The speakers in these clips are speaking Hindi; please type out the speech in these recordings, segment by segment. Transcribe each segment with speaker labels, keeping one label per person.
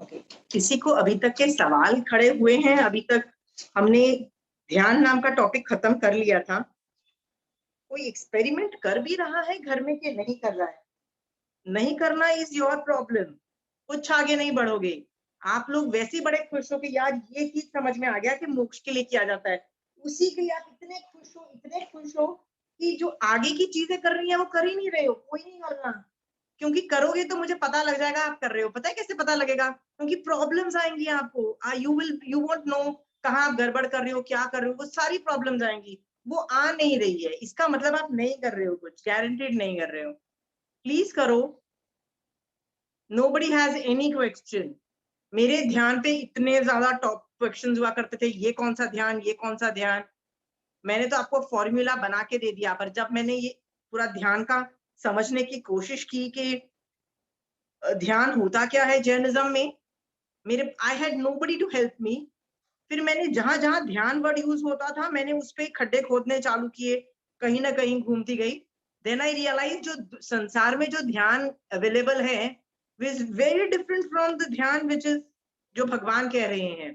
Speaker 1: ओके, किसी को अभी तक के सवाल खड़े हुए हैं? अभी तक हमने ध्यान नाम का टॉपिक खत्म कर लिया था। कोई एक्सपेरिमेंट कर भी रहा है घर में कि नहीं कर रहा है? नहीं करना इज योर प्रॉब्लम। कुछ आगे नहीं बढ़ोगे। आप लोग वैसे ही बड़े खुश हो कि यार ये चीज समझ में आ गया कि मोक्ष के लिए किया जाता है। उसी के लिए आप इतने खुश हो कि जो आगे की चीजें कर रही है वो कर ही नहीं रहे हो। कोई नहीं कर रहा, क्योंकि करोगे तो मुझे पता लग जाएगा आप कर रहे हो। पता है कैसे पता लगेगा? क्योंकि प्रॉब्लम्स आएंगी आपको। यू वोंट नो कहाँ आप गड़बड़ कर रहे हो, क्या कर रहे हो, वो सारी प्रॉब्लम्स आएंगी। वो आ नहीं रही है, इसका मतलब आप नहीं कर रहे हो, कुछ गारंटेड नहीं कर रहे हो। प्लीज करो। Nobody has any question. मेरे ध्यान पे इतने ज्यादा टॉप क्वेश्चन हुआ करते थे, ये कौन सा ध्यान, ये कौन सा ध्यान। मैंने तो आपको फॉर्मूला बना के दे दिया, पर जब मैंने ये पूरा ध्यान का समझने की कोशिश की कि ध्यान होता क्या है जैनिज्म में, मेरे I had nobody to help me. फिर मैंने जहां जहां ध्यान वर्ड यूज होता था मैंने उस पे खड्डे खोदने चालू किए, कहीं ना कहीं घूमती गई। देन आई रियलाइज जो संसार में जो ध्यान अवेलेबल है is very different from the ध्यान विच इज जो भगवान कह रहे हैं।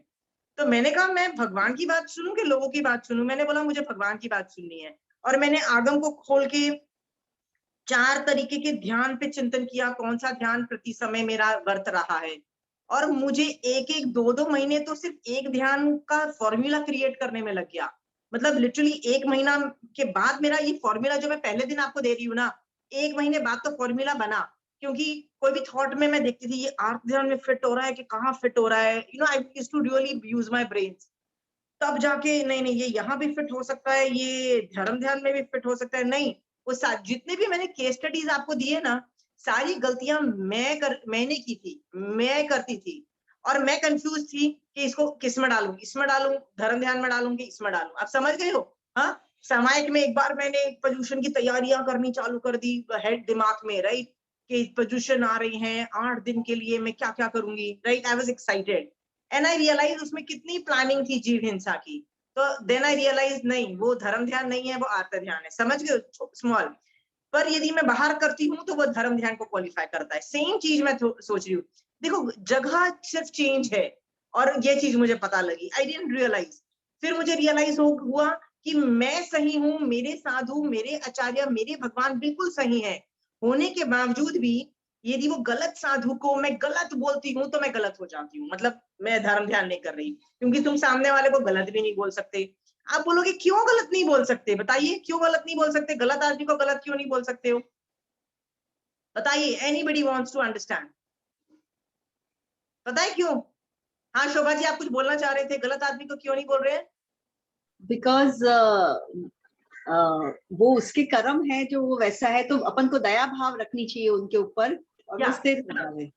Speaker 1: तो मैंने कहा मैं भगवान की बात सुनूं कि लोगों की बात सुनूं? मैंने बोला मुझे भगवान की बात सुननी है। और मैंने आगम को खोल के 4 तरीके के ध्यान पे चिंतन किया, कौन सा ध्यान प्रति समय मेरा वर्त रहा है। और मुझे एक एक दो दो महीने तो सिर्फ एक ध्यान का फॉर्मूला क्रिएट करने में लग गया। मतलब लिटरली 1 महीना के बाद मेरा ये फॉर्मूला जो मैं पहले दिन आपको दे रही हूँ ना, 1 महीने बाद तो फॉर्मूला बना। क्योंकि कोई भी थॉट में मैं देखती थी ये आर्थ ध्यान में फिट हो रहा है कि कहाँ फिट हो रहा है, I used to really use my brain. तब जाके नहीं नहीं ये यहाँ भी फिट हो सकता है, ये धर्म ध्यान में भी फिट हो सकता है। नहीं, वो जितने भी मैंने केस स्टडीज आपको दिए ना, सारी गलतियां मैंने की थी, मैं करती थी। और मैं कंफ्यूज थी कि इसको किस में डालूं, इसमें डालूं, धर्म ध्यान में डालूंगी, इसमें डालूं। आप समझ गए हो? हाँ, सामायिक में एक बार मैंने पोल्यूशन की तैयारियां करनी चालू कर दी, हेड दिमाग में, राइट, कि पोल्यूशन आ रही है 8 दिन के लिए, मैं क्या क्या करूंगी, right. I was excited and I realise उसमें कितनी प्लानिंग थी जीव हिंसा की। तो देन आई रियलाइज नहीं, वो धर्म ध्यान नहीं है, वो आर्त ध्यान है। समझ गए? स्मॉल। पर यदि मैं बाहर करती हूँ तो वो धर्म ध्यान को क्वालिफाई करता है। सेम चीज मैं सोच रही हूँ। देखो, जगह सिर्फ चेंज है। और ये चीज मुझे पता लगी, आई डिडंट रियलाइज। फिर मुझे रियलाइज हुआ कि मैं सही हूँ, मेरे साधु, मेरे आचार्य, मेरे भगवान बिल्कुल सही है। होने के बावजूद भी यदि वो गलत साधु को मैं गलत बोलती हूँ तो मैं गलत हो जाती हूँ। मतलब मैं धर्म ध्यान नहीं कर रही, क्योंकि तुम सामने वाले को गलत भी नहीं बोल सकते। आप बोलोगे क्यों गलत नहीं बोल सकते? बताइए क्यों गलत नहीं बोल सकते? गलत आदमी को गलत क्यों नहीं बोल सकते हो? बताइए, एनीबडी वांट्स टू अंडरस्टैंड? पता है क्यों? हाँ शोभा जी, आप कुछ बोलना चाह रहे थे, गलत आदमी को क्यों नहीं बोल रहे हैं?
Speaker 2: बिकॉज वो उसके कर्म है जो वो वैसा है, तो अपन को दया भाव रखनी चाहिए उनके ऊपर और वो स्थिर हो जाए।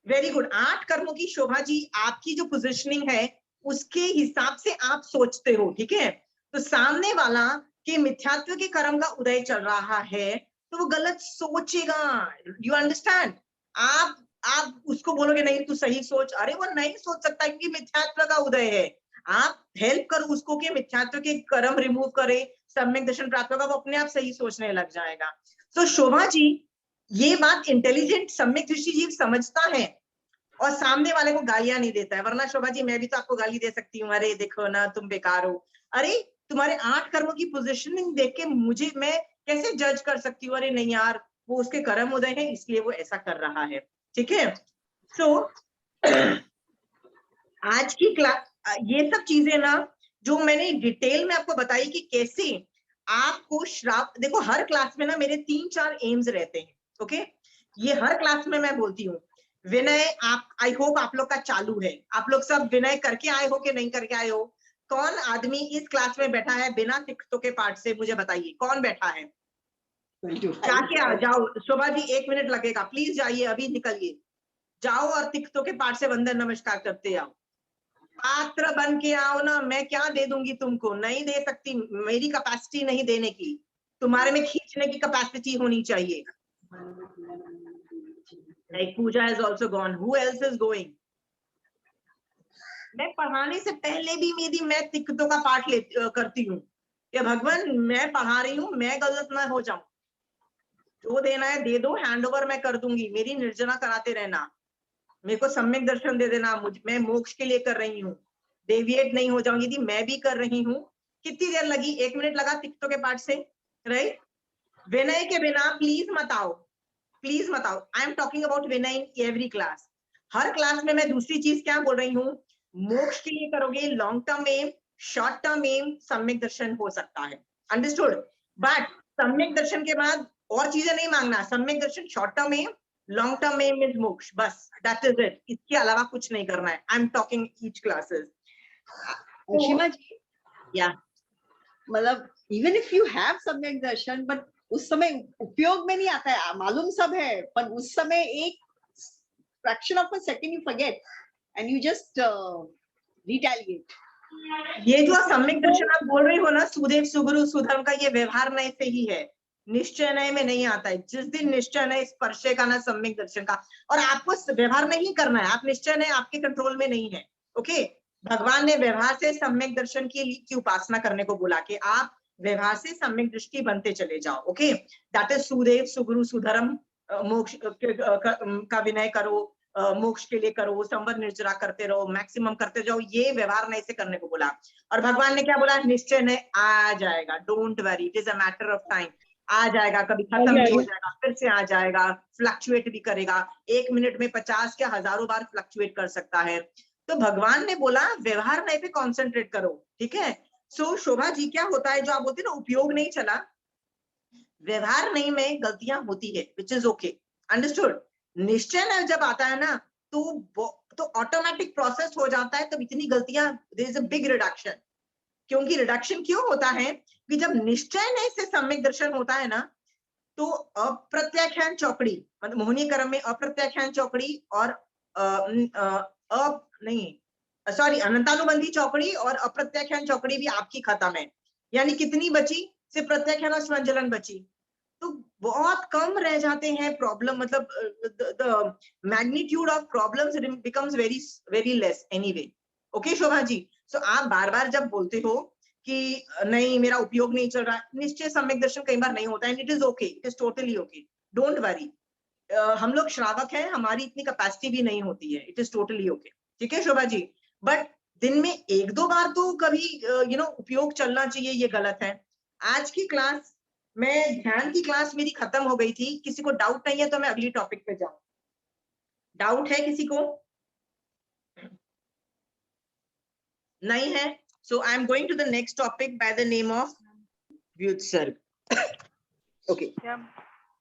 Speaker 1: Very good. 8 कर्मों की शोभा जी, आपकी जो पोजिशनिंग है उसके हिसाब से आप सोचते हो, ठीक है। तो सामने वाला के मिथ्यात्व के कर्म का उदय चल रहा है तो वो गलत सोचेगा। You understand? आप उसको बोलोगे नहीं तू सही सोच, अरे वो नहीं सोच सकता क्योंकि मिथ्यात्व का उदय है। आप हेल्प करो उसको कि मिथ्यात्व के कर्म रिमूव करे, सम्यक दर्शन प्राप्त होगा, वो अपने आप सही सोचने लग जाएगा। तो शोभा जी, ये बात इंटेलिजेंट सम्यक दृष्टि जीव समझता है और सामने वाले को गालियां नहीं देता है। वरना शोभा जी मैं भी तो आपको गाली दे सकती हूँ, अरे देखो ना तुम बेकार हो, अरे तुम्हारे 8 कर्मों की पोजीशनिंग देख के मुझे, मैं कैसे जज कर सकती हूँ? अरे नहीं यार, वो उसके कर्म उदय है इसलिए वो ऐसा कर रहा है, ठीक है। सो आज की क्लास, ये सब चीजें ना जो मैंने डिटेल में आपको बताई कि कैसे आपको श्राप, देखो हर क्लास में ना मेरे 3-4 एम्स रहते हैं, ओके। ये हर क्लास में मैं बोलती हूँ। विनय, आप, आई होप आप लोग का चालू है, आप लोग सब विनय करके आए हो कि नहीं करके आए हो? कौन आदमी इस क्लास में बैठा है बिना तिक्तों के पाठ से? मुझे बताइए कौन बैठा है। जाके आ जाओ शोभा जी, 1 मिनट लगेगा, प्लीज जाइए, अभी निकलिए, जाओ और तिक्तों के पाठ से वंदन नमस्कार करते आओ। पात्र बन के आओ ना, मैं क्या दे दूंगी तुमको? नहीं दे सकती, मेरी कैपेसिटी नहीं देने की, तुम्हारे में खींचने की कैपेसिटी होनी चाहिए। Like Pooja has also gone. Who else is going? मैं पढ़ाने से पहले भी मैं तिक्तों का पाठ करती हूँ कि भगवान मैं पढ़ा रही हूँ, मैं गलत ना हो जाऊं, जो देना है दे दो, हैंड ओवर मैं कर दूंगी, मेरी निर्जना कराते रहना। मेरे को सम्यक दर्शन दे देना, मैं मोक्ष के लिए कर रही हूँ, डेविएट नहीं हो जाऊंगी। यदि मैं भी कर रही हूँ, कितनी देर लगी, 1 मिनट लगा तिक्तों के पाठ से, राइट। विनय के बिना प्लीज मत आओ, प्लीज मत आओ। आई am talking about Vinay in every class. Her class में मैं दूसरी चीज क्या बोल रही हूँ, मोक्ष के लिए करोगे, long term aim, short term aim सम्यक दर्शन हो सकता है, अंडरस्टूड। बट सम्यक दर्शन के बाद और चीजें नहीं मांगना, सम्यक दर्शन short term aim, long term aim is moksha, बस दैट इज इट, इसके अलावा कुछ नहीं करना है। I am talking each classes.
Speaker 2: Shiva ji,
Speaker 1: या
Speaker 2: मतलब इवन इफ यू हैव सम्यक दर्शन, बट उस समय उपयोग में नहीं आता है, मालूम सब है, पर उस समय एक fraction of a second you forget and you just retaliate.
Speaker 1: ये जो सम्यक दर्शन आप बोल रही हो ना, सुदेव सुगुरु सुधर्म का, ये व्यवहार नय से ही है, निश्चय नय में नहीं आता है। जिस दिन निश्चय नय स्पर्शे का ना सम्यक दर्शन का, और आपको व्यवहार नहीं करना है, आप निश्चय नय आपके कंट्रोल में नहीं है, ओके। भगवान ने व्यवहार से सम्यक दर्शन की उपासना करने को बोला कि आप व्यवहार से सम्यक दृष्टि बनते चले जाओ, okay. That is Sudev सुगुरु Sudharma, मोक्ष का विनय करो, मोक्ष के लिए करो, संवर निर्जरा करते रहो, मैक्सिमम करते जाओ, ये व्यवहार नहीं से करने को बोला। और भगवान ने क्या बोला, निश्चय नहीं आ जाएगा, don't worry, it is a matter of time, आ जाएगा, कभी खत्म भी हो जाएगा, फिर से आ जाएगा, फ्लक्चुएट भी करेगा, 1 मिनट में 50 क्या हजारों बार फ्लक्चुएट कर सकता है। तो भगवान ने बोला व्यवहार नहीं पे कॉन्सेंट्रेट करो, ठीक है। सो शोभा जी, क्या होता है जो आप बोलते हैं ना, उपयोग नहीं चला, व्यवहार नहीं में गलतियां होती है, विच इज ओके, अंडरस्टूड। निश्चय न जब आता है ना, तो ऑटोमेटिक प्रोसेस हो जाता है, तब इतनी गलतियां, there is a big reduction. क्योंकि रिडक्शन क्यों होता है कि जब निश्चय नहीं से सम्यक दर्शन होता है ना, तो अप्रत्याख्यान चौकड़ी, मतलब मोहनी क्रम में अप्रत्याख्यान चौकड़ी और नहीं, सॉरी, अनंतानुबंधी चौकड़ी और अप्रत्याख्यान चौकड़ी भी आपकी खत्म है। यानी कितनी बची, सिर्फ प्रत्याख्यान और स्वंजलन बची। तो बहुत कम रह जाते हैं प्रॉब्लम, मतलब the magnitude of problems becomes very very less anyway, okay Shobha ji. So आप बार बार जब बोलते हो कि नहीं मेरा उपयोग नहीं चल रहा, निश्चय सम्यक दर्शन कई बार नहीं होता है, it is okay, it is totally okay, don't worry. हम लोग श्रावक हैं, हमारी इतनी कैपेसिटी भी नहीं होती है, इट इज टोटली ओके, ठीक है शोभा जी। बट दिन में 1-2 बार तो कभी उपयोग चलना चाहिए, ये गलत है। आज की क्लास, मैं ध्यान की क्लास मेरी खत्म हो गई थी, किसी को डाउट नहीं है तो मैं अगली टॉपिक पे जाऊं। डाउट है किसी को? नहीं है? So I am going to the next topic by the name of vyutsarg. Okay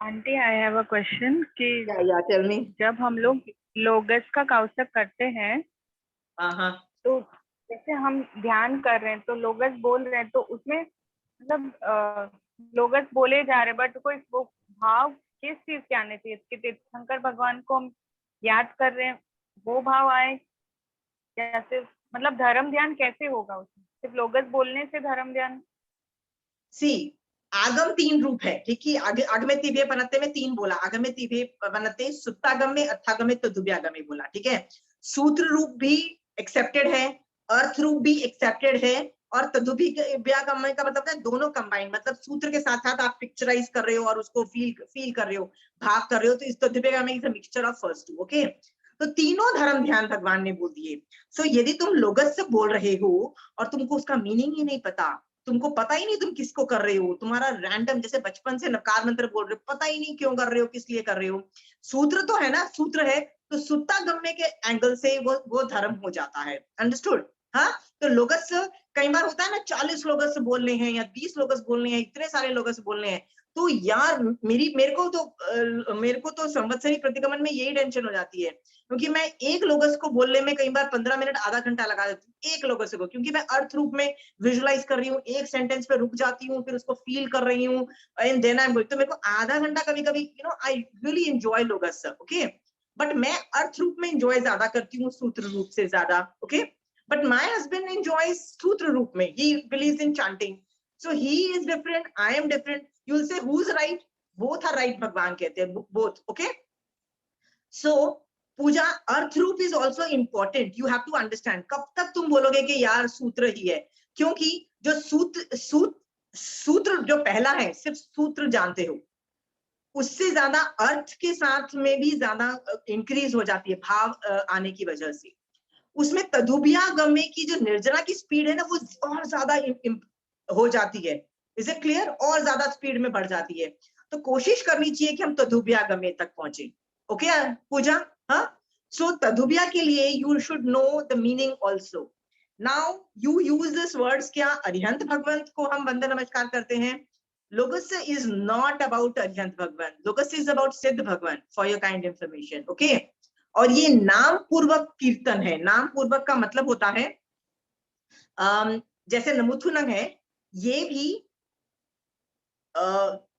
Speaker 3: aunty, I have a question कि
Speaker 1: या टेल मी।
Speaker 3: जब हम लोग लोगस का कौस्तक करते हैं,
Speaker 1: हाँ,
Speaker 3: तो जैसे हम ध्यान कर रहे हैं तो लोगस बोल रहे हैं, तो उसमें मतलब लोगस बोले जा रहे हैं, बट कोई वो भाव किस चीज के आने चाहिए कि तीर्थंकर भगवान को हम याद कर रहे हैं, वो भाव आए, या सिर्फ मतलब धर्म ध्यान कैसे होगा उसमें, सिर्फ लोगस बोलने से धर्म ध्यान?
Speaker 1: सी, आगम 3 रूप है, ठीक है। आगमे तिभे पनते में 3 बोला, आगमे तिभे पनते, सुत्तागम में, अर्थागम में, तदुभ्यागम में बोला, ठीक है। सूत्र रूप भी एक्सेप्टेड है, अर्थ रूप भी एक्सेप्टेड है, और तदुभ्यागम का मतलब है दोनों कंबाइन, मतलब सूत्र के साथ साथ आप पिक्चराइज कर रहे हो और उसको फील कर रहे हो, भाव कर रहे हो, तो इस तदुभ्यागम is a mixture of first two, okay. तो तीनों धर्म ध्यान भगवान ने बोल दिए। सो यदि तुम लोगस से बोल रहे हो और तुमको उसका मीनिंग ही नहीं पता, तुमको पता ही नहीं तुम किसको कर रहे हो, तुम्हारा रैंडम, जैसे बचपन से नकार मंत्र बोल रहे हो, पता ही नहीं क्यों कर रहे हो, किस लिए कर रहे हो। सूत्र तो है ना, सूत्र है, तो सुत्ता गम्य के एंगल से वो धर्म हो जाता है, अंडरस्टूड। हाँ, तो लोगस कई बार होता है ना, 40 लोगस बोलने हैं या 20 लोगस बोलने हैं, इतने सारे लोगस बोलने हैं, तो यार मेरे को तो संवत्सरी प्रतिगमन में यही टेंशन हो जाती है, क्योंकि मैं एक लोगस को बोलने में कई बार 15 मिनट आधा घंटा लगा देती हूँ, एक लोगस को, क्योंकि मैं अर्थ रूप में विजुअलाइज कर रही हूँ, एक सेंटेंस पे रुक जाती हूँ, फिर उसको फील कर रही हूँ, and then I am going, तो मेरे को आधा घंटा कभी कभी आई रियली एंजॉय लोगस, ओके। बट मैं अर्थ रूप में एंजॉय ज्यादा करती हूँ सूत्र रूप से ज्यादा, okay. But my husband enjoys सूत्र रूप में, he believes in chanting, so he is different, I am different, you will say who is right, both are right, भगवान कहते हैं बोथ, ओके। सो पूजा अर्थ रूप is also important, you have to understand. कब तक तुम बोलोगे कि यार सूत्र ही है, क्योंकि जो सूत्र जो पहला है, सिर्फ सूत्र जानते हो, उससे ज्यादा अर्थ के साथ में भी ज्यादा इंक्रीज हो जाती है भाव आने की वजह से। उसमें तदुबिया गमे की जो निर्जना की स्पीड है ना वो और ज्यादा हो जाती है। Is it clear? और ज्यादा स्पीड में बढ़ जाती है। तो कोशिश करनी चाहिए कि हम तदुबिया गमे तक पहुंचे। ओके पूजा? हाँ, सो तदुबिया के लिए you should know the meaning also. Now you use this words. क्या अरिहंत भगवंत को हम वंदन नमस्कार करते हैं? Logassa is not about Arihant Bhagwant, Logassa is about Siddha Bhagwant, for your kind information. Okay, और ये नाम पूर्वक कीर्तन है। नाम पूर्वक का मतलब होता है जैसे नमुथुनंग है, ये भी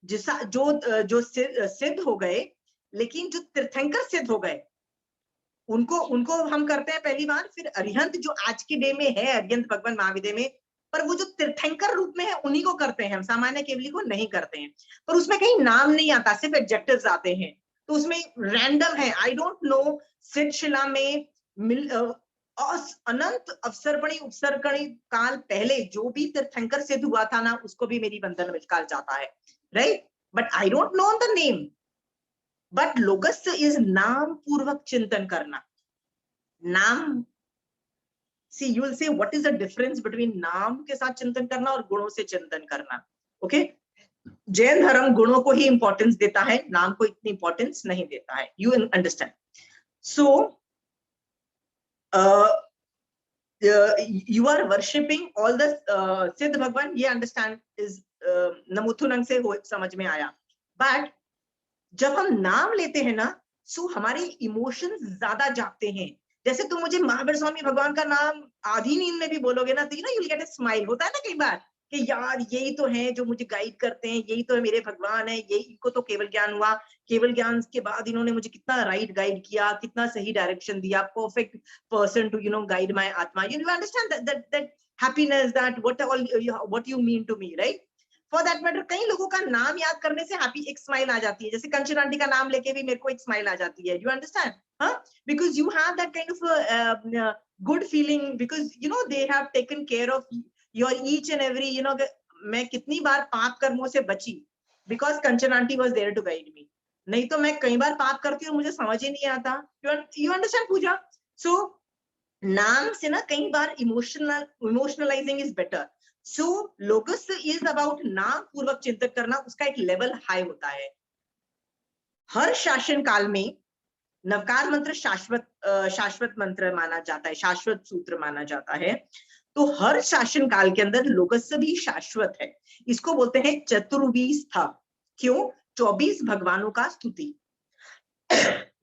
Speaker 1: जो सिद्ध हो गए, लेकिन जो तीर्थंकर सिद्ध हो गए उनको हम करते हैं पहली बार। फिर अरिहंत जो आज के डे में है, अरिहंत भगवान महाविद्य में, पर वो जो तीर्थंकर रूप में है उन्हीं को करते हैं हम, सामान्य केवली को नहीं करते हैं। पर उसमें कहीं नाम नहीं आता, सिर्फ एडजेक्टिव्स आते हैं, तो उसमें रैंडम है। आई डोंट नो सिद्ध शिला में अनंत अवसर्पणी उपसर्गणी काल पहले जो भी तीर्थंकर सिद्ध हुआ था ना, उसको भी मेरी वंदन नमस्कार जाता है, right? But I don't know the name. But Logassa is नाम पूर्वक चिंतन करना। नाम, see you will say what is the difference between नाम के साथ चिंतन करना और गुणों से चिंतन करना। ओके, जैन धर्म गुणों को ही इंपॉर्टेंस देता है, नाम को इतनी इंपॉर्टेंस नहीं देता है। You understand? So you are worshipping all the सिद्ध भगवान, ये अंडरस्टैंड इज नमुथुनंग से समझ में आया। बट जब हम नाम लेते हैं ना, सो हमारे इमोशंस ज्यादा जागते हैं। जैसे तुम मुझे महावीर स्वामी भगवान का नाम आधी नींद में भी बोलोगे ना, तो you will get a smile. होता है ना कई बार कि यार यही तो है जो मुझे गाइड करते हैं, यही तो है मेरे भगवान है, यही, इनको तो केवल ज्ञान हुआ, केवल ज्ञान के बाद इन्होंने मुझे कितना राइट गाइड किया, कितना सही डायरेक्शन दिया, perfect person to guide my atma. You understand that happiness, that what you mean to me, right? For that matter कई लोगों का नाम याद करने से हैप्पी एक स्माइल आ जाती है। जैसे कंचन आंटी का नाम लेके भी मेरे को एक स्माइल आ जाती है। You understand? हाँ, because you have that kind of good feeling, because they have taken care of your each and every. मैं कितनी बार पाप कर्मों से बची, because Kanchan aunty was there to guide me. नहीं तो मैं कई बार पाप करती हूँ, मुझे समझ ही नहीं आता। यू अंडरस्टैंड पूजा? सो नाम से ना कई बार emotionalizing is better. So Logassa is about नाम पूर्वक चिंतन करना, उसका एक लेवल हाई होता है। हर शासन काल में नवकार मंत्र शाश्वत मंत्र माना जाता है, शाश्वत सूत्र माना जाता है। तो हर शासन काल के अंदर लोगस्य भी शाश्वत है। इसको बोलते हैं चतुर्विस्था। क्यों? 24 भगवानों का स्तुति।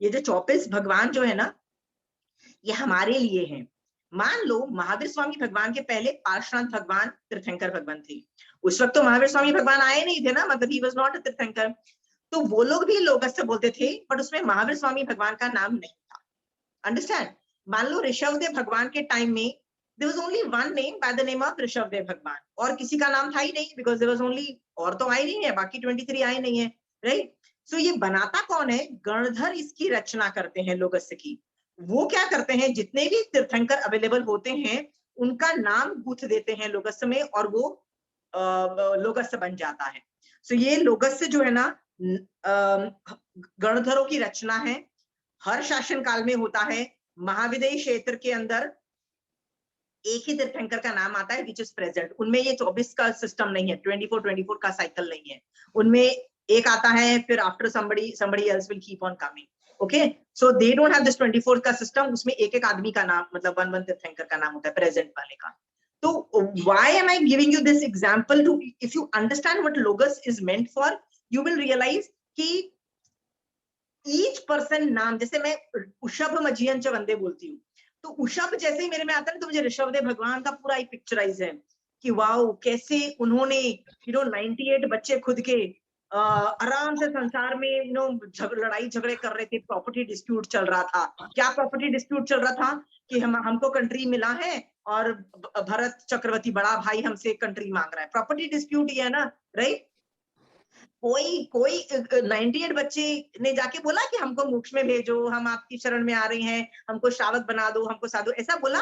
Speaker 1: ये जो 24 भगवान जो है ना, ये हमारे लिए हैं। मान लो महावीर स्वामी भगवान के पहले पार्श्वनाथ भगवान तीर्थंकर भगवान थे। उस वक्त तो महावीर स्वामी भगवान आए नहीं थे ना, मतलब ही वाज नॉट अ तीर्थंकर। तो वो लोग भी लोगस्य बोलते थे, बट उसमें महावीर स्वामी भगवान का नाम नहीं था। अंडरस्टैंड? मान लो ऋषभदेव भगवान के टाइम में there was only one name by the name of Rishabhdev भगवान, और किसी का नाम था ही नहीं, because there was only, और तो आए नहीं है, बाकी 23 आए नहीं है, राइट? सो ये बनाता कौन है? गणधर इसकी रचना करते हैं लोगस्य की। वो क्या करते हैं, जितने भी तीर्थंकर अवेलेबल होते हैं उनका नाम गूंथ देते हैं लोगस्य में, और वो लोगस्य बन जाता है। सो ये लोगस्य जो है ना, गणधरों की रचना है। हर शासन काल में होता है। महाविद्य क्षेत्र के अंदर एक ही तीर्थंकर का नाम आता है, विच इज प्रेजेंट। उनमें ये 24 का सिस्टम नहीं है, 24 का साइकिल नहीं है। उनमें एक आता है, फिर after somebody else will keep on coming. Okay, so they don't have this 24 का सिस्टम। उसमें एक एक आदमी का नाम, मतलब वन तीर्थंकर का नाम होता है प्रेजेंट वाले का। तो why am I giving you this example? To if you understand what logos is meant for, you will realize कि each person नाम, जैसे मैं ऋषभ मजियन च वंदे बोलती हूँ, तो ऋषभ जैसे ही मेरे में आता है तो मुझे ऋषभदेव भगवान का पूरा एक पिक्चराइज है कि वाओ, कैसे उन्होंने 98 बच्चे खुद के आराम से संसार में लड़ाई झगड़े कर रहे थे। प्रॉपर्टी डिस्प्यूट चल रहा था। क्या प्रॉपर्टी डिस्प्यूट चल रहा था? कि हमको कंट्री मिला है और भरत चक्रवर्ती बड़ा भाई हमसे कंट्री मांग रहा है। प्रॉपर्टी डिस्प्यूट ये है ना, राइट? कोई 98 बच्चे ने जाके बोला कि हमको मोक्ष में भेजो, हम आपकी शरण में आ रहे हैं, हमको श्रावक बना दो, हमको साधु, ऐसा बोला?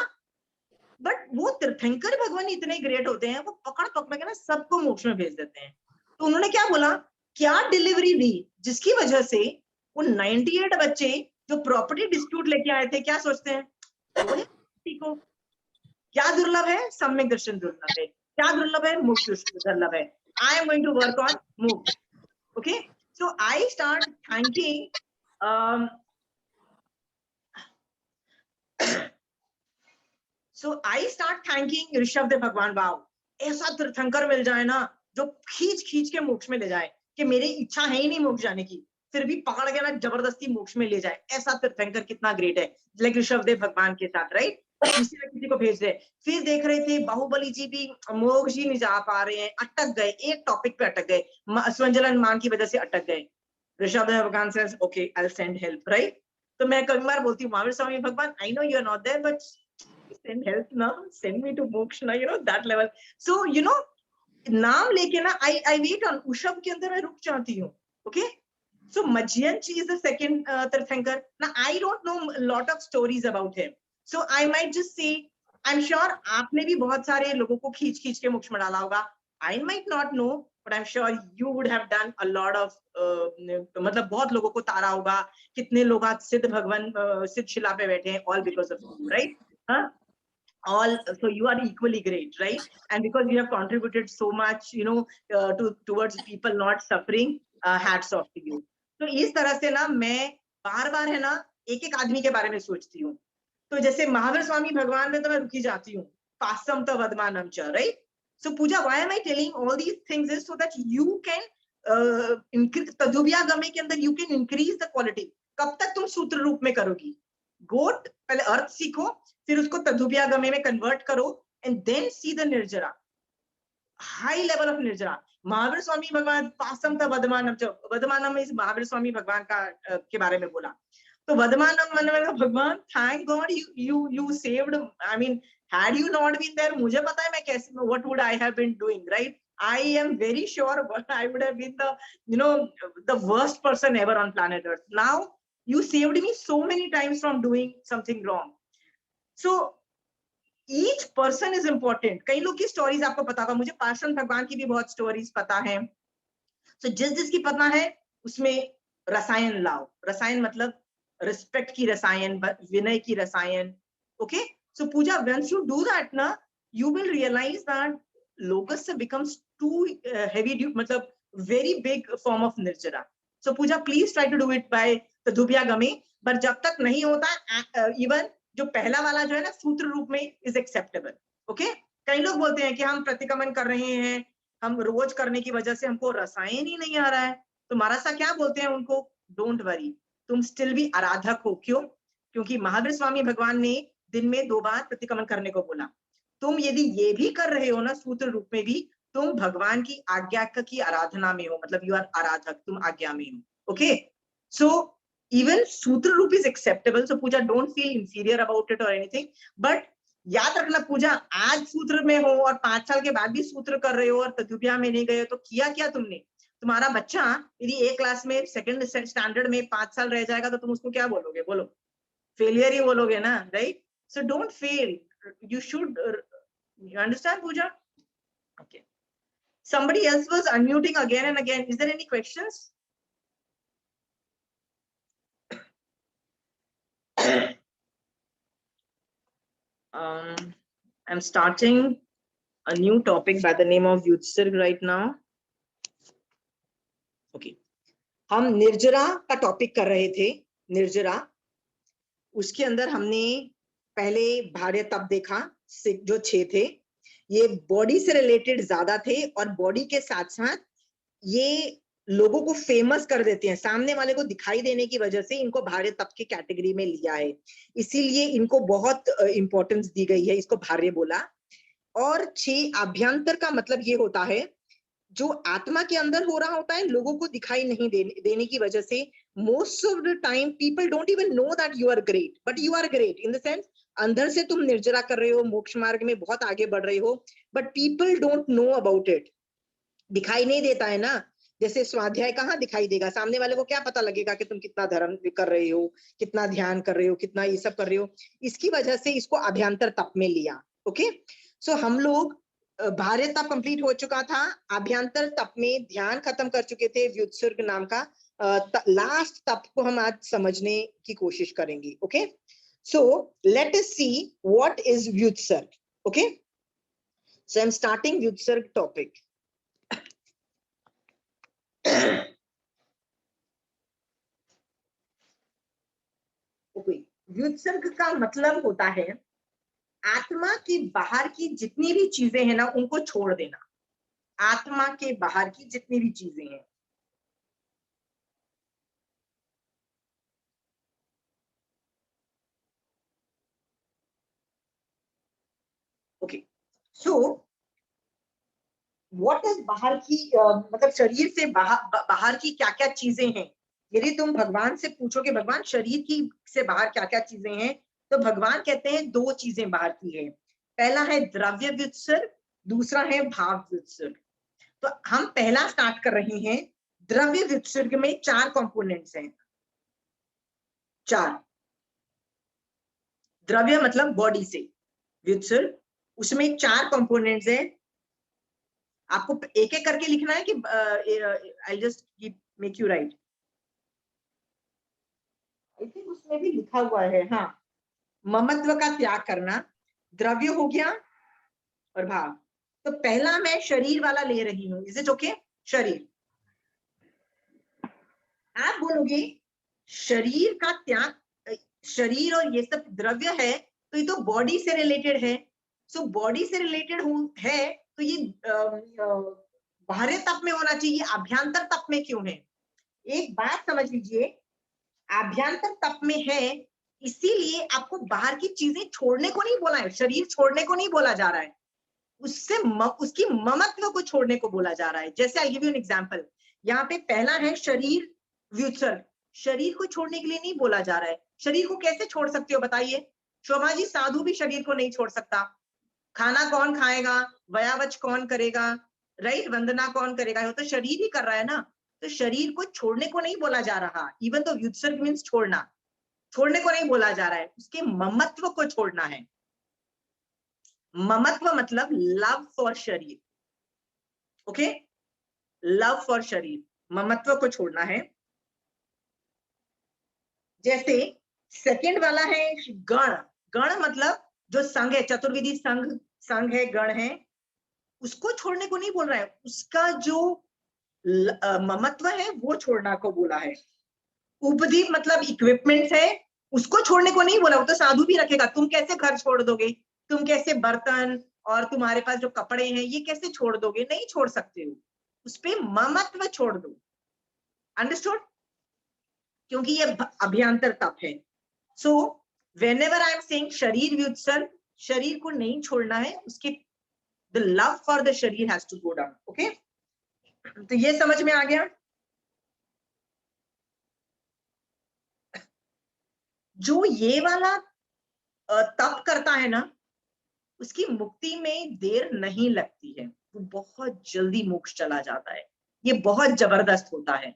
Speaker 1: बट वो तीर्थंकर भगवान इतने ग्रेट होते हैं, वो पकड़ के ना सबको मोक्ष में भेज देते हैं। तो उन्होंने क्या बोला क्या डिलीवरी दी जिसकी वजह से वो 98 बच्चे जो प्रॉपर्टी डिस्प्यूट लेके आए थे, क्या सोचते हैं को क्या दुर्लभ है, सम्यक दर्शन दुर्लभ है, क्या दुर्लभ है, मोक्ष दुर्लभ है. I am going to work on moksha. Okay, so I start thanking Rishabhdev भगवान. वाव, ऐसा तीर्थंकर मिल जाए ना जो खींच खींच के मोक्ष में ले जाए, कि मेरी इच्छा है ही नहीं मोक्ष जाने की, फिर भी पकड़ के ना जबरदस्ती मोक्ष में ले जाए. ऐसा तीर्थंकर कितना ग्रेट है, लाइक ऋषभदेव भगवान के साथ, राइट. किसी न किसी को भेज दे. फिर देख रहे थे बाहुबली जी भी मोक्ष ही नहीं जा पा रहे हैं, अटक गए, एक टॉपिक पे अटक गए, स्वंजलन मान की वजह से अटक गए. ऋषभदेव भगवान says, okay, I'll send help, right? तो मैं कई बार बोलती हूँ महावीर स्वामी भगवान, I know you're not there, but send help now, send me to moksha now, you know, that level. So you know, नाम लेके ना I wait on उषभ के अंदर मैं रुक जाती हूँ. Okay, so Majhianchi is the second Tirthankar. Now I don't know a lot of stories about him, so I might just say, I'm sure आपने भी बहुत सारे लोगों को खींच खींच के मोक्ष में डाला होगा. I might not know, but I'm sure you would have done a lot of मतलब बहुत लोगों को तारा होगा. कितने लोग आज सिद्ध भगवान सिद्ध शिला पे बैठे हैं, all because of you, right? Huh? All, so you are equally great, right? And because you have contributed so much, you know, towards people not suffering, hats off to you. तो इस तरह से ना मैं बार बार है ना एक एक आदमी के बारे में सोचती हूँ. तो जैसे महावीर स्वामी भगवान में तो मैं रुकी जाती हूँ, पासम तो वदमानम च, right? So Pooja, why am I telling all these things is so that you can increase तदुबिया गमे के अंदर you can increase the quality. कब तक तुम सूत्र रूप में करोगी? गोट पहले अर्थ सीखो, फिर उसको तदुबिया गमे में कन्वर्ट करो, and then see the nirjara, high level of nirjara. Mahavir स्वामी भगवान पासम था वदमानम, वदमानम इस महावीर स्वामी भगवान का के बारे में बोला. तो वदमानम मतलब भगवान, thank God you saved. I mean, had you not been there, मुझे पता है मैं कैसे, what would I have been doing, right? I am very sure I would have been the, you know, the worst person ever on planet Earth. Now you saved me so many times from doing something wrong. So each person is important. कई लोग की स्टोरीज आपको पता होगा, मुझे पार्षद भगवान की भी बहुत स्टोरीज पता है. So जिसकी पता है उसमें रसायन लाओ. रसायन मतलब रिस्पेक्ट की रसायन, विनय की रसायन. Okay, so Pooja, once you do that na, you will realize that locus becomes too heavy, मतलब very big form of nirjara. So Pooja, please try to do it by तदुबिया गमे. पर जब तक नहीं होता, इवन जो पहला वाला जो है ना सूत्र रूप में इज एक्सेप्टेबल. ओके, कई लोग बोलते हैं कि हम प्रतिक्रमण कर रहे हैं, हम रोज करने की वजह से हमको रसायन ही नहीं आ रहा है. तो महाराज क्या बोलते हैं उनको, डोंट वरी, तुम स्टिल भी आराधक हो. क्यों? क्योंकि महावीर स्वामी भगवान ने दिन में 2 बार प्रतिक्रमण करने को बोला. तुम यदि ये भी कर रहे हो ना सूत्र रूप में भी, तुम भगवान की आज्ञा की आराधना में हो, मतलब यू आर आराधक, तुम आज्ञा में हो. Okay, so even sutra roop is acceptable. So Pooja, don't feel inferior about it or anything, but याद रखना पूजा, आज सूत्र में हो और 5 साल के बाद भी सूत्र कर रहे हो और तदुबिया में नहीं गए, तो किया क्या तुमने? तुम्हारा बच्चा यदि एक क्लास में सेकंड स्टैंडर्ड में 5 साल रह जाएगा तो तुम उसको क्या बोलोगे? बोलो फेलियर ही बोलोगे ना, right? So don't fail, you should, you understand Pooja? Okay, somebody else was unmuting again and again. Is there any questions? I'm starting a new topic by the name of Yutsirg right now. Okay, हम निर्जरा का टॉपिक कर रहे थे. निर्जरा, उसके अंदर हमने पहले भार्य तप देखा, जो 6 थे. ये बॉडी से रिलेटेड ज्यादा थे और बॉडी के साथ साथ ये लोगों को फेमस कर देते हैं, सामने वाले को दिखाई देने की वजह से इनको भार्य तप की कैटेगरी में लिया है. इसीलिए इनको बहुत इंपॉर्टेंस दी गई है, इसको भार्य बोला. और 6 अभ्यंतर का मतलब ये होता है जो आत्मा के अंदर हो रहा होता है, लोगों को दिखाई नहीं देने की वजह से. Most of the time people don't even know that you are great, but you are great in the sense अंदर से तुम निर्जरा कर रहे हो, मोक्ष मार्ग में बहुत आगे बढ़ रहे हो, but people don't know about it. दिखाई नहीं देता है ना. जैसे स्वाध्याय कहाँ दिखाई देगा? सामने वाले को क्या पता लगेगा कि तुम कितना धर्म कर रहे हो, कितना ध्यान कर रहे हो, कितना ये सब कर रहे हो. इसकी वजह से इसको अभ्यंतर तप में लिया. ओके, सो हम लोग बाह्य तप कंप्लीट हो चुका था, अभ्यंतर तप में ध्यान खत्म कर चुके थे व्युत्सर्ग नाम का। लास्ट तप को हम आज समझने की कोशिश करेंगे। Okay, so let us see what is vyutsarg. Okay, so I am starting vyutsarg topic. Okay, vyutsarg का मतलब होता है आत्मा के बाहर की जितनी भी चीजें हैं ना, उनको छोड़ देना। आत्मा के बाहर की जितनी भी चीजें हैं। ओके, सो व्हाट इज बाहर की, मतलब शरीर से बाहर की क्या क्या चीजें हैं। यदि तुम भगवान से पूछोगे भगवान शरीर की से बाहर क्या क्या चीजें हैं, तो भगवान कहते हैं दो चीजें बाहर की है। पहला है द्रव्य व्युत्सर्ग, दूसरा है भाव व्युत्सर्ग। तो हम पहला स्टार्ट कर रहे हैं। द्रव्य व्युत्सर्ग में 4 कंपोनेंट्स हैं। 4 द्रव्य मतलब बॉडी से, व्युत्सर्ग उसमें 4 कंपोनेंट्स हैं। आपको एक एक करके लिखना है कि I just make you right. I think उसमें भी लिखा हुआ है। हाँ, ममत्व का त्याग करना, द्रव्य हो गया और भाव। तो पहला मैं शरीर वाला ले रही हूँ। Is it okay? शरीर, आप बोलोगे शरीर का त्याग, शरीर और ये सब द्रव्य है, तो ये तो बॉडी से रिलेटेड है। सो बॉडी से रिलेटेड है, तो ये बाह्य तप में होना चाहिए, अभ्यंतर तप में क्यों है? एक बात समझ लीजिए, अभ्यंतर तप में है इसीलिए आपको बाहर की चीजें छोड़ने को नहीं बोला है, शरीर छोड़ने को नहीं बोला जा रहा है, उससे उसकी ममत्व को छोड़ने को बोला जा रहा है। जैसे आई गिव यू एन एग्जांपल, यहाँ पे पहला है शरीर व्युत्सर्ग। शरीर को छोड़ने के लिए नहीं बोला जा रहा है। शरीर को कैसे छोड़ सकते हो बताइए? शोभा जी, साधु भी शरीर को नहीं छोड़ सकता। खाना कौन खाएगा, व्यावच कौन करेगा, राइट, वंदना कौन करेगा, वो तो शरीर ही कर रहा है ना। तो शरीर को छोड़ने को नहीं बोला जा रहा। इवन तो व्युत्सर्ग मीन्स छोड़ना, छोड़ने को नहीं बोला जा रहा है, उसके ममत्व को छोड़ना है। ममत्व मतलब लव फॉर शरीर। ओके, लव फॉर शरीर, ममत्व को छोड़ना है। जैसे सेकंड वाला है गण। गण मतलब जो संघ है, चतुर्विधि संघ, संघ है, गण है, उसको छोड़ने को नहीं बोल रहा है, उसका जो ममत्व है वो छोड़ना को बोला है। उपदीप मतलब इक्विपमेंट्स है, उसको छोड़ने को नहीं बोला, वो तो साधु भी रखेगा। तुम कैसे घर छोड़ दोगे, तुम कैसे बर्तन और तुम्हारे पास जो कपड़े हैं ये कैसे छोड़ दोगे? नहीं छोड़ सकते हो, उस पे ममत्व छोड़ दो। अंडरस्टूड? क्योंकि ये अभ्यंतर तप है। So whenever I am saying शरीर व्युत्सर्ग, शरीर को नहीं छोड़ना है, उसके द लव फॉर द शरीर has to go down. Okay, तो ये समझ में आ गया। जो ये वाला तप करता है ना, उसकी मुक्ति में देर नहीं लगती है, वो बहुत जल्दी मोक्ष चला जाता है। ये बहुत जबरदस्त होता है,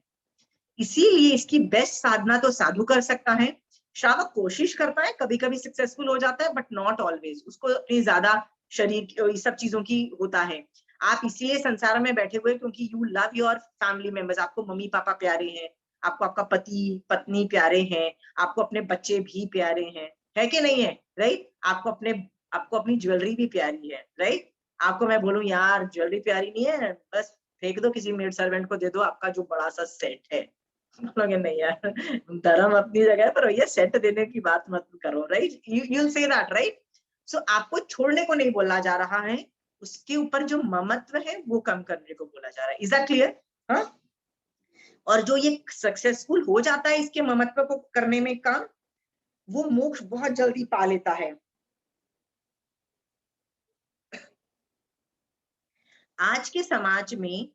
Speaker 1: इसीलिए इसकी बेस्ट साधना तो साधु कर सकता है। श्रावक कोशिश करता है, कभी कभी सक्सेसफुल हो जाता है, बट नॉट ऑलवेज। उसको अपनी ज्यादा शरीर इस सब चीजों की होता है। आप इसीलिए संसार में बैठे हुए क्योंकि you love your family members. आपको मम्मी पापा प्यारे हैं, आपको आपका पति पत्नी प्यारे हैं, आपको अपने बच्चे भी प्यारे हैं, है कि नहीं है? राइट, आपको अपनी ज्वेलरी भी प्यारी है, राइट। आपको मैं बोलूं यार ज्वेलरी प्यारी नहीं है, बस फेंक दो, किसी मेड सर्वेंट को दे दो आपका जो बड़ा सा सेट है। बोलोगे नहीं यार, धर्म अपनी जगह पर, ये सेट देने की बात मत करो, right, you say that, right. So आपको छोड़ने को नहीं बोला जा रहा है, उसके ऊपर जो ममत्व है वो कम करने को बोला जा रहा है। Is that clear? हाँ, और जो ये सक्सेसफुल हो जाता है इसके ममत्व को करने में काम, वो मोक्ष बहुत जल्दी पा लेता है। आज के समाज में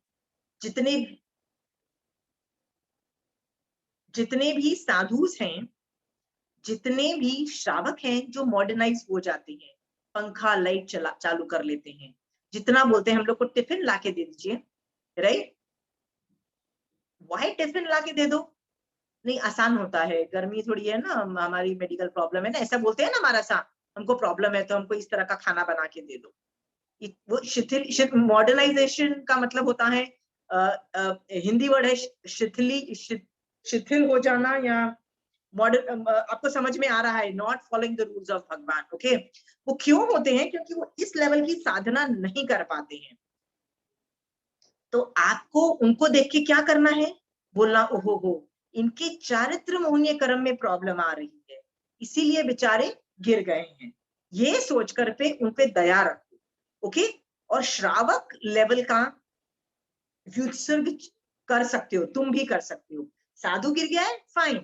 Speaker 1: जितने भी साधुस हैं, जितने भी श्रावक हैं जो मॉडर्नाइज हो जाते हैं, पंखा लाइट चालू कर लेते हैं, जितना बोलते हैं हम लोग को टिफिन ला के दे दीजिए, राइट, वाई टिफिन ला के दे दो, नहीं आसान होता है, गर्मी थोड़ी है ना, हमारी मेडिकल प्रॉब्लम है ना, ऐसा बोलते हैं ना हमारा सा, हमको प्रॉब्लम है तो हमको इस तरह का खाना बना के दे दो। वो शिथिल, मॉडर्नाइजेशन का मतलब होता है हिंदी वर्ड है शिथिल हो जाना, या मॉडर्न, आपको समझ में आ रहा है, not following the rules of भगवान। ओके, वो क्यों होते हैं? क्योंकि वो इस लेवल की साधना नहीं कर पाते हैं। तो आपको उनको देख के क्या करना है? बोलना, ओहो हो, इनके चारित्र मोहनीय कर्म में प्रॉब्लम आ रही है, इसीलिए बेचारे गिर गए हैं। ये सोचकर पे उन पे दया रखो। ओके, और श्रावक लेवल का व्युत्सर्ग कर सकते हो, तुम भी कर सकते हो। साधु गिर गया है, फाइन,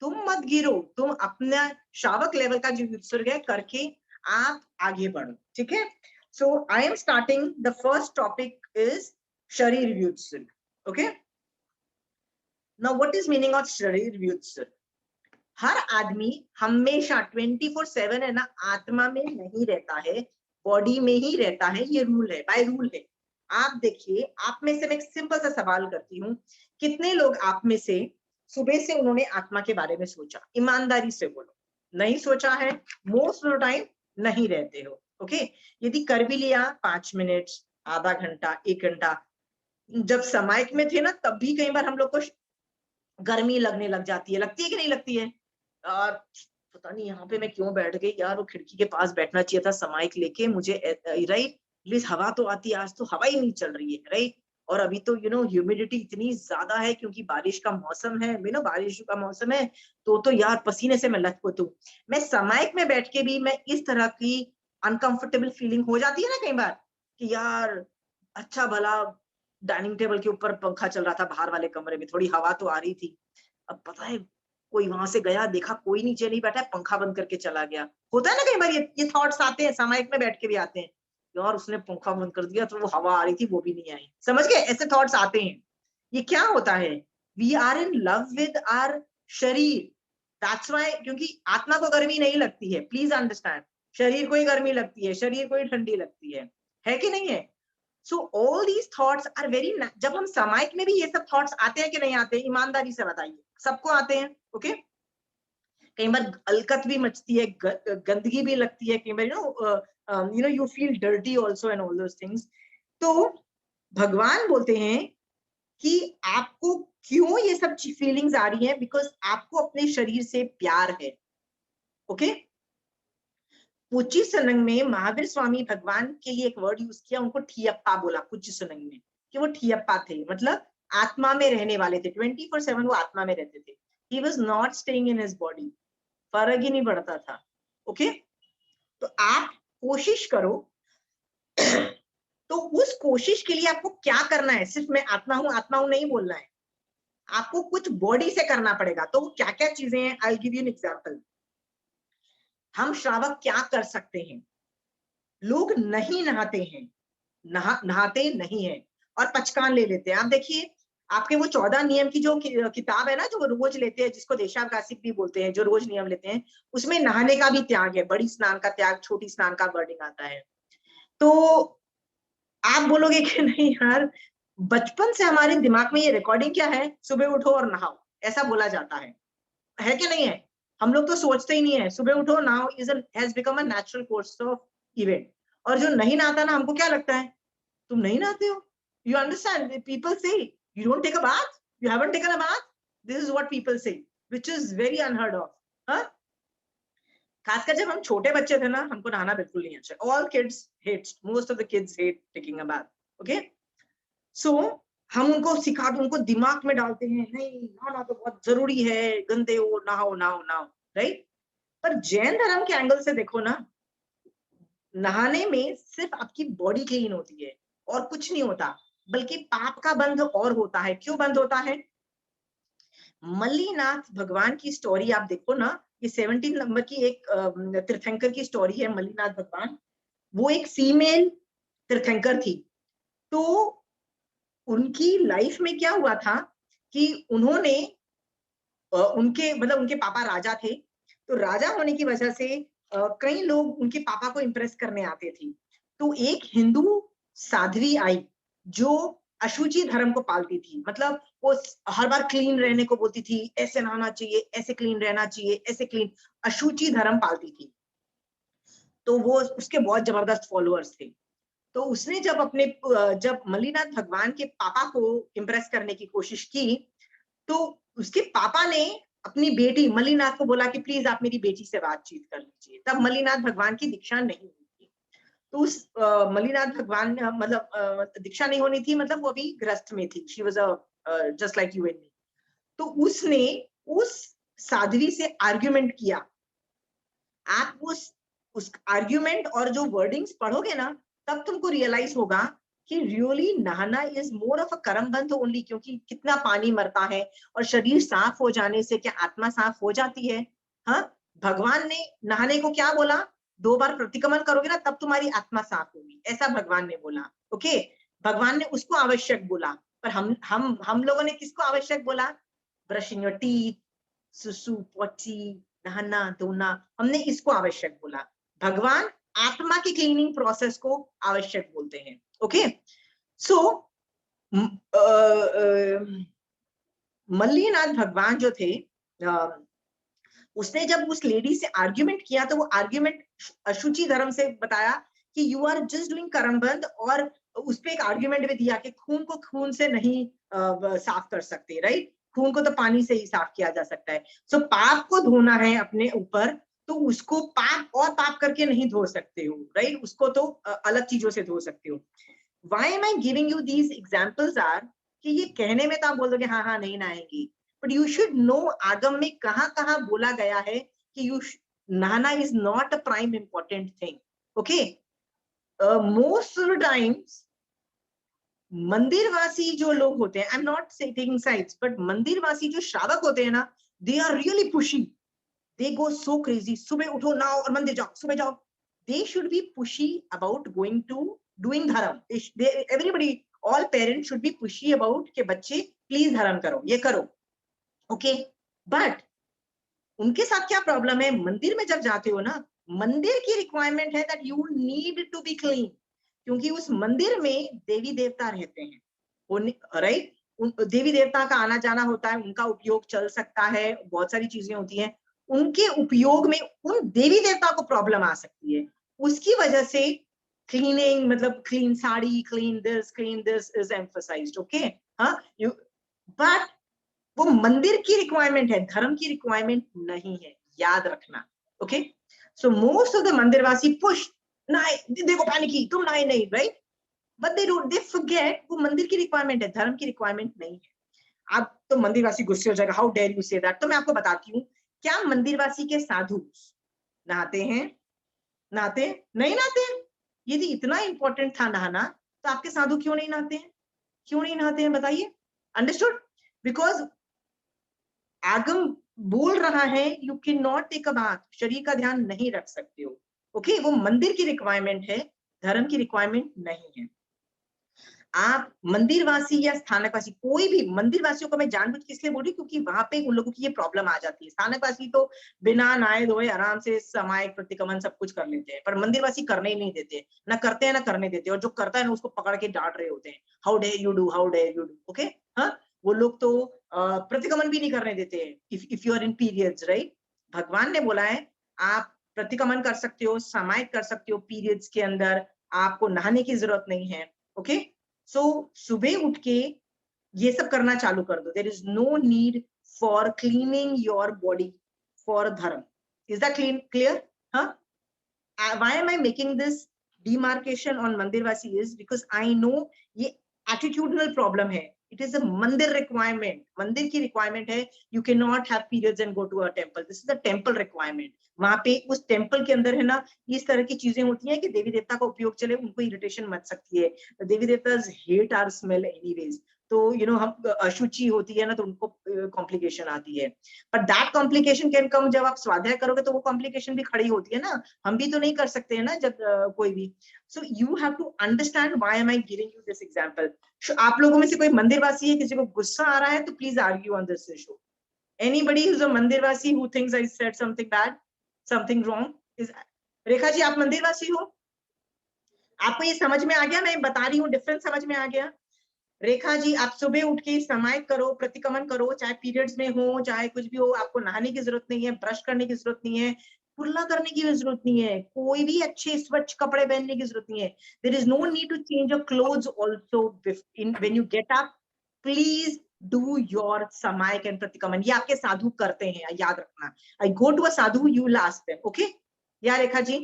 Speaker 1: तुम मत गिरो, तुम अपना श्रावक लेवल का जो व्युत्सर्ग है करके आप आगे बढ़ो। ठीक है, so I am starting the first topic is sharir vyutsarg. Okay, now what is meaning of sharir vyutsarg? हर आदमी हमेशा 24/7 है ना, आत्मा में नहीं रहता है, बॉडी में ही रहता है। ये रूल है, बाय रूल है। आप देखिए, आप में से मैं एक सिंपल सा सवाल करती हूँ, कितने लोग आप में से सुबह से उन्होंने आत्मा के बारे में सोचा? ईमानदारी से बोलो, नहीं सोचा है? मोस्ट ऑफ द टाइम नहीं रहते हो। ओके, यदि कर भी लिया 5 मिनट, आधा घंटा, 1 घंटा, जब समायक में थे ना, तब भी कई बार हम लोग को गर्मी लगने लग जाती है। लगती है कि नहीं लगती है? और पता नहीं यहाँ पे मैं क्यों बैठ गई यार, वो खिड़की के पास बैठना चाहिए था समाइक लेके मुझे, राइट? प्लीज, हवा तो आती है, आज तो हवा ही नहीं चल रही है, राइट? और अभी तो ह्यूमिडिटी इतनी ज्यादा है क्योंकि बारिश का मौसम है, बारिश का मौसम है, तो यार पसीने से मैं लथपथ हूँ। मैं समाइक में बैठ के भी मैं इस तरह की अनकंफर्टेबल फीलिंग हो जाती है ना कई बार, कि यार अच्छा भला डाइनिंग टेबल के ऊपर पंखा चल रहा था, बाहर वाले कमरे में थोड़ी हवा तो आ रही थी, अब पता है कोई वहां से गया, देखा कोई नीचे नहीं बैठा है, पंखा बंद करके चला गया। होता है ना कई बार, ये थॉट्स आते हैं, सामायिक में बैठ के भी आते हैं, यार उसने पंखा बंद कर दिया तो वो हवा आ रही थी वो भी नहीं आई। समझ गए? ऐसे थॉट्स आते हैं। ये क्या होता है? We are in love with our शरीर, दैट्स व्हाई, क्योंकि आत्मा को गर्मी नहीं लगती है, प्लीज अंडरस्टैंड। शरीर को ही गर्मी लगती है, शरीर को ही ठंडी लगती है कि नहीं है? So all these thoughts are very, जब हम समाइक में भी ये सब थॉट्स आते हैं कि नहीं आते? ईमानदारी से बताइए, सबको आते हैं। ओके, कई बार अलकत भी मचती है, गंदगी भी लगती है, कई बार you feel dirty also and all those things. तो भगवान बोलते हैं कि आपको क्यों ये सब फीलिंग्स आ रही है? बिकॉज आपको अपने शरीर से प्यार है। ओके, पुची सनंग में महावीर स्वामी भगवान के लिए एक वर्ड यूज किया, उनको ठियप्पा बोला पुची सनंग में, कि वो ठियप्पा थे, मतलब आत्मा में रहने वाले थे। 24/7 वो आत्मा में रहते थे। He was not staying in his body, फर्क ही नहीं पड़ता था। ओके, तो आप कोशिश करो तो उस कोशिश के लिए आपको क्या करना है? सिर्फ मैं आत्मा हूं नहीं बोलना है, आपको कुछ बॉडी से करना पड़ेगा। तो क्या क्या चीजें हैं? आई गिव यू एन एग्जांपल। हम श्रावक क्या कर सकते हैं? लोग नहीं नहाते हैं, नहाते नहीं है, और पचकान ले लेते हैं। आप देखिए, आपके वो 14 नियम की जो किताब है ना, जो रोज लेते हैं, जिसको देशावकाशिक भी बोलते हैं, जो रोज नियम लेते हैं, उसमें नहाने का भी त्याग है, बड़ी स्नान का त्याग, छोटी स्नान का वर्डिंग आता है। तो आप बोलोगे कि नहीं यार, बचपन से हमारे दिमाग में ये रिकॉर्डिंग क्या है, सुबह उठो और नहाओ, ऐसा बोला जाता है कि नहीं है? हम लोग तो सोचते ही नहीं है, सुबह उठो नहाओ has become a natural course of event. और जो नहीं नहाता ना, हमको क्या लगता है? तुम नहीं नहाते हो? You understand? People say, you don't take a bath? You haven't taken a bath? This is what people say, which is very unheard of. हाँ? खासकर जब हम छोटे बच्चे थे ना, हमको नहाना बिल्कुल नहीं अच्छा। All kids hate, most of the kids hate taking a bath. Okay? So, हम उनको सिखाते, उनको दिमाग में डालते हैं, नहीं नहाना तो बहुत जरूरी है, गंदे हो, नहाओ नहाओ नहाओ, राइट? पर जैन धर्म के एंगल से देखो ना, नहाने में सिर्फ आपकी बॉडी क्लीन होती है और कुछ नहीं होता, बल्कि पाप का बंध और होता है। क्यों बंद होता है? मल्लीनाथ भगवान की स्टोरी आप देखो ना, ये 17 नंबर की एक तीर्थंकर की स्टोरी है। मल्लीनाथ भगवान, वो एक फीमेल तीर्थंकर थी। तो उनकी लाइफ में क्या हुआ था कि उन्होंने उनके पापा राजा थे, तो राजा होने की वजह से कई लोग उनके पापा को इम्प्रेस करने आते थे। तो एक हिंदू साध्वी आई जो अशुचि धर्म को पालती थी, मतलब वो हर बार क्लीन रहने को बोलती थी, ऐसे नहाना चाहिए, ऐसे क्लीन रहना चाहिए, ऐसे क्लीन, अशुचि धर्म पालती थी। तो वो उसके बहुत जबरदस्त फॉलोअर्स थे। तो उसने जब अपने जब मल्लीनाथ भगवान के पापा को इम्प्रेस करने की कोशिश की, तो उसके पापा ने अपनी बेटी मल्लीनाथ को बोला कि प्लीज आप मेरी बेटी से बातचीत कर लीजिए। तब मल्लीनाथ भगवान की दीक्षा नहीं हुई थी। तो उस मल्लीनाथ भगवान मतलब दीक्षा नहीं होनी थी, मतलब वो अभी गृहस्थ में थी। She was just like you and me. तो उसने उस साध्वी से आर्ग्यूमेंट किया। आप उस आर्ग्यूमेंट और जो वर्डिंग्स पढ़ोगे ना, तब तुमको रियलाइज होगा कि रियली नहाना इज मोर ऑफ अ कर्म बंध ओनली, क्योंकि कितना पानी मरता है और शरीर साफ हो जाने से क्या आत्मा साफ हो जाती है? हाँ, भगवान ने नहाने को क्या बोला? 2 बार प्रतिक्रमण करोगे ना तब तुम्हारी आत्मा साफ होगी, ऐसा भगवान ने बोला। ओके, भगवान ने उसको आवश्यक बोला, पर हम लोगों ने किसको आवश्यक बोला? ब्रशिंग योर टीथ, सुसु पोटी, नहाना धोना, हमने इसको आवश्यक बोला। भगवान आत्मा की क्लीनिंग प्रोसेस को आवश्यक बोलते हैं। ओके, सो मल्लीनाथ भगवान जो थे, उसने जब उस लेडी से आर्ग्यूमेंट किया, तो वो आर्ग्यूमेंट अशुचि धर्म से बताया कि यू आर जस्ट डूइंग कर्मबंध, और उस पे एक आर्ग्यूमेंट भी दिया कि खून को खून से नहीं साफ कर सकते, राइट? खून को तो पानी से ही साफ किया जा सकता है। सो पाप को धोना है अपने ऊपर, तो उसको पाप और पाप करके नहीं धो सकते हो, राइट? उसको तो अलग चीजों से धो सकते हो। Why am I giving you these examples are कि ये कहने में तो आप बोल दोगे हाँ हाँ नहीं नहाएंगी, but you should know आगम में कहाँ कहाँ बोला गया है कि नहाना is not a prime important thing. Okay, most of the times मंदिरवासी जो लोग होते हैं, I am not taking sides, but मंदिरवासी जो श्रावक होते हैं ना, they are really pushy, they go so crazy, सुबह उठो नहाओ और मंदिर जाओ, सुबह जाओ। They should be pushy about going to doing dharma. Everybody, all parents should be pushy about के बच्चे प्लीज धर्म करो, ये करो। ओके, बट उनके साथ क्या प्रॉब्लम है? मंदिर में जब जाते हो ना, मंदिर की रिक्वायरमेंट है that you need to be clean, क्योंकि उस मंदिर में देवी देवता रहते हैं, राइट? देवी देवता का आना जाना होता है, उनका उपयोग चल सकता है, बहुत सारी चीजें होती हैं। उनके उपयोग में उन देवी देवता को प्रॉब्लम आ सकती है, उसकी वजह से क्लीनिंग, मतलब clean sari, clean this is emphasized. Okay, हाँ, यू, बट वो मंदिर की रिक्वायरमेंट है, धर्म की रिक्वायरमेंट नहीं है, याद रखना। Okay, so most of the मंदिरवासी पुश, नहाए, देखो पानी की, तुम नहाए नहीं, राइट? बट दे फॉरगेट वो मंदिर की रिक्वायरमेंट है, धर्म की रिक्वायरमेंट नहीं है। अब तो मंदिरवासी गुस्से हो जाएगा, how dare you say that. तो मैं आपको बताती हूँ, क्या मंदिरवासी के साधु नहाते हैं? नहाते नहीं? नहाते हैं। यदि इतना इंपॉर्टेंट था नहाना, तो आपके साधु क्यों नहीं नहाते हैं? क्यों नहीं नहाते हैं बताइए? अंडरस्टूड? बिकॉज आगम बोल रहा है you can not take a bath, शरीर का ध्यान नहीं रख सकते हो। ओके, वो मंदिर की रिक्वायरमेंट है, धर्म की रिक्वायरमेंट नहीं है। आप मंदिरवासी या स्थानकवासी, कोई भी मंदिरवासियों को मैं जानबूझ के इसलिए बोल रही हूँ क्योंकि वहां पे उन लोगों की ये प्रॉब्लम आ जाती है। स्थानकवासी तो बिना नहाए धोए आराम से सामायिक प्रतिक्रमण सब कुछ कर लेते हैं, पर मंदिरवासी करने ही नहीं देते, ना करते हैं ना करने देते, और जो करता है ना उसको पकड़ के डांट रहे होते हैं, how dare you do, how dare you do. Okay, हाँ, वो लोग तो प्रतिक्रमण भी नहीं करने देते हैं if you are in periods, right? भगवान ने बोला है आप प्रतिक्रमण कर सकते हो, सामायिक कर सकते हो पीरियड्स के अंदर, आपको नहाने की जरूरत नहीं है। ओके, सो सुबह उठ के ये सब करना चालू कर दो। There is no need for cleaning your body for dharma. Is that clear? हाँ, why am I making this demarcation on Mandirvasi is because I know ये attitudinal problem है. It is a मंदिर requirement. मंदिर की requirement है. You cannot have periods and go to a temple. This is the temple requirement. वहां पे उस टेम्पल के अंदर है ना, इस तरह की चीजें होती हैं कि देवी देवता का उपयोग चले, उनको इरिटेशन मच सकती है। देवी देवता हेट आवर स्मेल एनीवेज, तो हम अशुचि होती है ना, तो उनको कॉम्प्लिकेशन आती है। But that complication can come जब आप स्वाध्याय करोगे, तो वो कॉम्प्लिकेशन भी खड़ी होती है ना, हम भी तो नहीं कर सकते हैं ना जब कोई भी। So you have to understand why am I giving you this example. आप लोगों में से कोई मंदिरवासी है, किसी को गुस्सा आ रहा है तो please argue on this issue. Anybody who is a मंदिरवासी who thinks I said something bad, something wrong? Is Rekha ji आप मंदिरवासी हो? आपको ये समझ में आ गया? मैं बता रही हूँ, डिफरेंस समझ में आ गया? रेखा जी, आप सुबह उठ के सामायिक करो, प्रतिक्रमण करो, चाहे पीरियड्स में हो चाहे कुछ भी हो, आपको नहाने की जरूरत नहीं है, ब्रश करने की जरूरत नहीं है, कुर्ला करने की भी जरूरत नहीं है, कोई भी अच्छे स्वच्छ कपड़े पहनने की जरूरत नहीं है. There is no need to change your clothes also when you get up. Please do your samayik and pratikaman. ये आपके साधु करते हैं, याद रखना. I go to a sadhu, you will ask them. Okay? या रेखा जी?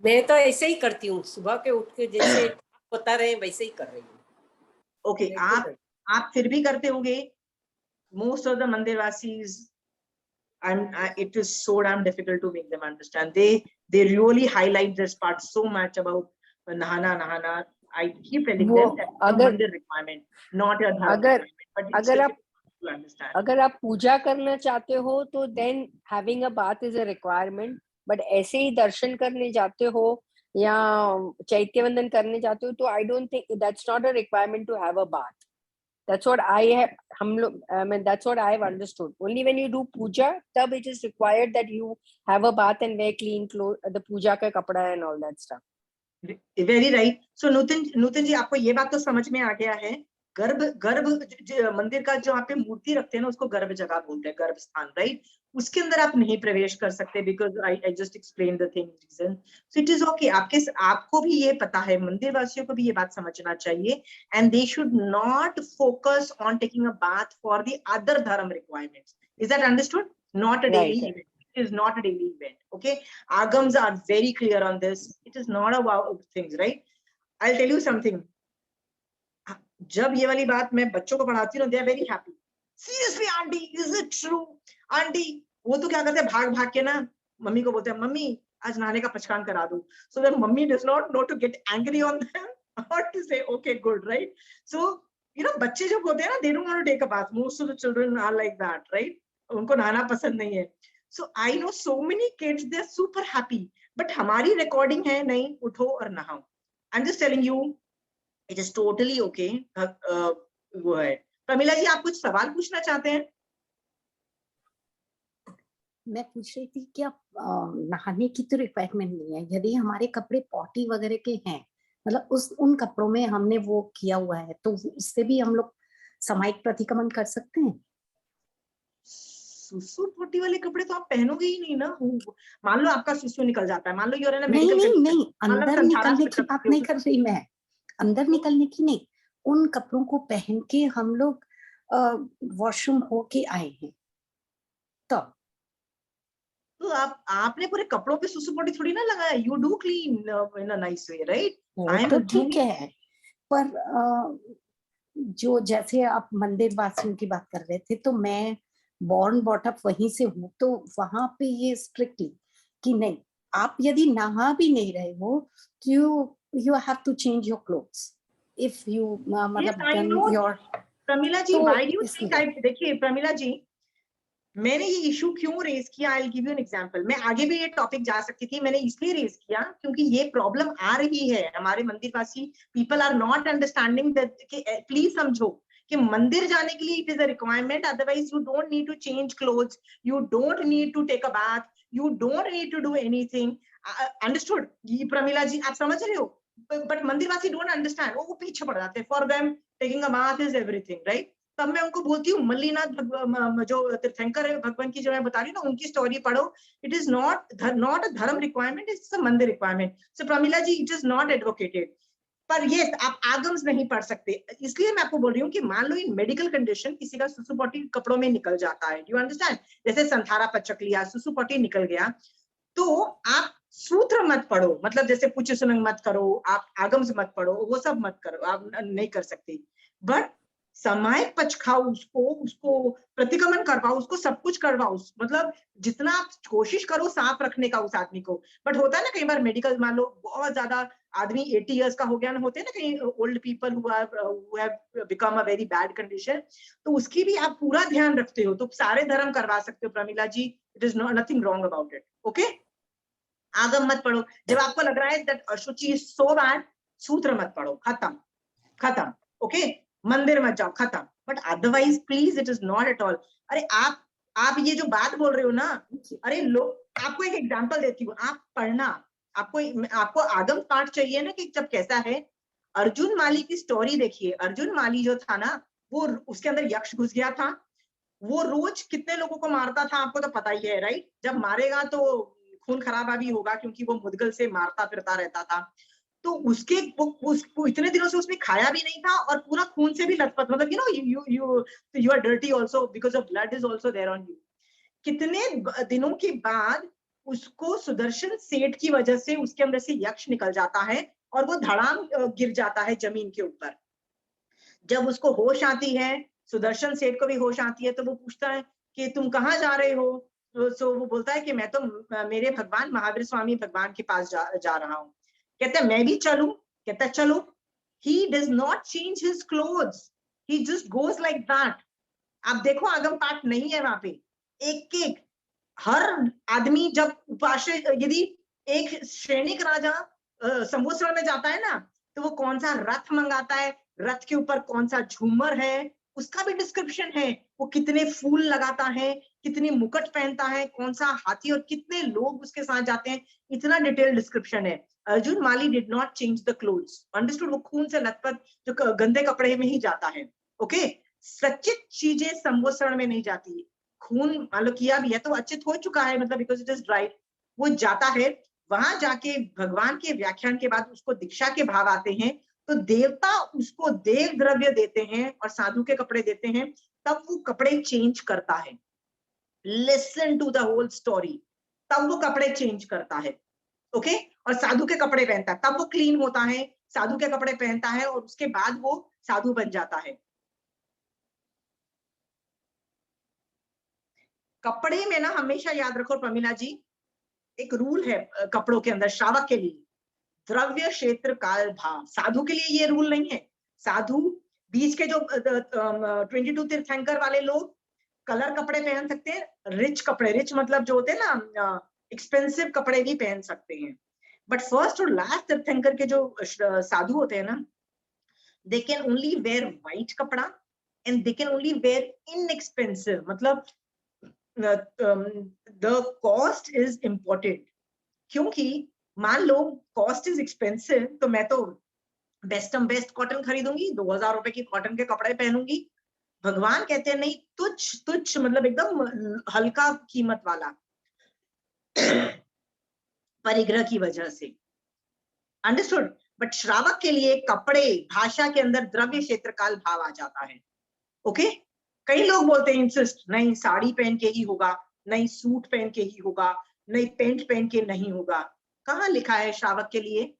Speaker 4: मैं तो ऐसे ही करती हूँ, सुबह के उठ के जैसे बता रहे हैं वैसे ही कर रही हूँ.
Speaker 1: Okay, आप फिर भी करते होगे. Most of the Mandirvasis, it is so damn difficult to make them understand. They really highlight this part so much about nahana. I keep telling them that it's a mandir requirement, not a dharma requirement. But it's difficult to understand.
Speaker 5: अगर आप पूजा करना चाहते हो तो then having a bath is a requirement. But ऐसे ही दर्शन करने जाते हो या चैत्य वंदन करने जाते हो तो I don't think that's not a requirement to have a bath. That's what that's what I have understood. Only when you do puja, tab it is required that you have a bath and wear clean clothes, the puja ka kapda and all that stuff.
Speaker 1: Very right. So नूतन जी, आपको ये बात तो समझ में आ गया है. गर्भ मंदिर का जो आप पे मूर्ति रखते हैं ना, उसको गर्भ जगह बोलते हैं, गर्भ स्थान, राइट. उसके अंदर आप नहीं प्रवेश कर सकते because I just explain the thing reason. So it is okay. आपको भी ये पता है, मंदिर वासियों को भी ये बात समझना चाहिए. And they should not focus on taking a bath for the other dharma requirements. Is that understood? Not a daily event. It is not a daily event. Okay, agams are very clear on this. It is not about things, right? I'll tell you something. जब ये वाली बात मैं बच्चों को पढ़ाती हूँ, they are very happy. Seriously, auntie, is it true? Auntie, वो तो क्या करते हैं, भाग भाग के ना मम्मी को बोलते हैं, मम्मी आज नहाने का पचकान करा दो. So then mummy does not know to get angry on them or to say okay good, right? So you know, बच्चे जब होते हैं ना, they don't want to take a bath. Most of the children are like that, right? उनको नहाना पसंद नहीं है. So I know so many kids, they're super happy. But हमारी recording है, नहीं उठो और नहाओ. I'm just telling you, it is totally okay. वो है. प्रमिला जी, आप कुछ सवाल पूछना चाहते हैं?
Speaker 6: मैं पूछ रही थी कि आप नहाने की तो रिक्वायरमेंट नहीं है, यदि हमारे कपड़े पॉटी वगैरह के हैं, मतलब उन कपड़ों में हमने वो किया हुआ है, तो उससे भी हम लोग सामायिक प्रतिक्रमण कर सकते हैं?
Speaker 1: सुसु पोटी वाले कपड़े तो आप पहनोगे ही नहीं ना. मान लो आपका सुसु निकल जाता है, मान लो यूर इन अ
Speaker 6: नहीं
Speaker 1: मेडिकल
Speaker 6: नहीं नहीं, अंदर निकलने की बात नहीं कर रही मैं, अंदर निकलने की नहीं, उन कपड़ों को पहन के हम लोग वॉशरूम होके आए हैं तब.
Speaker 1: तो आपने पूरे कपड़ों पे सुसु पोटी थोड़ी ना लगाया. You do clean in a nice way, right?
Speaker 6: तो ठीक है, पर जो जैसे आप मंदिर वासियों की बात कर रहे थे, तो मैं बॉर्न बॉटअप वहीं से हूँ, तो वहां पे ये स्ट्रिक्टली कि नहीं, आप यदि नहा भी नहीं रहे हो तो you have to change your clothes if you मतलब your.
Speaker 1: Pramila ji, why do you think देखिए प्रमिला जी, मैंने ये इशू क्यों रेज किया, I will give you an example. मैं आगे भी ये टॉपिक जा सकती थी, मैंने इसलिए रेज किया क्योंकि ये प्रॉब्लम आ रही है. हमारे मंदिरवासी people are not understanding that. Please समझो कि मंदिर जाने के लिए it is a requirement, otherwise you don't need to change clothes, you don't need to take a bath, you don't need to do anything. Understood Pramila ji, आप समझ रहे हो? बट मंदिरवासी डोंट अंडरस्टैंड, वो पीछे पड़ जाते हैं. For them taking a bath is everything, right? तब मैं उनको बोलती हूँ, मल्लीनाथ जो तीर्थंकर है भगवान की, जो मैं बता रही हूँ ना, उनकी स्टोरी पढ़ो. इट इज नॉट अ धर्म requirement, it's a mandir requirement. So Pramila ji, it is not advocated. पर ये आप आगम्स नहीं पढ़ सकते, इसलिए मैं आपको बोल रही हूँ कि मान लो इन मेडिकल कंडीशन किसी का सुसुपोटी कपड़ों में निकल जाता है, यू अंडरस्टैंड, जैसे संथारा पचक लिया, सुसुपोटी निकल गया, तो आप सूत्र मत पढ़ो, मतलब जैसे पुच्छ सुनंग मत करो, आप आगम्स मत पढ़ो, वो सब मत करो, आप नहीं कर सकते. बट सामायिक पचखाओ, उसको प्रतिक्रमण करवाओ, उसको सब कुछ करवाओ, मतलब जितना आप कोशिश करो साफ रखने का उस आदमी को. बट होता है ना कई बार मेडिकल, मान लो बहुत ज्यादा आदमी 80 इयर्स का हो गया ना, होते हैं ना कई old people who have become a very bad condition, तो उसकी भी आप पूरा ध्यान रखते हो, तो सारे धर्म करवा सकते हो Pramila ji. It is nothing wrong about it. Okay, आगम मत पढ़ो. जब आपको लग रहा है that ashuchi is so bad, सूत्र मत पढ़ो, खत्म. ओके, मंदिर मत जाओ, खत्म. But otherwise please, it is not at all. अरे आप ये जो बात बोल रहे हो ना, अरे लोग, आपको एक एग्जांपल देती हूँ, आप पढ़ना, आपको आगम पाठ चाहिए ना कि जब कैसा है. अर्जुन माली की स्टोरी देखिए. अर्जुन माली जो था ना, वो उसके अंदर यक्ष घुस गया था, वो रोज कितने लोगों को मारता था, आपको तो पता ही है, राइट? जब मारेगा तो खून खराबा भी होगा क्योंकि वो मुदगल से मारता फिरता रहता था। तो उसके वो इतने दिनों से उसने खाया भी नहीं था और पूरा खून से भी लथपथ, मतलब you are dirty also because of blood is also there on you. कितने दिनों के बाद उसको सुदर्शन सेठ की वजह से उसके अंदर से यक्ष निकल जाता है और वो धड़ाम गिर जाता है जमीन के ऊपर। जब उसको होश आती है, सुदर्शन सेठ को भी होश आती है, तो वो पूछता है कि तुम कहाँ जा रहे हो? सो वो बोलता है कि मैं तो मेरे भगवान महावीर स्वामी भगवान के पास जा रहा हूँ। कहते हैं मैं भी चलूं? कहता है चलो। He does not change his clothes. He just goes like that. आप देखो आगम पाठ नहीं है वहां पे। एक एक हर आदमी जब उपाश्रय, यदि एक सैनिक राजा संवत्सर में जाता है ना, तो वो कौन सा रथ मंगाता है, रथ के ऊपर कौन सा झूमर है, उसका भी डिस्क्रिप्शन है। वो कितने फूल लगाता है, कितनी मुकुट पहनता है, कौन सा हाथी, और कितने लोग उसके साथ जाते हैं, इतना डिटेल डिस्क्रिप्शन है। Arjun Mali did not change the clothes, understood? वो खून से लथपथ जो गंदे कपड़े में ही जाता है। ओके, सचित चीजें संवत्सर में नहीं जाती। खून मान लो किया भी है तो अच्छित हो चुका है, मतलब बिकॉज इट इज ड्राइड, वो जाता है। वहां जाके भगवान के व्याख्यान के बाद उसको दीक्षा के भाव आते हैं, तो देवता उसको देव द्रव्य देते हैं और साधु के कपड़े देते हैं, तब वो कपड़े चेंज करता है। Listen to the whole story. तब वो कपड़े चेंज करता है। ओके, और साधु के कपड़े पहनता है, तब वो क्लीन होता है, साधु के कपड़े पहनता है और उसके बाद वो साधु बन जाता है। कपड़े में ना हमेशा याद रखो प्रमीला जी, एक रूल है कपड़ों के अंदर श्रावक के लिए, द्रव्य क्षेत्र काल भाव। साधु के लिए ये रूल नहीं है। साधु बीच के जो 22 तीर्थंकर वाले लोग कलर कपड़े पहन सकते हैं, रिच कपड़े, रिच मतलब जो होते हैं ना एक्सपेंसिव कपड़े भी पहन सकते हैं। बट फर्स्ट और लास्ट तीर्थंकर के जो साधु होते हैं ना, they can only wear white kapda and they can only wear inexpensive, मतलब द कॉस्ट इज इम्पोर्टेंट। क्योंकि मान लो कॉस्ट इज एक्सपेंसिव, तो मैं तो बेस्ट कॉटन खरीदूंगी, 2000 रुपए की कॉटन के कपड़े पहनूंगी। भगवान कहते हैं नहीं, तुच्छ मतलब एकदम हल्का कीमत वाला परिग्रह की वजह से। अंडरस्टूड? बट श्रावक के लिए कपड़े, भाषा के अंदर द्रव्य क्षेत्र काल भाव आ जाता है। ओके, कई लोग बोलते हैं इंसिस्ट, नहीं साड़ी पहन के ही होगा, नहीं सूट पहन के ही होगा, नहीं पेंट पहन के नहीं होगा। कहाँ लिखा है श्रावक के लिए?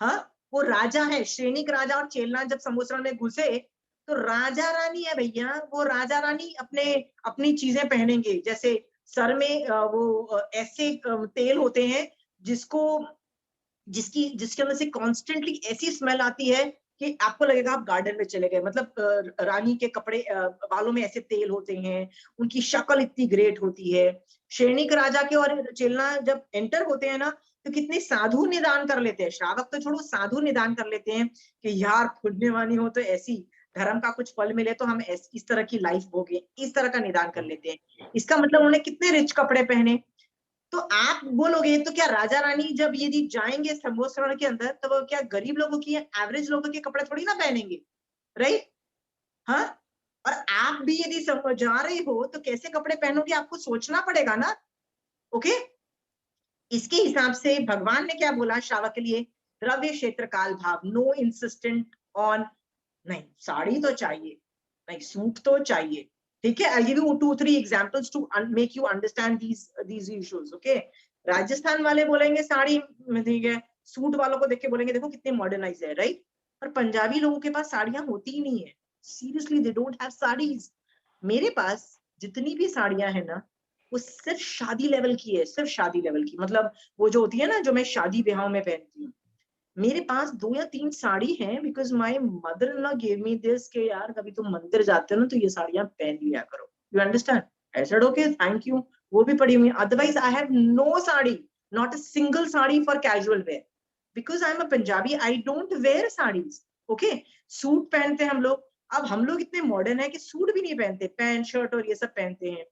Speaker 1: हाँ, वो राजा है, श्रेणिक राजा और चेलना जब संवत्सर में घुसे तो राजा रानी है भैया, वो राजा रानी अपनी चीजें पहनेंगे। जैसे सर में वो ऐसे तेल होते हैं जिसके अंदर से कॉन्स्टेंटली ऐसी स्मेल आती है कि आपको लगेगा आप गार्डन में चले गए। मतलब रानी के कपड़े बालों में ऐसे तेल होते हैं, उनकी शक्ल इतनी ग्रेट होती है। श्रेणिक राजा के और चेलना जब एंटर होते हैं ना, तो कितने साधु निदान कर लेते हैं। श्रावक तो छोड़ो, साधु निदान कर लेते हैं कि यार पुण्यवानी हो तो ऐसी, धर्म का कुछ फल मिले तो हम इस तरह की लाइफ भोगे, इस तरह का निदान कर लेते हैं। इसका मतलब उन्होंने कितने रिच कपड़े पहने। तो आप बोलोगे तो क्या राजा रानी जब यदि जाएंगे संवत्सर के अंदर, तो वो क्या गरीब लोगों की, एवरेज लोगों के कपड़े थोड़ी ना पहनेंगे, राइट? हाँ, और आप भी यदि जा रहे हो तो कैसे कपड़े पहनोगे, आपको सोचना पड़ेगा ना। ओके, इसके हिसाब से भगवान ने क्या बोला श्रावक के लिए? द्रव्य क्षेत्र काल भाव, नो इंसिस्टेंट ऑन, नहीं साड़ी तो चाहिए, नहीं सूट तो चाहिए। ठीक है, I give you 2-3 examples to make you understand these issues. Okay, Rajasthan वाले बोलेंगे साड़ी, ठीक है, सूट वालों को देख के बोलेंगे देखो कितने मॉडर्नाइज है, राइट? पर पंजाबी लोगों के पास साड़ियां होती ही नहीं है। Seriously, they don't have saris. मेरे पास जितनी भी साड़ियां है ना, वो सिर्फ शादी लेवल की है, सिर्फ शादी लेवल की। मतलब वो जो होती है ना, जो मैं शादी ब्याह में पहनती हूँ। मेरे पास 2 या 3 साड़ी हैं because my mother in law give me this के यार कभी तुम मंदिर जाते हो ना तो ये साड़ियां पहन लिया करो। You understand? I said okay, thank you. वो भी पड़ी हुई, otherwise I have no sari, not a single sari for casual wear, because I am a Punjabi, I don't wear saris. Okay, suit पहनते हैं हम लोग। अब हम लोग इतने मॉडर्न है कि सूट भी नहीं पहनते, पैंट शर्ट और ये सब पहनते हैं।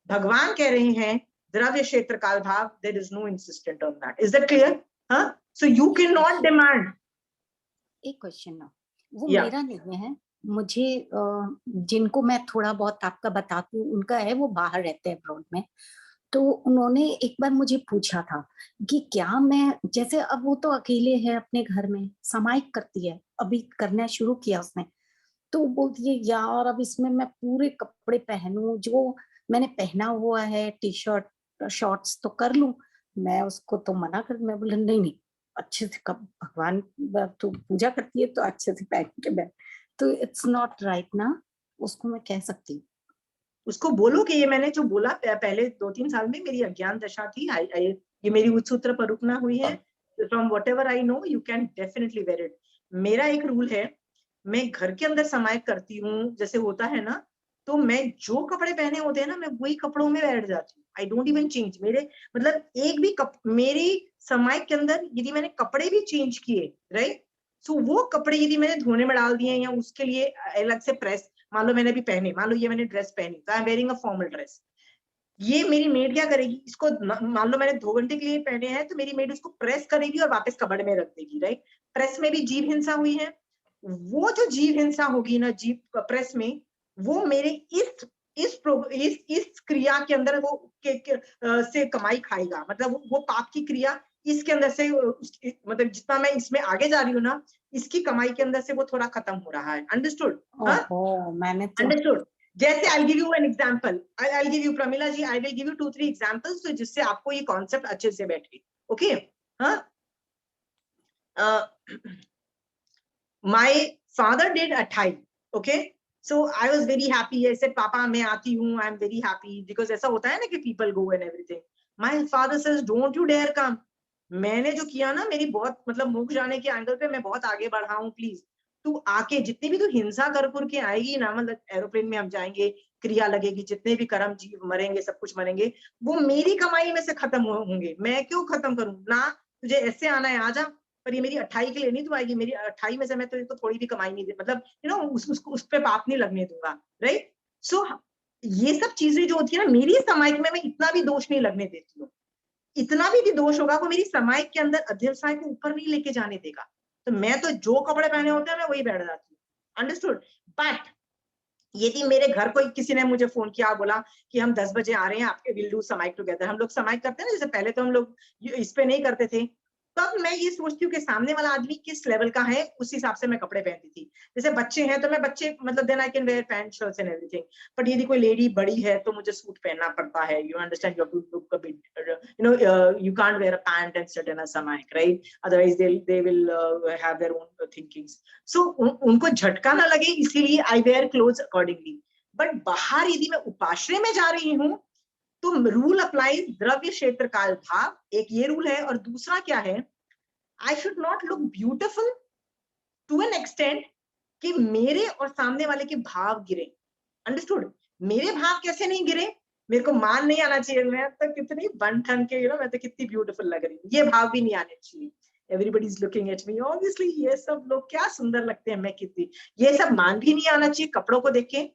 Speaker 1: भगवान कह रहे हैं द्रव्य क्षेत्र काल भाव, there is no insistent on that. Is that clear? हाँ, so you can not demand.
Speaker 6: एक क्वेश्चन ना, वो
Speaker 1: Yeah.
Speaker 6: मेरा नहीं है, मुझे जिनको मैं थोड़ा बहुत आपका बताती हूँ उनका है, वो बाहर रहते हैं अब्रॉड में। तो उन्होंने एक बार मुझे पूछा था कि क्या मैं, जैसे अब वो तो अकेले है अपने घर में, सामायिक करती है, अभी करना शुरू किया उसने, तो वो बोलती है यार अब इसमें मैं पूरे कपड़े पहनूं जो मैंने पहना हुआ है, टी शर्ट शॉर्ट्स तो कर लूं। मैं उसको तो मना कर, मैं बोला नहीं नहीं, अच्छे से कब भगवान तू पूजा करती है तो अच्छे से पहन के बैठ। तो इट्स नॉट राइट ना, उसको मैं कह सकती हूँ।
Speaker 1: उसको बोलो कि ये मैंने जो बोला पहले 2-3 साल में मेरी अज्ञान दशा थी, ये मेरी उच्चसूत्र पर रुकना हुई है। From what ever I know you can definitely wear it. मेरा एक रूल है, मैं घर के अंदर समायिक करती हूँ जैसे होता है ना, तो मैं जो कपड़े पहने होते हैं ना, मैं वही कपड़ों में बैठ जाती हूँ। I don't even change. मेरे मतलब एक भी मेरी समायिक के अंदर यदि मैंने कपड़े भी चेंज किए, राइट, सो वो कपड़े यदि मैंने धोने में डाल दिए या उसके लिए अलग से प्रेस, मान लो मैंने अभी पहने, मान लो ये मैंने ड्रेस पहनी, तो I am wearing a formal dress, ये मेरी मेड क्या करेगी, इसको मान लो मैंने 2 घंटे के लिए पहने हैं, तो मेरी मेड उसको प्रेस करेगी और वापस कबर्ड में रख देगी, राइट। प्रेस में भी जीव हिंसा हुई है। वो जो जीव हिंसा होगी ना जीव प्रेस में, वो मेरे इस क्रिया के अंदर वो से कमाई खाएगा। मतलब वो पाप की क्रिया इसके अंदर से मतलब जितना मैं इसमें आगे जा रही हूँ ना, इसकी कमाई के अंदर से वो थोड़ा खत्म हो रहा है। अंडरस्टूड?
Speaker 6: ओहो, मैंने तो
Speaker 1: अंडरस्टूड। जैसे I'll give you an example. I'll give you, Pramila ji, I will give you 2-3 examples, तो जिससे आपको ये कॉन्सेप्ट अच्छे से बैठे। ओके? हाँ? My father did a tie. Okay? So I was very happy. I said, Papa, मैं आती हूँ. I'm very happy because ऐसा होता है ना कि people go and everything. My father says, don't you dare come. मैंने जो किया ना, मेरी बहुत मतलब मोक्ष जाने के एंगल पे मैं बहुत आगे बढ़ा हूँ, प्लीज तू आके जितनी भी तू हिंसा कर के आएगी ना, मतलब एरोप्लेन में हम जाएंगे, क्रिया लगेगी, जितने भी कर्म जीव मरेंगे, सब कुछ मरेंगे, वो मेरी कमाई में से खत्म होंगे। मैं क्यों खत्म करूं ना, तुझे ऐसे आना है आ जा, पर ये मेरी 28 के लिए नहीं तू आएगी। मेरी 28 में से मैं तो थोड़ी भी कमाई नहीं दे, मतलब यू नो उस पे पाप नहीं लगने दूंगा, राइट। सो ये सब चीजें जो होती है ना, मेरी समाज में मैं इतना भी दोष नहीं लगने देती हूँ। इतना भी दोष होगा वो मेरी समाज के अंदर अध्यवसाय को ऊपर नहीं लेके जाने देगा। तो मैं तो जो कपड़े पहने होते हैं मैं वही बैठ जाती हूँ। अंडरस्टूड? बट यदि मेरे घर को किसी ने मुझे फोन किया, बोला कि हम 10 बजे आ रहे हैं, आपके विल डू समाइक टुगेदर, हम लोग समाइक करते हैं ना, जैसे पहले तो हम लोग इस पे नहीं करते थे, तब मैं ये सोचती हूँ कि सामने वाला आदमी किस लेवल का है, उस हिसाब से मैं कपड़े पहनती थी। जैसे बच्चे हैं तो मैं बच्चे मतलब then I can wear pant shirts and everything, but यदि कोई लेडी बड़ी है तो मुझे सूट पहनना पड़ता है। You understand, you have to look a bit, you know, you can't wear a pant and sit in a samayik, right, otherwise they will have their own thinkings. So उनको झटका ना लगे, इसीलिए I wear clothes accordingly. But बाहर यदि मैं उपाश्रय में जा रही हूँ तो रूल अप्लाई द्रव्य क्षेत्र काल भाव, एक ये रूल है, और दूसरा क्या है, I should not look beautiful to an extent कि मेरे और सामने वाले के भाव गिरे। अंडरस्टूड? मेरे भाव कैसे नहीं गिरे, मेरे को मान नहीं आना चाहिए मैं तो कितनी बन ठन के, मैं तो कितनी ब्यूटीफुल लग रही हूँ, ये भाव भी नहीं आने चाहिए। Everybody is looking at me, obviously ये सब लोग क्या सुंदर लगते हैं, मैं कितनी, ये सब मान भी नहीं आना चाहिए कपड़ों को देख के।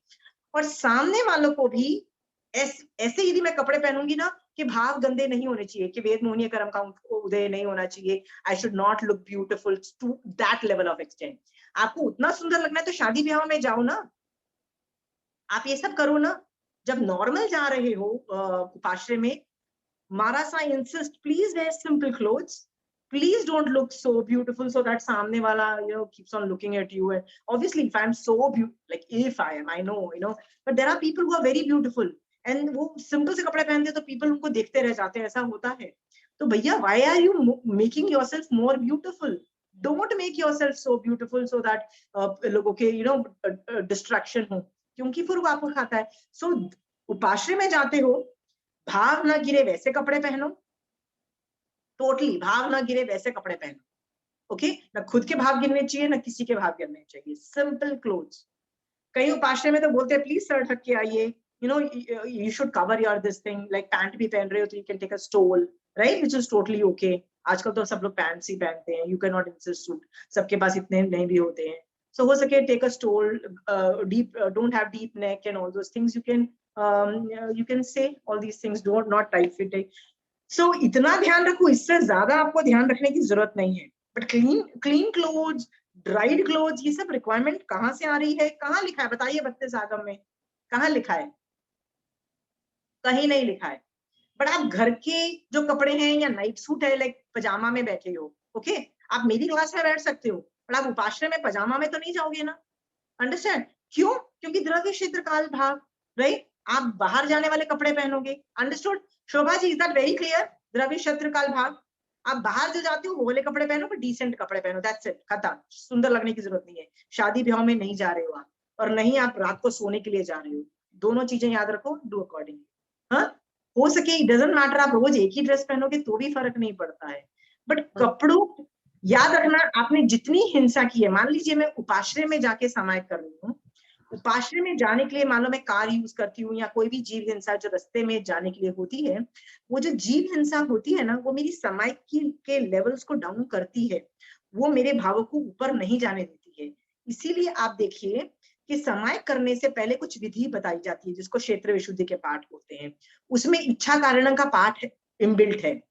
Speaker 1: और सामने वालों को भी ऐसे यदि मैं कपड़े पहनूंगी ना कि भाव गंदे नहीं होने चाहिए, कि वेद मोहनीय कर्म का उदय नहीं होना चाहिए। I should not look beautiful to that level of extent. आपको उतना सुंदर लगना है तो शादी ब्याह में जाओ ना, आप ये सब करो ना। जब नॉर्मल जा रहे हो उपाश्रय में, Maras, I insist, please wear simple clothes. Please don't look so beautiful so that samne wala, you know, keeps on looking at you. And obviously, if I'm so beautiful, like if I am, I know, you know, but there are people who are very beautiful. And वो simple से कपड़े पहनते हैं तो people उनको देखते रह जाते हैं, ऐसा होता है। तो भैया, why are you making yourself more beautiful? Don't make yourself so beautiful so that लोगों के, you know, distraction हो, क्योंकि फिर वो आपको खाता है। So उपाश्रय में जाते हो, भाव ना गिरे वैसे कपड़े पहनो, टोटली भाव ना गिरे वैसे कपड़े पहनो। ओके? ना खुद के भाव गिरने चाहिए ना किसी के भाव गिरने चाहिए, सिंपल क्लोथ्स। कई उपाश्रय में तो बोलते हैं प्लीज सर ढक के आइए, you know, you should cover your this thing, like pant भी पहन रहे हो तो you can take a stole, right, which is totally okay. आजकल तो सब लोग पैंट्स ही पहनते हैं, you can not insist suit, सबके पास इतने नहीं भी होते हैं। सो हो सके take a stole, deep, don't have deep neck and all those things, you can say all these things, don't not tight fitting. So इतना ध्यान रखो, इससे ज्यादा आपको ध्यान रखने की जरूरत नहीं है। But clean clothes, dried clothes, ये सब रिक्वायरमेंट कहाँ से आ रही है, कहाँ लिखा है बताइए? 32 आगम में कहाँ लिखा है? कहीं नहीं लिखा है। बट आप घर के जो कपड़े हैं या नाइट सूट है, लाइक पजामा में बैठे हो, ओके, आप मेरी क्लास में बैठ सकते हो, पर आप उपाश्रय में पजामा में तो नहीं जाओगे ना। अंडरस्टैंड? क्यों? क्योंकि द्रव्य क्षेत्र काल भाव, राइट? आप बाहर जाने वाले कपड़े पहनोगे। Understood? Shobha ji, is that very clear? द्रव्य क्षेत्र काल भाव, आप बाहर जो जाते हो वो वाले कपड़े पहनो, पर डिसेंट कपड़े पहनो, दैट्स इट, खत्म। सुंदर लगने की जरूरत नहीं है। शादी ब्याह में नहीं जा रहे हो आप, और नहीं आप रात को सोने के लिए जा रहे हो। दोनों चीजें याद रखो, डू अकॉर्डिंग। हाँ, हो सके डजंट मैटर, आप रोज एक ही ड्रेस पहनोगे तो भी फर्क नहीं पड़ता है, बट कपड़ों, याद रखना, आपने जितनी हिंसा की है, मान लीजिए मैं उपाश्रय में जाके समाय कर रही हूँ, उपाश्रय में जाने के लिए मान लो मैं कार यूज करती हूँ या कोई भी जीव हिंसा जो रास्ते में जाने के लिए होती है, वो जो जीव हिंसा होती है ना, वो मेरी समाय के लेवल्स को डाउन करती है, वो मेरे भावों को ऊपर नहीं जाने देती है। इसीलिए आप देखिए कि समाय करने से पहले कुछ विधि बताई जाती है, जिसको क्षेत्र विशुद्धि के पाठ होते हैं। उसमें इच्छा कारण का पाठ इनबिल्ट है।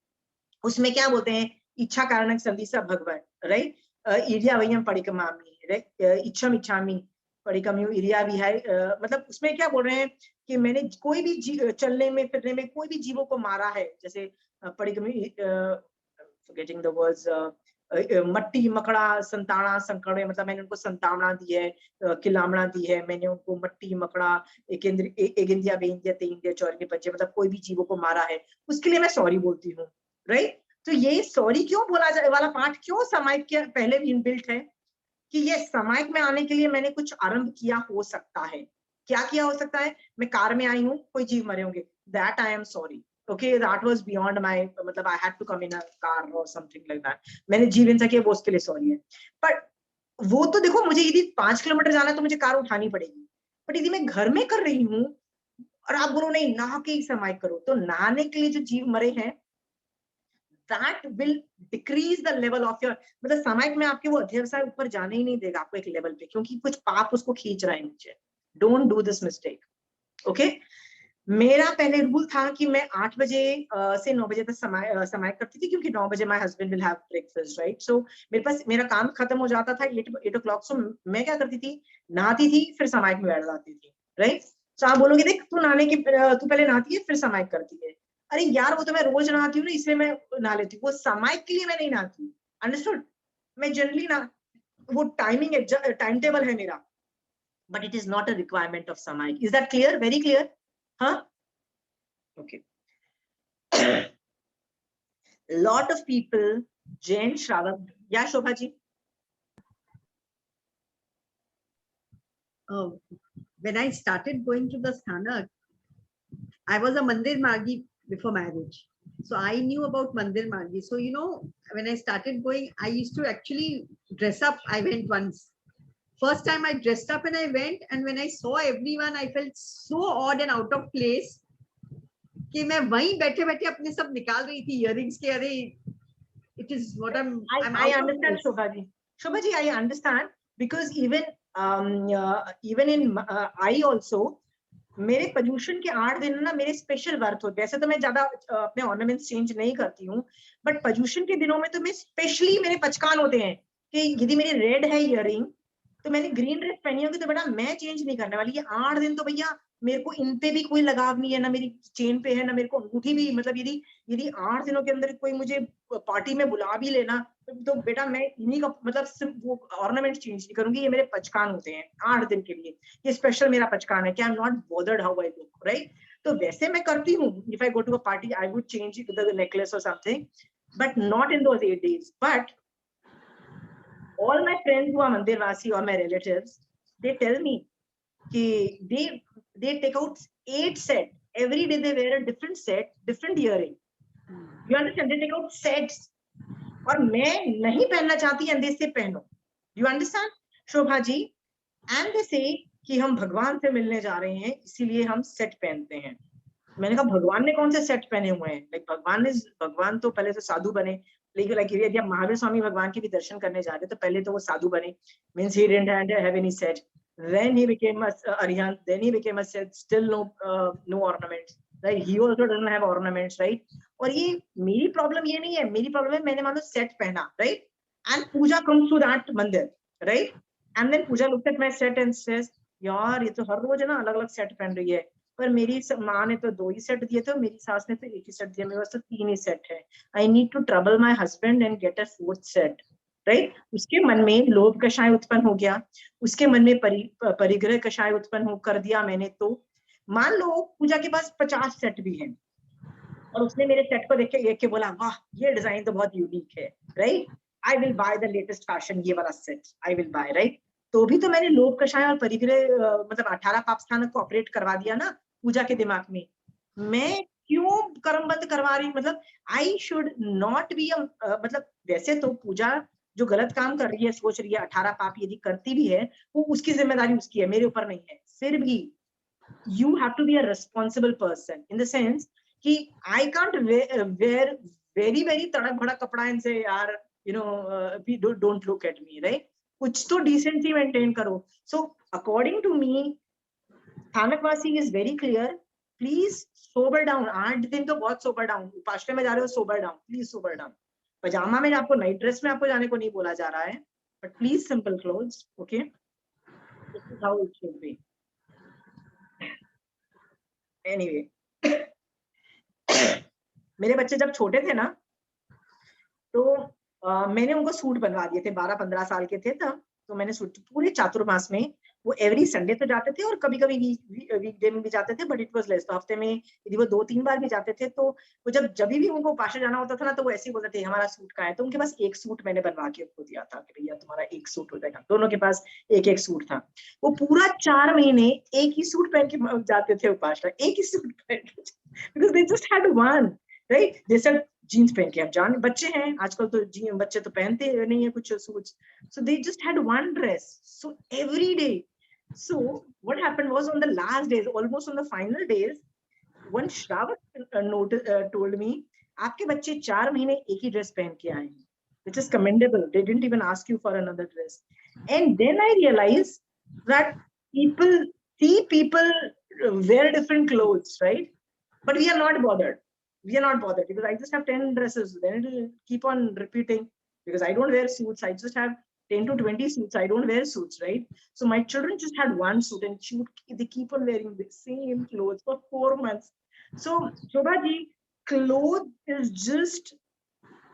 Speaker 1: उसमें क्या बोलते हैं, इच्छा कारण संदिशा भगवत, राइट? इरिया वयम परिकमामि, राइट? इच्छम इच्छामि परिकम्यु इरिया विहाय, मतलब उसमें क्या बोल रहे हैं कि मैंने कोई भी चलने में फिरने में कोई भी जीवों को मारा है, जैसे परिकम्यु, फॉरगेटिंग द वर्ड्स, मट्टी मकड़ा संताना संकड़े, मतलब मैंने उनको संतावना दी है, किलामना दी है, मैंने उनको मट्टी मकड़ा एगिंदिया बेंदिया तेंदिया चौरिंगे पंचे, मतलब कोई भी जीवों को मारा है, उसके लिए मैं सॉरी बोलती हूँ, राइट? तो ये सॉरी क्यों बोला जाए वाला पाठ क्यों समायिक के पहले भी इनबिल्ट है, कि ये समायिक में आने के लिए मैंने कुछ आरंभ किया हो सकता है। क्या किया हो सकता है? मैं कार में आई हूँ, कोई जीव मरे होंगे, that I am sorry, okay, that was beyond my, मतलब I had to come in a car और समथिंग लाइक दैट, मैंने जीव हिंसा किया, वो उसके लिए सॉरी है। बट वो तो देखो, मुझे यदि 5 किलोमीटर जाना है तो मुझे कार उठानी पड़ेगी, बट यदि मैं घर में कर रही हूँ और आप बोलो नहीं नहा के ही समायिक करो, तो नहाने के लिए जो जीव मरे हैं, that will decrease the level of your, मतलब सामायिक में आपके वो अध्यवसाय ऊपर जाने ही नहीं देगा आपको एक लेवल पे, क्योंकि कुछ पाप उसको खींच रहा है नीचे। Don't do this mistake, okay? मेरा पहले रूल था कि मैं 8 बजे से 9 बजे तक समायिक करती थी, क्योंकि 9 बजे my husband will have breakfast, right? So मेरे पास मेरा काम खत्म हो जाता था 8 o'clock, सो मैं क्या करती थी, नहाती थी फिर समायिक में बैठ जाती थी, राइट? तो आप बोलोगे देख तू तू पहले नहाती है फिर समायिक करती है, अरे यार वो तो मैं रोज नहाती हूँ ना, इसलिए मैं नहा लेती हूँ, वो समायिक के लिए मैं नहीं नहाती। अंडरस्टूड? मैं जनरली ना, वो टाइमिंग है, टाइम टेबल है मेरा, but it is not a requirement of samayik. Is that clear? Very clear? हाँ, okay. lot of people, Jain Shravan, yeah, Shobha ji.
Speaker 2: When I started going to the Sthanak, I was a Mandir Margi before marriage. So I knew about Mandir Margi. So, you know, when I started going, I used to actually dress up. I went once. First time I dressed up and I went, and when I saw everyone, I felt so odd and out of place. कि मैं वहीं बैठे बैठे अपने सब निकाल रही थी इयररिंग्स के, अरे it is what
Speaker 1: I understand, Shobha ji. Shobha ji, I understand, because even in I also, मेरे पर्यूषण के 8 दिन ना मेरे स्पेशल वर्थ होते हैं। वैसे तो मैं ज्यादा अपने ऑर्नामेंट्स चेंज नहीं करती हूँ, बट पर्यूषण के दिनों में तो मैं स्पेशली मेरे पचकान होते हैं कि यदि मेरे रेड है इयररिंग तो मैंने ग्रीन ड्रेस पहनी होगी तो बेटा मैं चेंज नहीं करने वाली। ये 8 दिन तो भैया मेरे को इन पे भी कोई लगाव नहीं है, ना मेरी चेन पे है, ना मेरे को अंगूठी भी, मतलब यदि 8 दिनों के अंदर कोई मुझे पार्टी में बुला भी लेना तो बेटा मैं इन्हीं का मतलब सिर्फ वो ऑर्नामेंट चेंज नहीं करूंगी। ये मेरे पचकान होते हैं 8 दिन के लिए, ये स्पेशल मेरा पचकान है कि I am not bothered how I look, right? तो वैसे मैं करती हूँ, if I go to a party I would change the necklace और something, but not in those 8 days. But all my friends who are Mandirvasi or my relatives, they tell me कि they take out 8 set. Every day they wear a different set, different earring. You understand? They take out sets. और मैं नहीं पहनना चाहती, and they say पहनो. You understand, Shobha ji? And they say कि हम भगवान से मिलने जा रहे हैं, इसीलिए हम सेट पहनते हैं। मैंने कहा भगवान ने कौन से सेट पहने हुए हैं? लाइक भगवान तो पहले तो साधु बने, लेकिन लाइक यदि आप महावीर स्वामी भगवान के भी दर्शन करने जा रहे तो पहले तो वो साधु बने, means he didn't have any set, then he became a arihant, then he became a set, still no ornaments, right? He also doesn't have ornaments, right? और ये मेरी प्रॉब्लम ये नहीं है, मेरी प्रॉब्लम है मैंने मानो सेट पहना, right? And Pooja comes to that मंदिर, right? And then Pooja looked at my set and says, यार ये तो हर रोज है ना अलग अलग सेट पहन रही है, पर मेरी माँ ने तो 2 ही सेट दिए थे और मेरी सास ने तो 1 ही सेट दिया, मेरे पास तो 3 ही सेट है। I need to trouble my husband and get a 4th set, right. उसके मन में लोभ कषाय उत्पन्न हो गया, उसके मन में परिग्रह कषाय उत्पन्न कर दिया मैंने। तो मान लो पूजा के पास 50 सेट भी है और उसने मेरे सेट को देख के बोला, वाह ये डिजाइन तो बहुत यूनिक है, right, I will by the latest fashion, ये वाला set I will buy, right. तो भी तो मैंने लोभ कषाय और परिग्रह मतलब 18 पाप स्थानक को ऑपरेट करवा दिया ना पूजा के दिमाग में। मैं क्यों कर्मबद्ध करवा रही, मतलब आई शुड नॉट बी मतलब वैसे तो पूजा जो गलत काम कर रही है, सोच रही है 18 पाप यदि करती भी है, वो उसकी जिम्मेदारी उसकी है, मेरे ऊपर नहीं है। फिर भी you have to be a responsible person in the sense कि I can't wear very very तड़क भड़क कपड़ा and say यार you know don't look at me, right? कुछ तो decency maintain करो। So according to me Sthanakvasi is very clear, please sober down। 8 दिन तो बहुत sober down, उपाश्रय में जा रहे हो sober down, please sober down। पजामा में आपको, नाइट ड्रेस में आपको जाने को नहीं बोला जा रहा है, but please simple clothes, okay? This is how it should be। Anyway, मेरे बच्चे जब छोटे थे ना तो मैंने उनको सूट बनवा दिए थे, 12-15 साल के थे तब। तो मैंने सूट पूरे चातुर्मास में, वो एवरी संडे तो जाते थे और कभी कभी वीकडे में भी जाते थे, बट इट वाज लेस। तो हफ्ते में यदि वो 2-3 बार भी जाते थे तो वो जब भी उनको उपासना जाना होता था ना तो वो ऐसे ही बोलते थे हमारा सूट कहाँ है। तो उनके पास एक सूट मैंने बनवा के उनको दिया था कि भैया तुम्हारा एक सूट हो जाएगा। दोनों के पास एक एक सूट था। वो पूरा 4 महीने एक ही सूट पहन के जाते थे उपासना, एक ही सूट पहन के, because they just had one, right. They said jeans पहन के हम जान, बच्चे हैं आजकल तो बच्चे तो पहनते नहीं है कुछ suits, so they just had one dress, so every day। So what happened was on the last days, almost on the final days, one Shravak told me आपके बच्चे 4 महीने एक ही ड्रेस पहन के आए हैं, which is commendable, they didn't even ask you for another dress। And then I realized that people wear different clothes, right? But we are not bothered, because I just have 10 dresses, then it will keep on repeating, because I don't wear suits, I just have 10 to 20 suits, I don't wear suits, right? So my children just had one suit and they keep on wearing the same clothes for 4 months। So Shobha ji, clothes is just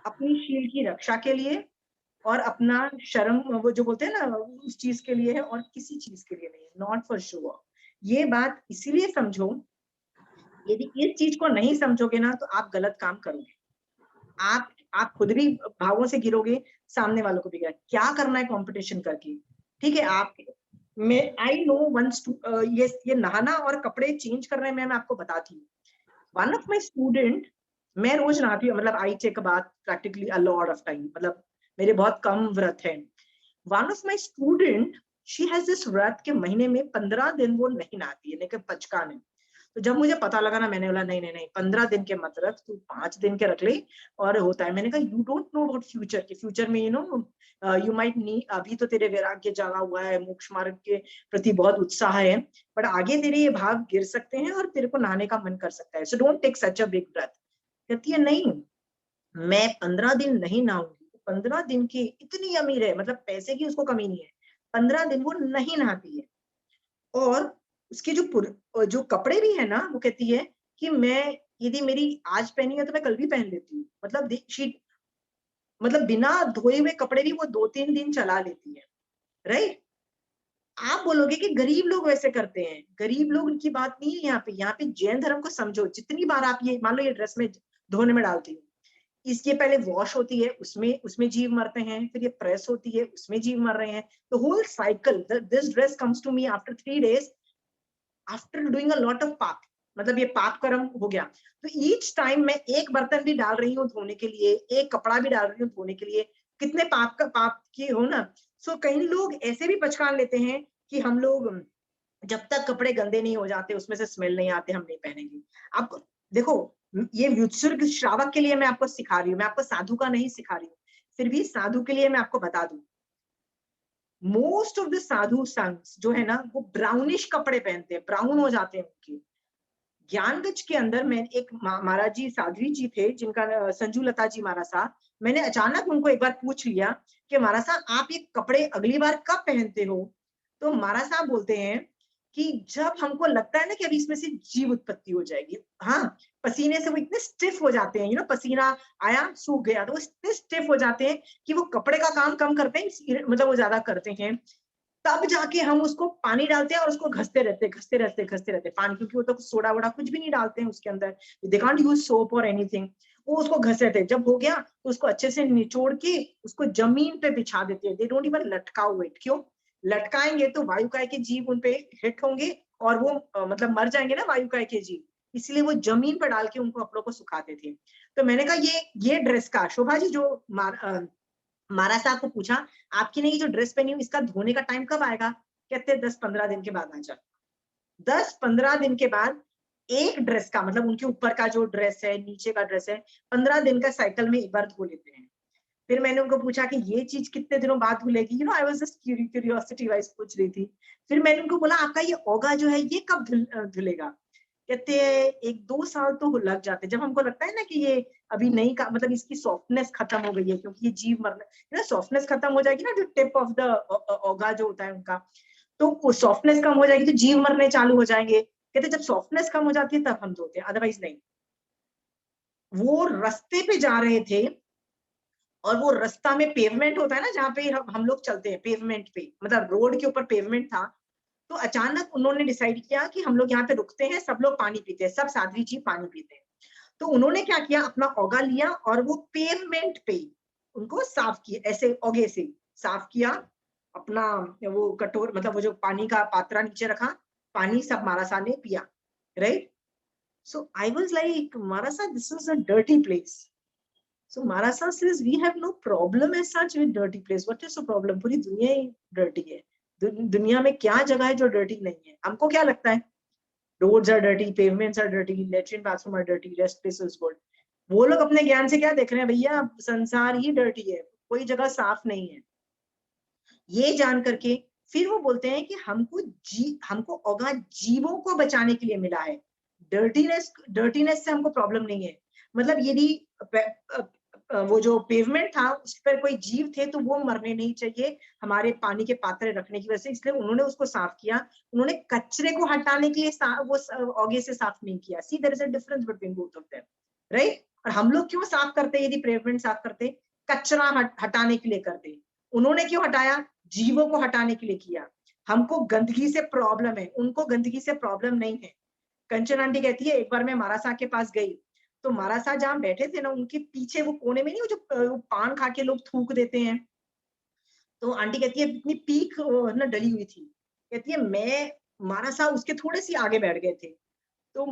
Speaker 1: अपनी शील की रक्षा के लिए और अपना शर्म, वो जो बोलते हैं ना, उस चीज के लिए है और किसी चीज के लिए नहीं, नॉट फॉर शो ऑफ। ये बात इसीलिए समझो, यदि इस चीज को नहीं समझोगे ना तो आप गलत काम करोगे, आप खुद भी भावों से गिरोगे, सामने वालों को भी गिरा। क्या करना है कंपटीशन करके, ठीक है। आप मैं आई नो वंस टू ये नहाना और कपड़े चेंज करने में मैं आपको बताती हूँ। वन ऑफ माय स्टूडेंट, मैं रोज नहाती हूँ, मतलब I take a bath practically a lot of time, मतलब मेरे बहुत कम व्रत है। One of my student, she has this व्रत के महीने में 15 दिन वो नहीं नहाती है, लेकिन पचका नहीं। तो जब मुझे पता लगा ना, मैंने बोला नहीं 15 दिन के मत रख, तू 5 दिन के रख ले और होता है। मैंने कहा you don't know about future, के फ्यूचर में यू माइट नीड, अभी तो तेरे वैराग्य जागा हुआ है, मोक्ष मार्ग के प्रति बहुत उत्साह है, बट आगे तेरे ये भाव गिर सकते हैं और तेरे को नहाने का मन कर सकता है, so don't take such a big breath. कहती है नहीं, मैं 15 दिन नहीं नहाऊंगी। 15 दिन की इतनी अमीर है, मतलब पैसे की उसको कमी नहीं है, 15 दिन वो नहीं नहाती है। और उसके जो कपड़े भी है ना, वो कहती है कि मैं यदि मेरी आज पहनी है तो मैं कल भी पहन लेती हूँ, मतलब बिना धोए हुए कपड़े भी वो 2-3 दिन चला लेती है, राइट। आप बोलोगे कि गरीब लोग वैसे करते हैं, गरीब लोग उनकी बात नहीं है यहाँ पे जैन धर्म को समझो। जितनी बार आप ये मान लो ये ड्रेस में धोने में डालती हूँ, इसके पहले वॉश होती है, उसमें जीव मरते हैं, फिर ये प्रेस होती है, उसमें जीव मर रहे हैं। The whole cycle, this dress comes to me after 3 days after doing a lot of पाप, मतलब ये पाप कर्म हो गया। तो ईच टाइम मैं एक बर्तन भी डाल रही हूँ धोने के लिए, एक कपड़ा भी डाल रही हूँ धोने के लिए, कितने पाप की हो ना। सो कई लोग ऐसे भी पहचान लेते हैं कि हम लोग जब तक कपड़े गंदे नहीं हो जाते, उसमें से स्मेल नहीं आते, हम नहीं पहनेंगे। आप देखो, ये व्युत्सर्ग श्रावक के लिए मैं आपको सिखा रही हूँ, मैं आपको साधु का नहीं सिखा रही हूँ, फिर भी साधु के लिए मैं आपको बता दूं। मोस्ट ऑफ द साधु संत जो है ना, वो ब्राउनिश कपड़े पहनते हैं, ब्राउन हो जाते हैं उनके। ज्ञानगंज के अंदर मैं एक महाराज जी साध्वी जी थे, जिनका संजू लता जी महाराज साहब, मैंने अचानक उनको एक बार पूछ लिया कि महाराज साहब आप ये कपड़े अगली बार कब पहनते हो? तो महाराज साहब बोलते हैं कि जब हमको लगता है ना कि अभी इसमें से जीव उत्पत्ति हो जाएगी, हाँ, पसीने से वो इतने स्टिफ हो जाते हैं, पसीना आया सूख गया, तो वो इतने स्टिफ हो जाते हैं कि वो कपड़े का काम कम करते हैं, मतलब वो ज्यादा करते हैं। तब जाके हम उसको पानी डालते हैं और उसको घसते रहते पानी, क्योंकि वो तो सोडा वोडा कुछ भी नहीं डालते हैं उसके अंदर, दे कांट यूज सोप और एनीथिंग। वो उसको घसे थे, जब हो गया तो उसको अच्छे से निचोड़ के उसको जमीन पे बिछा देते हैं। दे डोंट इवन लटकाओ इट। क्यों लटकाएंगे तो वायुकाय के जीव उनपे हिट होंगे और वो मतलब मर जाएंगे ना वायुकाय के जीव, इसलिए वो जमीन पर डाल के उनको कपड़ों को सुखाते थे। तो मैंने कहा ये ड्रेस का, शोभा जी जो महाराज साहब को पूछा, आपकी ने ये जो ड्रेस पहनी हुई इसका धोने का टाइम कब आएगा? कहते 10-15 दिन के बाद आ जा। 10-15 दिन के बाद एक ड्रेस का, मतलब उनके ऊपर का जो ड्रेस है, नीचे का ड्रेस है, 15 दिन का साइकिल में एक बार धो लेते हैं। फिर मैंने उनको पूछा कि ये चीज कितने दिनों बाद धुलेगी, I was just curiosity wise पूछ रही थी। फिर मैंने उनको बोला आपका ये ओगा जो है ये कब धुलेगा? कहते हैं 1-2 साल तो लग जाते, जब हमको लगता है ना कि ये अभी नहीं का, मतलब इसकी सॉफ्टनेस खत्म हो गई है, क्योंकि ये जीव मरना, सॉफ्टनेस खत्म हो जाएगी ना, जो टिप ऑफ द ओगा जो होता है उनका, तो सॉफ्टनेस कम हो जाएगी तो जीव मरने चालू हो जाएंगे। कहते जब सॉफ्टनेस कम हो जाती है तब हम धोते हैं, अदरवाइज नहीं। वो रास्ते पे जा रहे थे और वो रास्ता में पेवमेंट होता है ना, जहाँ पे हम लोग चलते हैं पेवमेंट पे, मतलब रोड के ऊपर पेवमेंट था। तो अचानक उन्होंने डिसाइड किया कि हम लोग यहाँ पे रुकते हैं, सब लोग पानी पीते हैं, सब साध्वी जी पानी पीते हैं। तो उन्होंने क्या किया, अपना ओगा लिया और वो पेवमेंट पे उनको साफ किया, ऐसे ओगे से साफ किया अपना वो कटोर, मतलब वो जो पानी का पात्रा नीचे रखा, पानी सब मारासा ने पिया, right. So I was like, Marasa this is a dirty place. So Marasa says we have no problem as such with dirty place. What is the problem? पूरी दुनिया ही dirty है। दुनिया में क्या जगह है जो dirty नहीं है? हमको क्या लगता है? Roads are dirty, pavements are dirty, latrine bathroom are dirty, rest place is good. वो लोग अपने ज्ञान से क्या देख रहे हैं, भैया संसार ही dirty है, कोई जगह साफ नहीं है। ये जान करके फिर वो बोलते हैं कि हमको ओगा जीवों को बचाने के लिए मिला है, डर्टीनेस से हमको प्रॉब्लम नहीं है। मतलब यदि वो जो पेवमेंट था उस पर कोई जीव थे तो वो मरने नहीं चाहिए हमारे पानी के पात्र रखने की वजह से, इसलिए उन्होंने उसको साफ किया। उन्होंने कचरे को हटाने के लिए वो ओगे से साफ नहीं किया। See there is a difference between both of them, right. और हम लोग क्यों साफ करते, यदि पेवमेंट साफ करते, कचरा हटाने के लिए करते। उन्होंने क्यों हटाया, जीवों को हटाने के लिए किया। हमको गंदगी से प्रॉब्लम है, उनको गंदगी से प्रॉब्लम नहीं है। कंचन आंटी कहती है एक बार मैं मारासा के पास गई तो मारासा जहाँ बैठे थे ना, उनके पीछे वो कोने में नहीं, वो जो पान खा के लोग थूक देते हैं, तो आंटी कहती है इतनी पीक ना डली हुई थी। कहती है मैं मारासा उसके थोड़े सी आगे बैठ गए थे, तो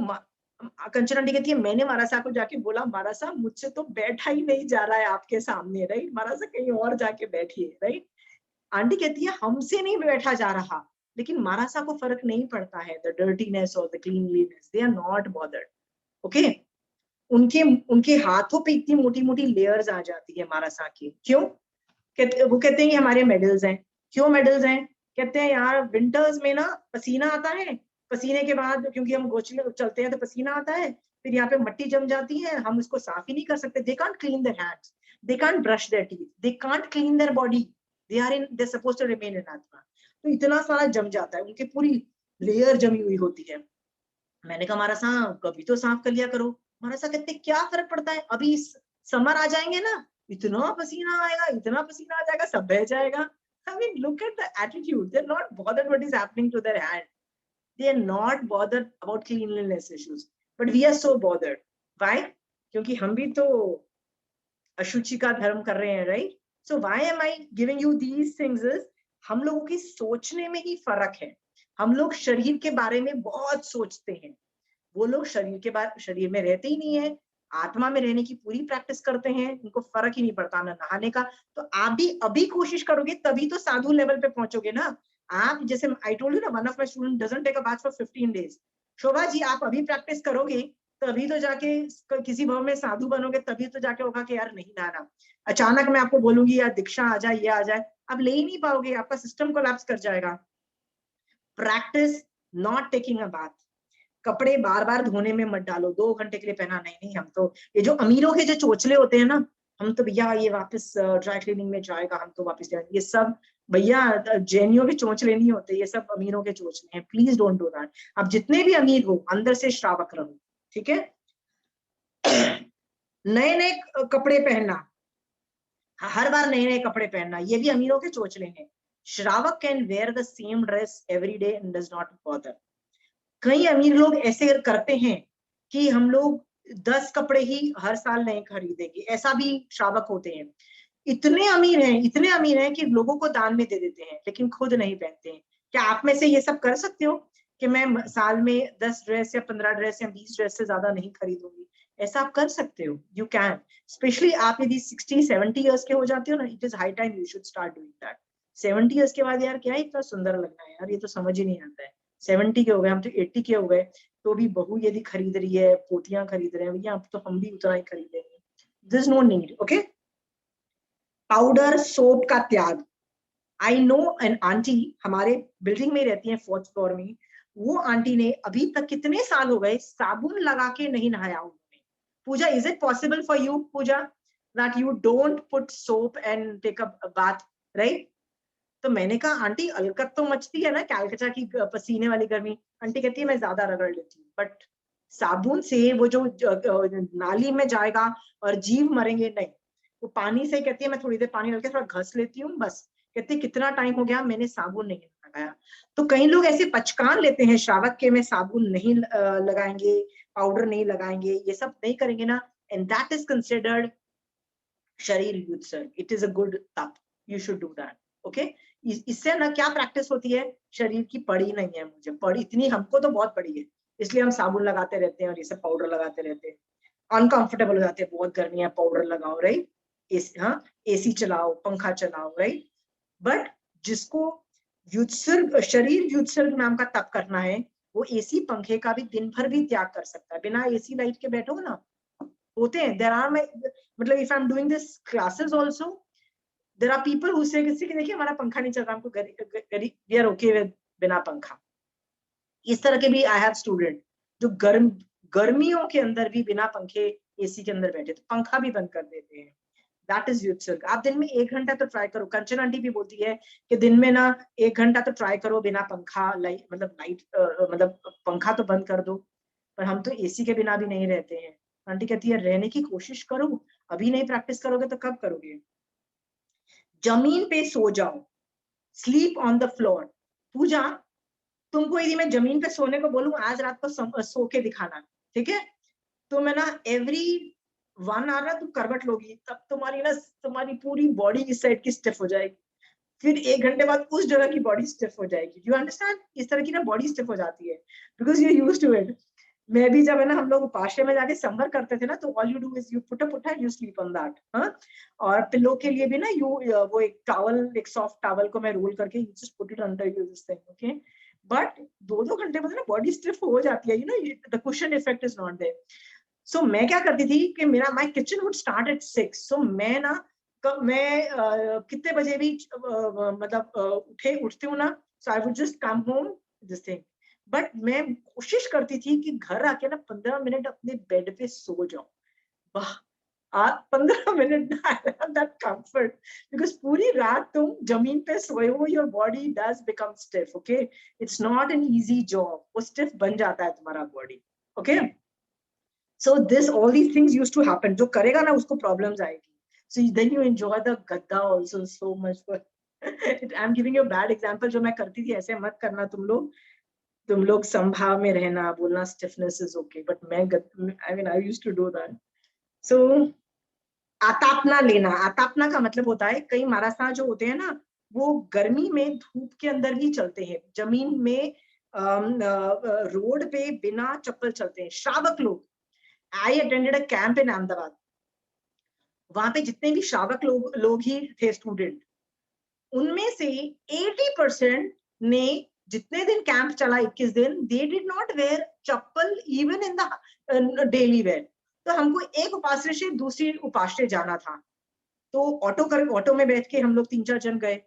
Speaker 1: कंचन आंटी कहती है मैंने मारासा को जाके बोला, मारासा मुझसे तो बैठा ही नहीं जा रहा है आपके सामने, राइट, मारासा कहीं और जाके बैठिए, राइट। आंटी कहती है हमसे नहीं बैठा जा रहा, लेकिन मारासा को फर्क नहीं पड़ता है, द डर्टीनेस और the cleanliness, they are not bothered, okay. उनके हाथों पे इतनी मोटी मोटी लेयर्स आ जाती है मारासा की, क्यों? वो कहते हैं ये हमारे मेडल्स हैं। क्यों मेडल्स हैं? कहते हैं यार विंटर्स में ना पसीना आता है, पसीने के बाद क्योंकि हम गोचले चलते हैं तो पसीना आता है, फिर यहाँ पे मट्टी जम जाती है, हम उसको साफ ही नहीं कर सकते। They can't clean their hands, they can't brush their teeth, they can't clean their body, they supposed to remain in आत्मा। तो इतना सारा जम जाता है, उनकी पूरी लेयर जमी हुई होती है। मैंने कहा मारा साहब कभी तो साफ कर लिया करो। मारा साहब कहते क्या फर्क पड़ता है, अभी समर आ जाएंगे ना, इतना पसीना आएगा, इतना पसीना आ जाएगा, सब बह जाएगा। I mean, look at the attitude. They're not bothered what is happening to their hand. They are not bothered about cleanliness issues. But we are so bothered. Why? क्योंकि हम भी तो अशुचि का धर्म कर रहे हैं, right? So why am I giving you these things is हम लोगों की सोचने में ही फर्क है। हम लोग शरीर के बारे में बहुत सोचते हैं, वो लोग शरीर में रहते ही नहीं है, आत्मा में रहने की पूरी प्रैक्टिस करते हैं, उनको फर्क ही नहीं पड़ता ना नहाने का। तो आप भी अभी कोशिश करोगे तभी तो साधु लेवल पे पहुंचोगे ना। आप जैसे आई टोल्ड यू ना, one of my student doesn't take a bath for 15 days। Shobha ji आप अभी प्रैक्टिस करोगे तभी तो जाके किसी भाव में साधु बनोगे, तभी तो जाके होगा कि यार नहीं नहाना। अचानक मैं आपको बोलूंगी यार दीक्षा आ जाए, ये आ जाए, आप ले ही नहीं पाओगे, आपका सिस्टम कोलैप्स कर जाएगा। Practice not taking a bath. कपड़े बार बार धोने में मत डालो, 2 घंटे के लिए पहना, नहीं हम तो ये जो अमीरों के जो चोचले होते हैं ना, हम तो भैया ये वापस ड्राई क्लीनिंग में जाएगा, हम तो वापस जाएंगे, ये सब भैया जैनियों के चोंचले नहीं होते, ये सब अमीरों के चोंचले हैं, प्लीज डोंट डू दैट। आप जितने भी अमीर हो अंदर से श्रावक रहो, ठीक है। नए नए कपड़े पहनना, हर बार नए नए कपड़े पहनना, ये भी अमीरों के चोचले हैं। श्रावक can wear the same dress every day and does not bother. कई अमीर लोग ऐसे करते हैं कि हम लोग 10 कपड़े ही हर साल नए खरीदेंगे, ऐसा भी श्रावक होते हैं। इतने अमीर हैं कि लोगों को दान में दे देते हैं लेकिन खुद नहीं पहनते हैं। क्या आप में से ये सब कर सकते हो कि मैं साल में 10 ड्रेस या 15 ड्रेस या 20 ड्रेस से ज्यादा नहीं खरीदूंगी? ऐसा आप कर सकते हो, यू कैन। स्पेशली आप यदि 60-70 ईयर्स के हो जाते हो ना, it is high time you should start doing that. 70 years के बाद यार क्या इतना सुंदर लगना है यार, ये तो समझ ही नहीं आता है। 70 के हो गए, हम तो 80 के हो गए, तो भी बहू यदि खरीद रही है, पोतियां खरीद रहे हैं, भैया अब तो हम भी उतना ही खरीदेंगे। This no need, okay. Powder soap का त्याग। आई नो एन आंटी, हमारे बिल्डिंग में रहती है 4th फ्लोर में, वो आंटी ने अभी तक कितने साल हो गए साबुन लगा के नहीं नहाया उन्होंने। Pooja, is it possible for you Pooja that you don't put soap and take a bath, right? तो मैंने कहा आंटी अलकत तो मचती है ना, कैलकटा की पसीने वाली गर्मी। आंटी कहती है मैं ज्यादा रगड़ लेती हूँ, बट साबुन से वो जो नाली में जाएगा और जीव मरेंगे नहीं। वो पानी से कहती है मैं थोड़ी देर पानी डाल के थोड़ा घस लेती हूँ बस। कहती है कितना टाइम हो गया मैंने साबुन नहीं लगाया। तो कई लोग ऐसे पचकान लेते हैं श्रावक के, में साबुन नहीं लगाएंगे, पाउडर नहीं लगाएंगे, ये सब नहीं करेंगे ना, एंड दैट इज कंसिडर्ड शरीर युत्सर्ग। इट इज अ गुड तप, you should do that, okay. इससे ना क्या प्रैक्टिस होती है, शरीर की पड़ी नहीं है, मुझे पड़ी इतनी, हमको तो बहुत पड़ी है, इसलिए हम साबुन लगाते रहते हैं और ये सब पाउडर लगाते रहते हैं। अनकंफर्टेबल हो जाते हैं, बहुत गर्मी है, पाउडर लगाओ, राइट? हाँ, एसी चलाओ, पंखा चलाओ, राइट? बट जिसको युत्सर्ग, शरीर युत्सर्ग नाम का तप करना है, वो एसी पंखे का भी दिन भर भी त्याग कर सकता है। बिना एसी लाइट के बैठो ना, होते हैं, देयर आर, मतलब if I am doing this classes also, there are people who say किसी के देखिए हमारा पंखा नहीं चल रहा, हमको वी आर ओके विद बिना पंखा। इस तरह के भी आई हैव स्टूडेंट जो गर्मियों के अंदर भी बिना पंखे एसी के अंदर बैठे, तो पंखा भी बंद कर देते हैं। That is vyutsarg. आप दिन में 1 घंटा तो ट्राई करो। कंचन आंटी भी बोलती है कि दिन में ना 1 घंटा तो ट्राई करो बिना पंखा, लाइट मतलब पंखा तो बंद कर दो। पर हम तो एसी के बिना भी नहीं रहते हैं। आंटी कहती है रहने की कोशिश करो, अभी नहीं प्रैक्टिस करोगे तो कब करोगे? जमीन पे सो जाओ, स्लीप ऑन द फ्लोर। पूजा, तुमको यदि मैं जमीन पे सोने को बोलूं आज रात को सो के दिखाना, ठीक है? तो मैं ना एवरी 1 आवर ना तुम करवट लोगी, तब तुम्हारी पूरी बॉडी इस साइड की स्टिफ हो जाएगी, फिर 1 घंटे बाद उस जगह की बॉडी स्टिफ हो जाएगी। You understand? इस तरह की ना बॉडी स्टिफ हो जाती है, because you used to it. मैं भी जब है ना हम लोग उपाश्रय में जाके संवर करते थे ना, तो all you do is you put a पुट्ठा, यू स्लीप ऑन दैट। हाँ, और पिलो के लिए भी ना वो एक टॉवल, एक सॉफ्ट टॉवल को मैं रोल करके you just put it under you this thing, okay. But 2-2 घंटे बाद ना बॉडी स्टिफ हो जाती है, you know, the cushion effect is not there. So मैं क्या करती थी कि मेरा my kitchen would start at 6, so मैं ना कितने बजे भी मतलब उठती हूँ ना, so I would just come home this thing. But मैं कोशिश करती थी कि घर आके ना 15 मिनट अपने बेड पे सो जाऊं। वाह, 15 मिनट दैट कंफर्ट, बिकॉज पूरी रात तुम जमीन पे सोए हो, your body does become stiff, okay. It's not an easy job, वो स्टिफ बन जाता है तुम्हारा body, okay. So this, all these things used to happen. जो करेगा ना उसको problems आएगी. So then you enjoy the गद्दा also so much. I'm giving you a bad example. जो मैं करती थी ऐसे मत करना तुम लोग संभाव में रहना, बोलना stiffness is okay. But I used to do that. So आतापना लेना, आतापना का मतलब होता है कई महाराष्ट्र जो होते हैं ना, वो गर्मी में धूप के अंदर भी चलते हैं, जमीन में रोड पे बिना चप्पल चलते हैं, श्रावक लोग। I attended a camp in Ahmedabad. वहां पे जितने भी श्रावक लोग ही थे स्टूडेंट, उनमें से 80% ने, जितने दिन कैंप चला 21 दिन, they did not wear chappal even in the daily wear. तो हमको एक उपाश्रय से दूसरी उपाश्रय जाना था, तो ऑटो में बैठ के हम लोग 3-4 जन गए।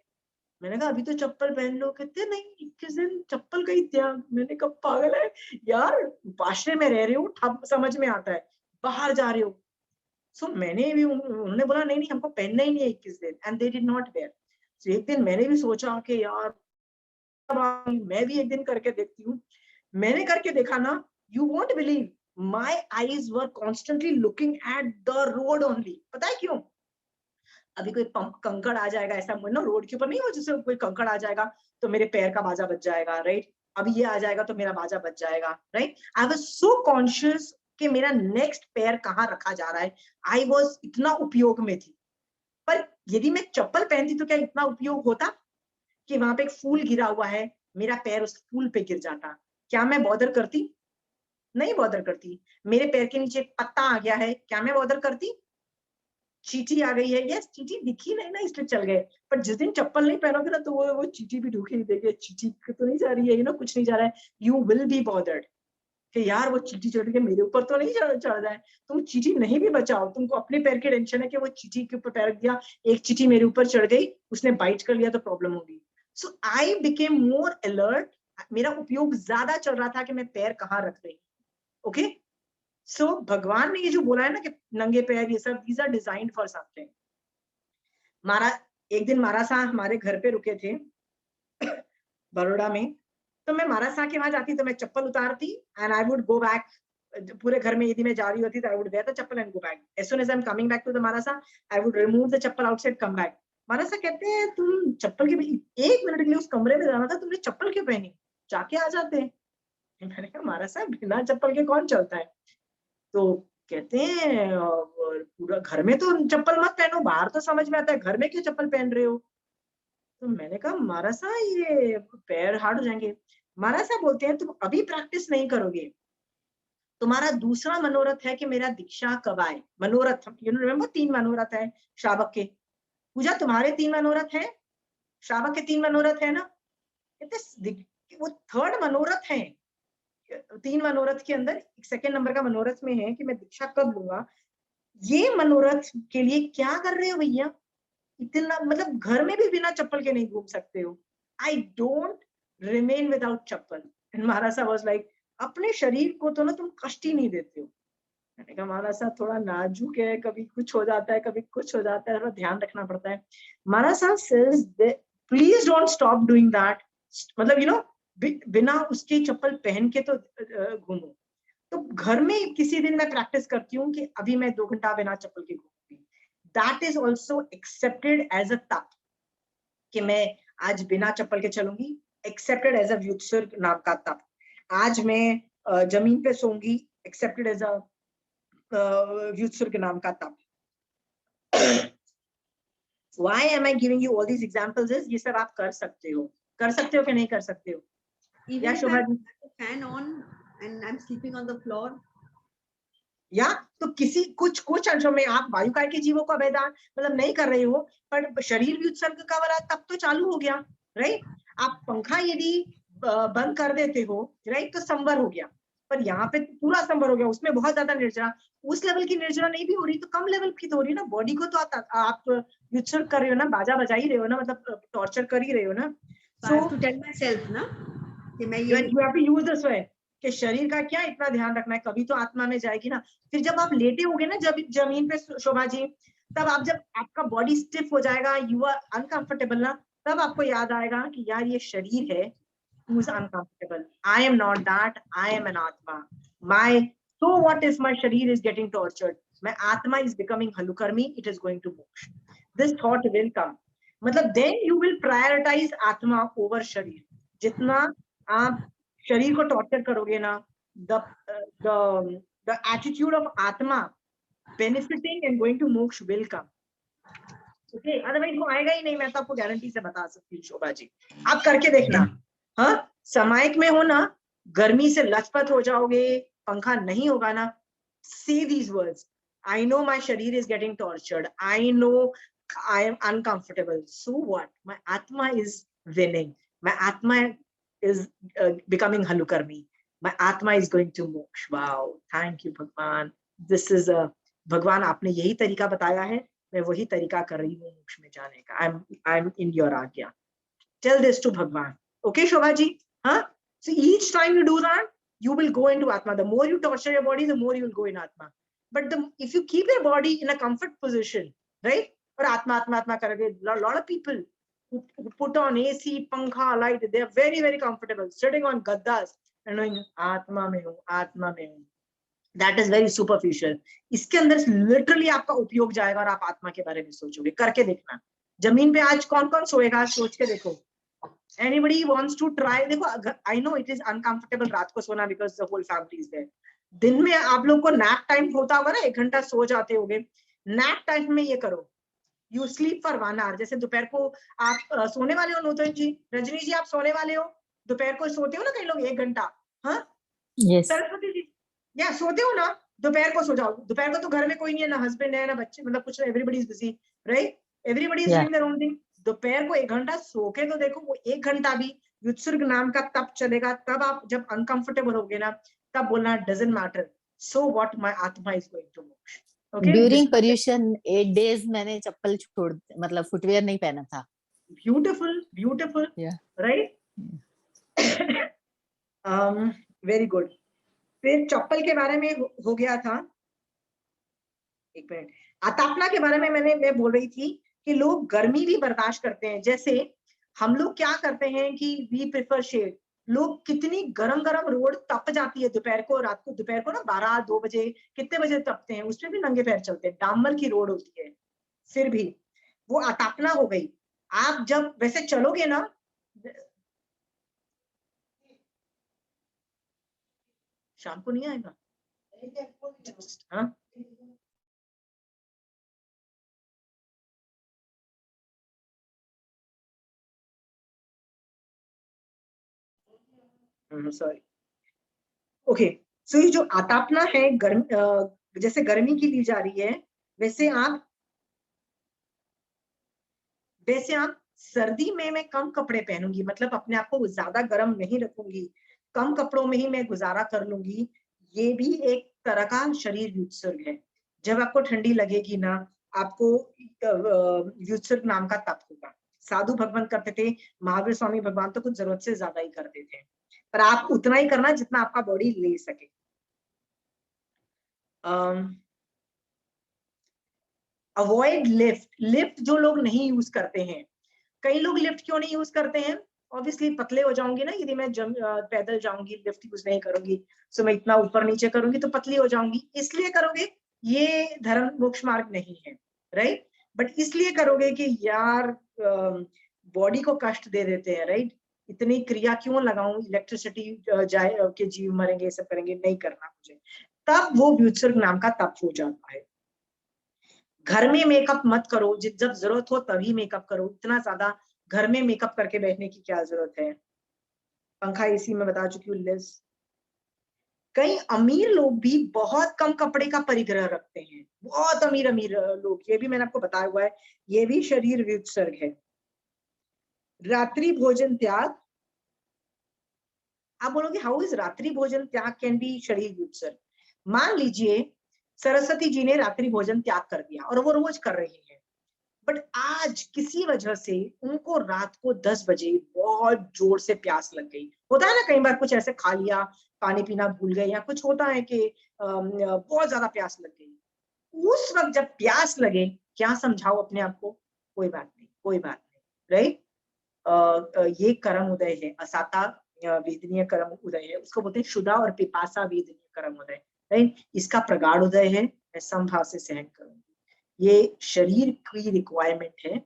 Speaker 1: मैंने कहा अभी तो चप्पल पहन लो, कहते नहीं 21 दिन चप्पल का ही त्याग। मैंने कहा पागल है यार, उपाश्रय में रह रहे हो, ठब समझ में आता है, बाहर जा रहे हो। सो मैंने भी, उन्होंने बोला नहीं हमको पहनना ही नहीं है 21 दिन, and they did not wear. तो एक दिन मैंने भी सोचा कि यार मैं भी एक दिन करके देखती हूँ। मैंने करके देखा ना, you won't believe, my eyes were constantly looking at the road only. पता है क्यों? अभी कोई कंकड़ आ जाएगा, ऐसा ना रोड के ऊपर नहीं हो जैसे कोई कंकड़ आ जाएगा तो मेरे पैर का बाजा बच जाएगा, राइट? अभी ये आ जाएगा तो मेरा बाजा बच जाएगा, right? I was so conscious कि मेरा नेक्स्ट पैर कहाँ रखा जा रहा है। आई वाज इतना उपयोग में थी। पर यदि मैं चप्पल पहनती तो क्या इतना उपयोग होता कि वहां पे एक फूल गिरा हुआ है, मेरा पैर उस फूल पे गिर जाता? क्या मैं बॉदर करती? नहीं बॉदर करती। मेरे पैर के नीचे पत्ता आ गया है, क्या मैं बॉदर करती? चींटी आ गई है, यस चींटी दिखी नहीं ना इसलिए चल गए। पर जिस दिन चप्पल नहीं पहनोगे ना तो वो चींटी भी ढूंढ के देखे, चींटी तो नहीं जा रही है, कुछ नहीं जा रहा है। यू विल बी बॉदर्ड कि यार वो चींटी चढ़ के मेरे ऊपर तो नहीं चढ़ जाए। तुम चींटी नहीं भी बचाओ, तुमको अपने पैर की टेंशन है कि वो चींटी के ऊपर पैर रख दिया, एक चींटी मेरे ऊपर चढ़ गई, उसने बाइट कर लिया तो प्रॉब्लम होगी। सो आई बिकेम मोर अलर्ट। मेरा उपयोग ज्यादा चल रहा था कि मैं पैर कहाँ रख रही। ओके, सो भगवान ने ये जो बोला है ना कि नंगे पैर, ये सब these are designed for something. एक दिन महाराज साहब हमारे घर पे रुके थे बड़ौदा में। तो मैं महाराज साहब के वहां जाती तो मैं चप्पल उतारती and I would go back. पूरे घर में यदि मैं जा रही होती तो I would wear the chappal and go back. As soon as I am coming back to the Maharaj sahab, I would remove the chappal outside, come back. महाराज साहब कहते हैं तुम चप्पल के 1 मिनट के लिए उस कमरे में जाना था, तुमने चप्पल क्यों पहनी? जाके आ जाते हैं। मैंने कहा महाराज साहब बिना चप्पल के कौन चलता है? तो कहते हैं पूरा घर में तो चप्पल मत पहनो, बाहर तो समझ में आता है, घर में क्यों चप्पल पहन रहे हो? तो मैंने कहा महाराज साहब ये पैर हार्ड हो जाएंगे। महाराज साहब बोलते हैं तुम अभी प्रैक्टिस नहीं करोगे, तुम्हारा दूसरा मनोरथ है कि मेरा दीक्षा कब आए। मनोरथ, यू नो रिमेम्बर 3 मनोरथ है श्रावक के। पूजा तुम्हारे 3 मनोरथ है, श्रावक के 3 मनोरथ है ना? कहते वो 3rd मनोरथ है। 3 मनोरथ के अंदर 2nd नंबर का मनोरथ में है कि मैं दीक्षा कब लूंगा। ये मनोरथ के लिए क्या कर रहे हो भैया? इतना मतलब घर में भी बिना चप्पल के नहीं घूम सकते हो। I don't remain without chappal. And Maharaj sahab was like अपने शरीर को तो ना तुम कष्ट ही नहीं देते हो। मैंने कहा महाराज साहब थोड़ा नाजुक है, कभी कुछ हो जाता है, कभी कुछ हो जाता है, थोड़ा ध्यान रखना पड़ता है। महाराज साहब says please don't stop doing that. मतलब बिना उसके चप्पल पहन के तो घूमो। तो घर में किसी दिन मैं प्रैक्टिस करती हूँ कि अभी मैं 2 घंटा बिना चप्पल के घूमूंगी। That is also accepted as a tap कि मैं आज बिना चप्पल के चलूंगी। एक्सेप्टेड एज अ व्युत्सर्ग नाम का तप। आज मैं जमीन पे सोऊंगी, एक्सेप्टेड एज अ व्युत्सर्ग नाम का तप। Why am I giving you all these examples is ये सब आप कर सकते हो कि नहीं कर सकते हो?
Speaker 2: Even if I have the fan on and I'm sleeping on the floor.
Speaker 1: या तो किसी कुछ अंशों में आप वायुकाय के जीवों का अभेदान मतलब नहीं कर रहे हो, पर शरीर भी उत्सर्ग का वाला तब तो चालू हो गया, राइट? आप पंखा यदि बंद कर देते हो, राइट, तो संवर हो गया। पर यहाँ पे पूरा संवर हो गया, उसमें बहुत ज्यादा निर्जरा, उस लेवल की निर्जरा नहीं भी हो रही तो कम लेवल की तो हो रही ना। बॉडी को तो आप उत्सर्ग कर रहे हो ना, बाजा बजा ही रहे हो ना, मतलब टॉर्चर कर ही रहे हो ना।
Speaker 2: So I have to tell myself ना कि मैं ये
Speaker 1: you have to use this way कि शरीर का क्या इतना ध्यान रखना है, कभी तो आत्मा में जाएगी ना। फिर जब आप लेटे होगे ना जब जमीन पे शोभा जी, तब आप जब आपका बॉडी स्टिफ हो जाएगा, यू आर अनकंफर्टेबल ना, तब आपको याद आएगा कि यार ये शरीर है, who is uncomfortable. I am not that. I am an atma. So what is my sharir is getting tortured. My atma is becoming halukarmi. It is going to moksha. This thought will come. मतलब then you will prioritize atma over sharir. जितना आप शरीर को टॉर्चर करोगे ना, the attitude of atma benefiting and going to moksha will come. Okay, otherwise वो आएगा ही नहीं। मैं तो आपको गारंटी से बता सकती हूँ शोभा जी, आप करके देखना। हाँ, समायक में हो ना, गर्मी से लथपथ हो जाओगे, पंखा नहीं होगा ना, say these words, I know my sharir is getting tortured, I know I am uncomfortable, so what, my atma is winning, my atma is becoming halukarmi, my atma is going to moksha. Wow, thank you Bhagwan. This is a भगवान आपने यही तरीका बताया है, मैं वही तरीका कर रही हूँ मोक्ष में जाने का। I'm in your आज्ञा। Tell this to Bhagwan. Okay, Shobha ji? Huh? So each time you do that, you will go into Atma. The more you torture your body, the more you will go in Atma. But if you keep your body in a comfort position, right? Or Atma, Atma, Atma, karage, a lot of people, who put on AC, pankha, light. They are very, very comfortable sitting on gaddas and knowing आत्मा में हूँ, आत्मा में हूँ. That is very superficial. इसके अंदर literally आपका उपयोग जाएगा और आप आत्मा के बारे में सोचोगे. करके देखना. जमीन पे आज कौन कौन सोएगा, सोच के देखो. Anybody wants to try? देखो, I know it is uncomfortable रात को सोना because the whole family is there. दिन में आप लोग को नैप टाइम होता होगा ना, 1 घंटा सो जाते होगे. नैप टाइम में ये करो. You sleep for 1 hour. जैसे दोपहर को आप सोने वाले हो नूतन जी, रजनी जी आप सोने वाले हो, दोपहर को सोते हो ना कई लोग 1 घंटा. हाँ,
Speaker 7: Yes.
Speaker 1: सरस्वती जी या सोते हो ना, दोपहर को सो जाओ. दोपहर को तो घर में कोई नहीं है, ना हस्बैंड है ना बच्चे, मतलब कुछ, everybody is busy, right? Everybody is doing their own thing. दोपहर को 1 घंटा सो के तो देखो, वो 1 घंटा भी युत्सुर्ग नाम का तप चलेगा. तब आप जब अनकंफर्टेबल होगे ना, तब बोलना doesn't matter, so what, my आत्मा इज गोइंग टू मोक्ष. ओके,
Speaker 7: During पर्यूषण 8 days मैंने चप्पल छोड़, मतलब फुटवेयर नहीं पहना था.
Speaker 1: Beautiful, beautiful,
Speaker 7: Yeah.
Speaker 1: Right? Very good. फिर चप्पल के बारे में हो गया था. एक मिनट, आतापना के बारे में मैं बोल रही थी कि लोग गर्मी भी बर्दाश्त करते हैं. जैसे हम लोग क्या करते हैं कि वी प्रेफर शेड. लोग कितनी गरम गरम रोड तप जाती है दोपहर को, रात को, दोपहर को ना 12-2 बजे, कितने बजे तपते हैं, उसमें भी नंगे पैर चलते हैं. डामर की रोड होती है, फिर भी वो आतापना हो गई. आप जब वैसे चलोगे ना, शाम को नहीं आएगा. हाँ, सॉरी. ओके, सो ये जो आतापना है, जैसे गर्मी की ली जा रही है, वैसे आप सर्दी में मैं कम कपड़े पहनूंगी, मतलब अपने आप को ज्यादा गर्म नहीं रखूंगी, कम कपड़ों में ही मैं गुजारा कर लूंगी. ये भी एक तरह का शरीर व्युत्सर्ग है. जब आपको ठंडी लगेगी ना, आपको व्युत्सर्ग नाम का तप होगा. साधु भगवान करते थे, महावीर स्वामी भगवान तो कुछ जरूरत से ज्यादा ही करते थे, पर आप उतना ही करना जितना आपका बॉडी ले सके. अवॉइड लिफ्ट जो लोग नहीं यूज करते हैं. कई लोग लिफ्ट क्यों नहीं यूज करते हैं? ऑब्वियसली पतले हो जाऊंगी ना, यदि मैं पैदल जाऊंगी, लिफ्ट यूज नहीं करूंगी, सो मैं इतना ऊपर नीचे करूंगी तो पतली हो जाऊंगी. इसलिए करोगे, ये धर्म मोक्ष मार्ग नहीं है, राइट? बट इसलिए करोगे कि यार बॉडी को कष्ट दे देते हैं, राइट? इतनी क्रिया क्यों लगाऊं, इलेक्ट्रिसिटी जाए के जीव मरेंगे, सब करेंगे, नहीं करना मुझे. तब वो व्युत्सर्ग नाम का तप हो जाता है. घर में मेकअप मत करो, जब जरूरत हो तभी मेकअप करो. इतना ज्यादा घर में मेकअप करके बैठने की क्या जरूरत है? पंखा एसी में बता चुकी हूँ. लिस्ट. कई अमीर लोग भी बहुत कम कपड़े का परिग्रह रखते हैं. बहुत अमीर लोग, ये भी मैंने आपको बताया हुआ है, ये भी शरीर व्युत्सर्ग है. रात्रि भोजन त्याग. आप बोलोगे हाउ इज रात्रि भोजन त्याग कैन बी शरीर व्युत्सर्ग? मान लीजिए सरस्वती जी ने रात्रि भोजन त्याग कर दिया और वो रोज कर रही है, बट आज किसी वजह से उनको रात को 10 बजे बहुत जोर से प्यास लग गई. होता है ना कई बार, कुछ ऐसे खा लिया, पानी पीना भूल गए, या कुछ होता है कि बहुत ज्यादा प्यास लग गई. उस वक्त जब प्यास लगे, क्या समझाओ अपने आप को? कोई बात नहीं, कोई बात नहीं, राइट? ये कर्म उदय है, असाता वेदनीय कर्म उदय है. उसको बोलते हैं शुदा और पिपासा वेदनीय कर्म उदय, राइट? इसका प्रगाढ़ उदय है, मैं समभाव से सहन करूंगी. ये शरीर की रिक्वायरमेंट है.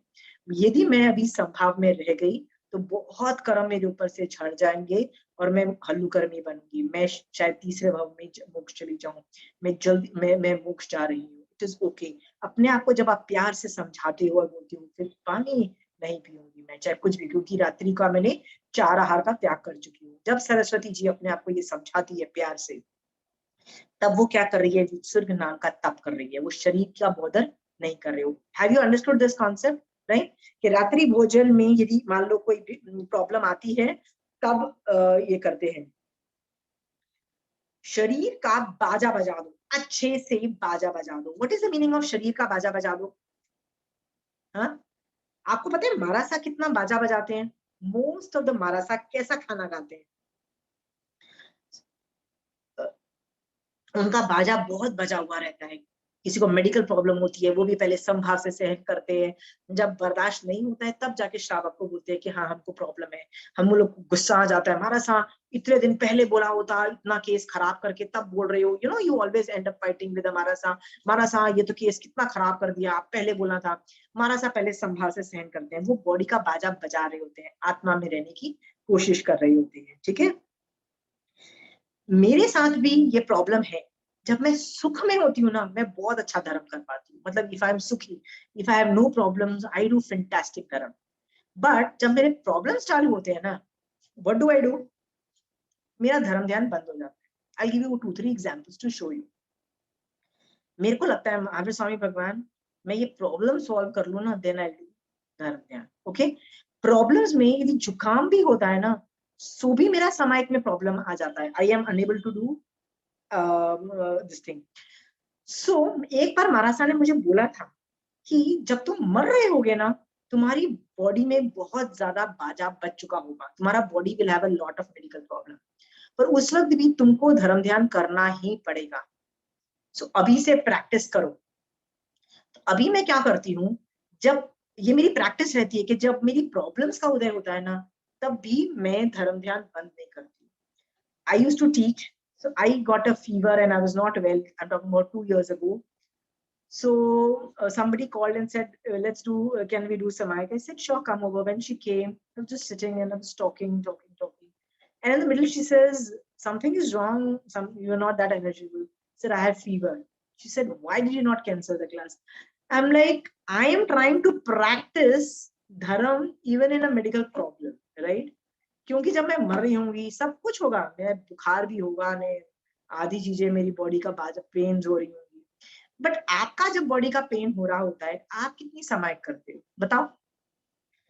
Speaker 1: यदि मैं अभी संभाव में रह गई तो बहुत कर्म मेरे ऊपर से झड़ जाएंगे और मैं हल्लुकर्मी बनूंगी. मैं शायद तीसरे भाव में मोक्ष चली जाऊं. मैं मोक्ष जा रही हूँ. It is okay. अपने आप को जब आप प्यार से समझाते हो और बोलते हो, फिर पानी नहीं पीऊंगी मैं, चाहे कुछ भी, क्योंकि रात्रि का मैंने 4 आहार का त्याग कर चुकी हूँ. जब सरस्वती जी अपने आप को ये समझाती है प्यार से, तब वो क्या कर रही है? व्युत्सर्ग नाम का तप कर रही है. वो शरीर का बोधन नहीं कर रहे हो. Have you understood this concept, right? कि रात्रि भोजन में यदि मान लो कोई प्रॉब्लम आती है, तब ये करते हैं, शरीर का बाजा बजा दो, अच्छे से बाजा बजा दो. What is the meaning of शरीर का बाजा बजा दो? हाँ, आपको पता है मारासा कितना बाजा बजाते हैं? मोस्ट ऑफ द मारासा कैसा खाना खाते हैं? उनका बाजा बहुत बजा हुआ रहता है. किसी को मेडिकल प्रॉब्लम होती है, वो भी पहले समभाव से सहन करते हैं, जब बर्दाश्त नहीं होता है तब जाके श्रावक को बोलते हैं कि हाँ हमको प्रॉब्लम है। हम लोग को गुस्सा आ जाता है, हमारा सा इतने दिन पहले बोला होता, इतना केस खराब करके तब बोल रहे हो, you know, you always and up fighting with हमारा सा ये तो केस कितना खराब कर दिया, आप पहले बोला था। हमारा सा पहले संभाव से सहन करते हैं, वो बॉडी का बाजा बजा रहे होते हैं, आत्मा में रहने की कोशिश कर रहे होते हैं, ठीक है। मेरे साथ भी ये प्रॉब्लम है, जब मैं सुख में होती हूँ ना, मैं बहुत अच्छा धर्म कर पाती हूँ, मतलब इफ आई एम सुखी, if I have no problems, I do fantastic धर्म। बट जब मेरे प्रॉब्लम्स चालू होते हैं ना, व्हाट डू आई डू, मेरा धर्म ध्यान बंद हो जाता है। I give you 2-3 examples to show you. मेरे को लगता है महावीर स्वामी भगवान, मैं ये प्रॉब्लम सॉल्व कर लूं ना, देन आई डू धर्म ध्यान, ओके। प्रॉब्लम्स में यदि जुकाम भी होता है ना, सो भी मेरा सामायिक में प्रॉब्लम आ जाता है, I am unable to do this thing. So एक बार महाराज ने मुझे बोला था कि जब तुम मर रहे होगे ना, तुम्हारी बॉडी में बहुत ज्यादा बाजा बच चुका होगा, तुम्हारा body will have a lot of medical problem, पर उस वक्त भी तुमको धर्म ध्यान करना ही पड़ेगा। सो अभी से प्रैक्टिस करो। तो अभी मैं क्या करती हूँ, जब ये मेरी प्रैक्टिस रहती है कि जब मेरी प्रॉब्लम्स का उदय होता है ना, तब भी मैं धर्म ध्यान बंद नहीं करती। I used to teach, so I got a fever and I was not well. I'm talking about 2 years ago. So somebody called and said, let's do, can we do Samayik? I said, sure, come over. When she came, I was just sitting and I was talking. And in the middle, she says, something is wrong. You're not that energizable. I said, I have fever. She said, why did you not cancel the class? I'm like, I am trying to practice dharam even in a medical problem, right? क्योंकि जब मैं मर रही होंगी, सब कुछ होगा, मैं बुखार भी होगा, मैं आधी चीजें मेरी बॉडी का पेन हो रही होंगी, बट आपका जब बॉडी का पेन हो रहा होता है, आप कितनी सामायिक करते हो बताओ।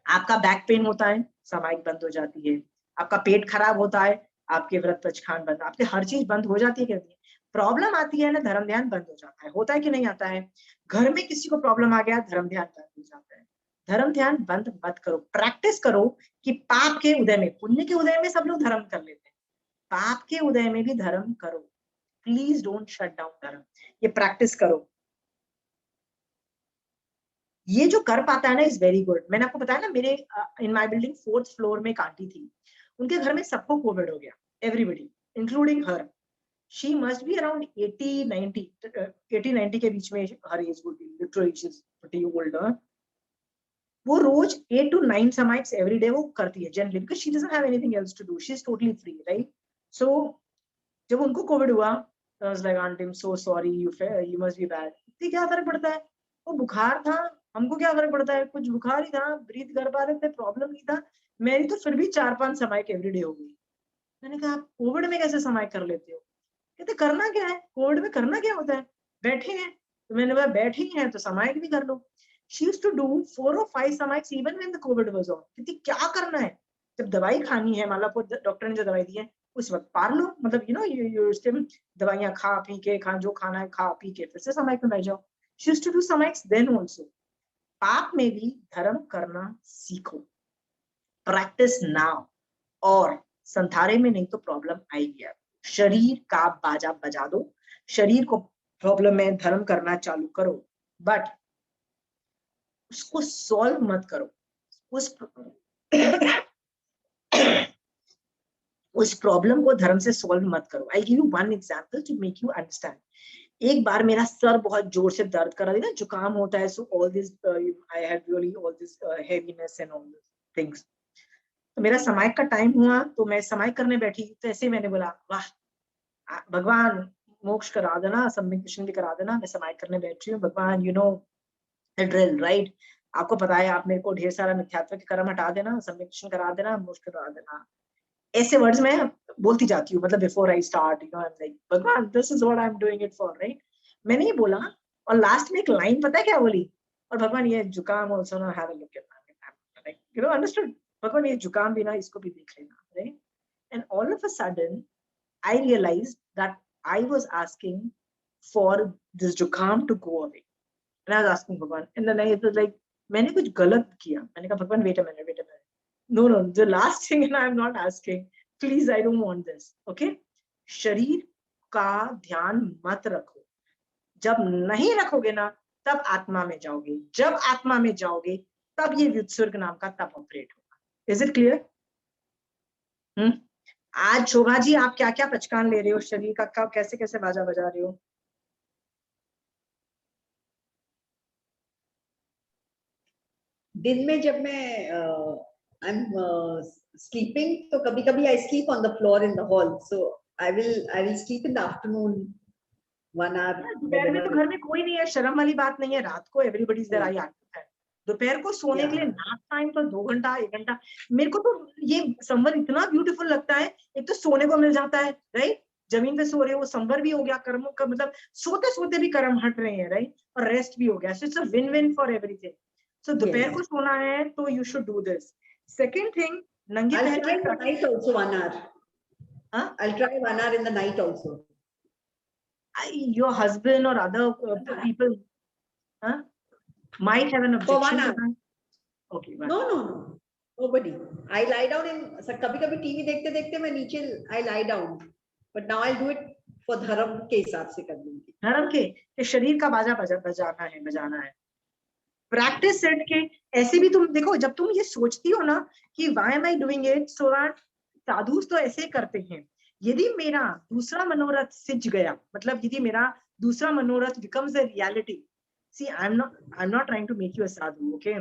Speaker 1: आपका बैक पेन होता है, सामायिक बंद हो जाती है। आपका पेट खराब होता है, आपके व्रत पचखान बंद, आपके हर चीज बंद हो जाती है, कहती है। प्रॉब्लम आती है ना, धर्म ध्यान बंद हो जाता है। होता है कि नहीं आता है? घर में किसी को प्रॉब्लम आ गया, धर्म ध्यान बंद हो जाता है। धर्म ध्यान बंद मत करो, प्रैक्टिस करो कि पाप के उदय में, पुण्य के उदय में सब लोग धर्म कर लेते हैं, पाप के उदय में भी धर्म करो। प्लीज डोंट शट डाउन धर्म, ये प्रैक्टिस करो। ये जो कर पाता है ना, इज वेरी गुड। मैंने आपको बताया ना, मेरे in my building 4th floor में एक आंटी थी, उनके घर में सबको कोविड हो गया, everybody including her. She must be around 80-90 के बीच में her age would be, literally she is pretty old. वो रोज 8 to 9 समाइक्स एवरी डे वो करती है generally, because she doesn't have anything else to do, she is totally free, right. So जब उनको कोविड हुआ, I was like, Auntie, I'm so sorry, you must be bad. इतनी क्या फर्क पड़ता है, वो बुखार था, हमको क्या फर्क पड़ता है, कुछ बुखार ही था, ब्रीथ कर पा रहे थे, प्रॉब्लम नहीं था। मेरी तो फिर भी 4-5 समाइक एवरी डे हो गई। मैंने कहा, आप कोविड में कैसे समाइक कर लेते हो? कहते करना क्या है, कोविड में करना क्या होता है, बैठे हैं। तो मैंने बोला बैठे ही हैं तो समाइक भी कर लो। She used to do 4 or 5 समाइक्स even when the COVID was on. कहती क्या करना है, जब दवाई खानी है, मान लो डॉक्टर ने जो दवाई दी है उस वक्त पार लो, मतलब यू स्टिल दवाइयां खा पी के, जो खाना है खा पी के फिर से समाइक में बैठ जाओ। She used to do समाइक्स then also. पाप में भी धर्म करना सीखो, प्रैक्टिस नाउ, और संथारे में नहीं तो प्रॉब्लम आएगी। शरीर का बाजा बजा दो, शरीर को प्रॉब्लम में धर्म करना चालू करो, बट उसको सॉल्व मत करो। उस प्रॉब्लम को धर्म से सॉल्व मत करो। I give you one example to make you understand. एक बार मेरा सर बहुत जोर से दर्द कर रहा था ना, जुकाम होता है, so all this I had really all this heaviness and all this things. तो मेरा समाइक का टाइम हुआ, तो मैं समाइक करने बैठी, तो ऐसे मैंने बोला, वाह भगवान मोक्ष करा देना, सम्यक दर्शन भी करा देना, मैं समाइक करने बैठ रही हूँ, भगवान you know the drill, right. आपको पता है, आप मेरे को ढेर सारा मिथ्यात्व के कर्म हटा देना, सम्यक दर्शन करा देना, मोक्ष करा देना। ऐसे वर्ड्स में बोलती जाती हूँ, मतलब before I start, you know, I am like Bhagwan this is what I am doing it for, right. मैंने ये बोला, और लास्ट में एक लाइन पता है क्या बोली, और भगवान ये जुकाम आल्सो ना have a look at like, you know, understood, Bhagwan ये जुकाम भी ना, इसको भी देख लेना, right. And all of a sudden I realised that I was asking for this jukam to go away, and I was asking Bhagwan, and then I was like मैंने कुछ गलत किया। मैंने कहा Bhagwan wait a minute, no, the last thing, and I'm not asking, please, I don't want this, okay। शरीर का ध्यान मत रखो, जब नहीं रखोगे ना तब आत्मा में जाओगे, जब आत्मा में जाओगे तब ये व्युत्सर्ग नाम का तप ऑपरेट होगा। Is it clear? आज शोभा जी आप क्या क्या पचकान ले रहे हो शरीर का, कब कैसे कैसे बाजा बजा रहे हो?
Speaker 2: दिन में जब मैं आई एम स्लीपिंग तो कभी कभी I sleep on the floor in the hall, so I will sleep in the afternoon 1 hour।
Speaker 1: दोपहर में तो घर में कोई नहीं है, शर्म वाली बात नहीं है, रात को एवरीबडी इज देयर, आई है। दोपहर को सोने के लिए नाप टाइम तो 2 घंटा 1 घंटा। मेरे को तो ये संवर इतना ब्यूटीफुल लगता है, एक तो सोने को मिल जाता है, राइट, जमीन पे सो रहे हो, संवर भी हो गया, कर्मों का मतलब सोते सोते भी कर्म हट रहे हैं, राइट, और रेस्ट भी हो गया, so it's a win win for everything. So दोपहर को सोना है तो you should do this. Second thing, नंगे पैर की
Speaker 2: night also 1 hour. I'll try 1 hour in the night also.
Speaker 1: Your husband or other people might have an objection to that. Okay,
Speaker 2: no, nobody. I lie down in, कभी कभी टीवी देखते देखते मैं नीचे I lie down, but now I'll do it for धर्म के हिसाब से कर लूंगी।
Speaker 1: धर्म के शरीर का बाजा बजाना है। प्रैक्टिस सेट के ऐसे भी तुम देखो, जब तुम ये सोचती हो ना कि why am I doing it, so that sadhu तो ऐसे करते हैं, यदि मेरा दूसरा मनोरथ सिद्ध गया, मतलब यदि मेरा दूसरा मनोरथ becomes a reality, see I am not trying to make you a sadhu, okay,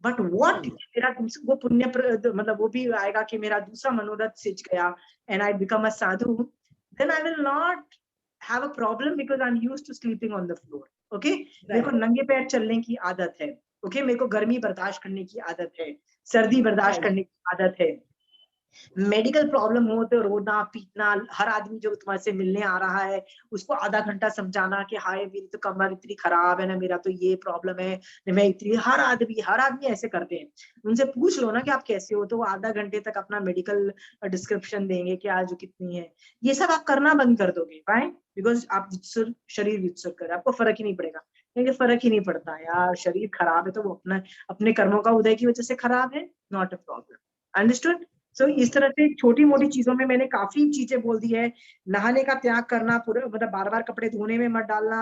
Speaker 1: but what मेरा वो पुण्य मतलब वो भी आएगा कि मेरा दूसरा मनोरथ सिद्ध गया and I become a sadhu, then I will not have a problem because I am used to sleeping on the floor, okay. मेरे को नंगे पैर चलने की आदत है, ओके, मेरे को गर्मी बर्दाश्त करने की आदत है, सर्दी बर्दाश्त करने की आदत है। मेडिकल प्रॉब्लम हो तो रोना पीटना, हर आदमी जो तुम्हारे से मिलने आ रहा है उसको आधा घंटा समझाना कि हाय मेरी तो कमर इतनी खराब है ना, मेरा तो ये प्रॉब्लम है, मैं इतनी, हर आदमी ऐसे करते हैं। उनसे पूछ लो ना कि आप कैसे हो, तो वो आधा घंटे तक अपना मेडिकल डिस्क्रिप्शन देंगे कि आज कितनी है। ये सब आप करना बंद कर दोगे, राइट, बिकॉज आप शरीर वित्सुक कर, आपको फर्क ही नहीं पड़ेगा, क्योंकि फर्क ही नहीं पड़ता यार, शरीर खराब है तो वो अपने कर्मों का उदय की वजह से खराब है, नॉट अ प्रॉब्लम। अंडरस्टूड? सो इस तरह से छोटी मोटी चीजों में मैंने काफी चीजें बोल दी है। नहाने का त्याग करना, पूरे मतलब बार बार कपड़े धोने में मत डालना,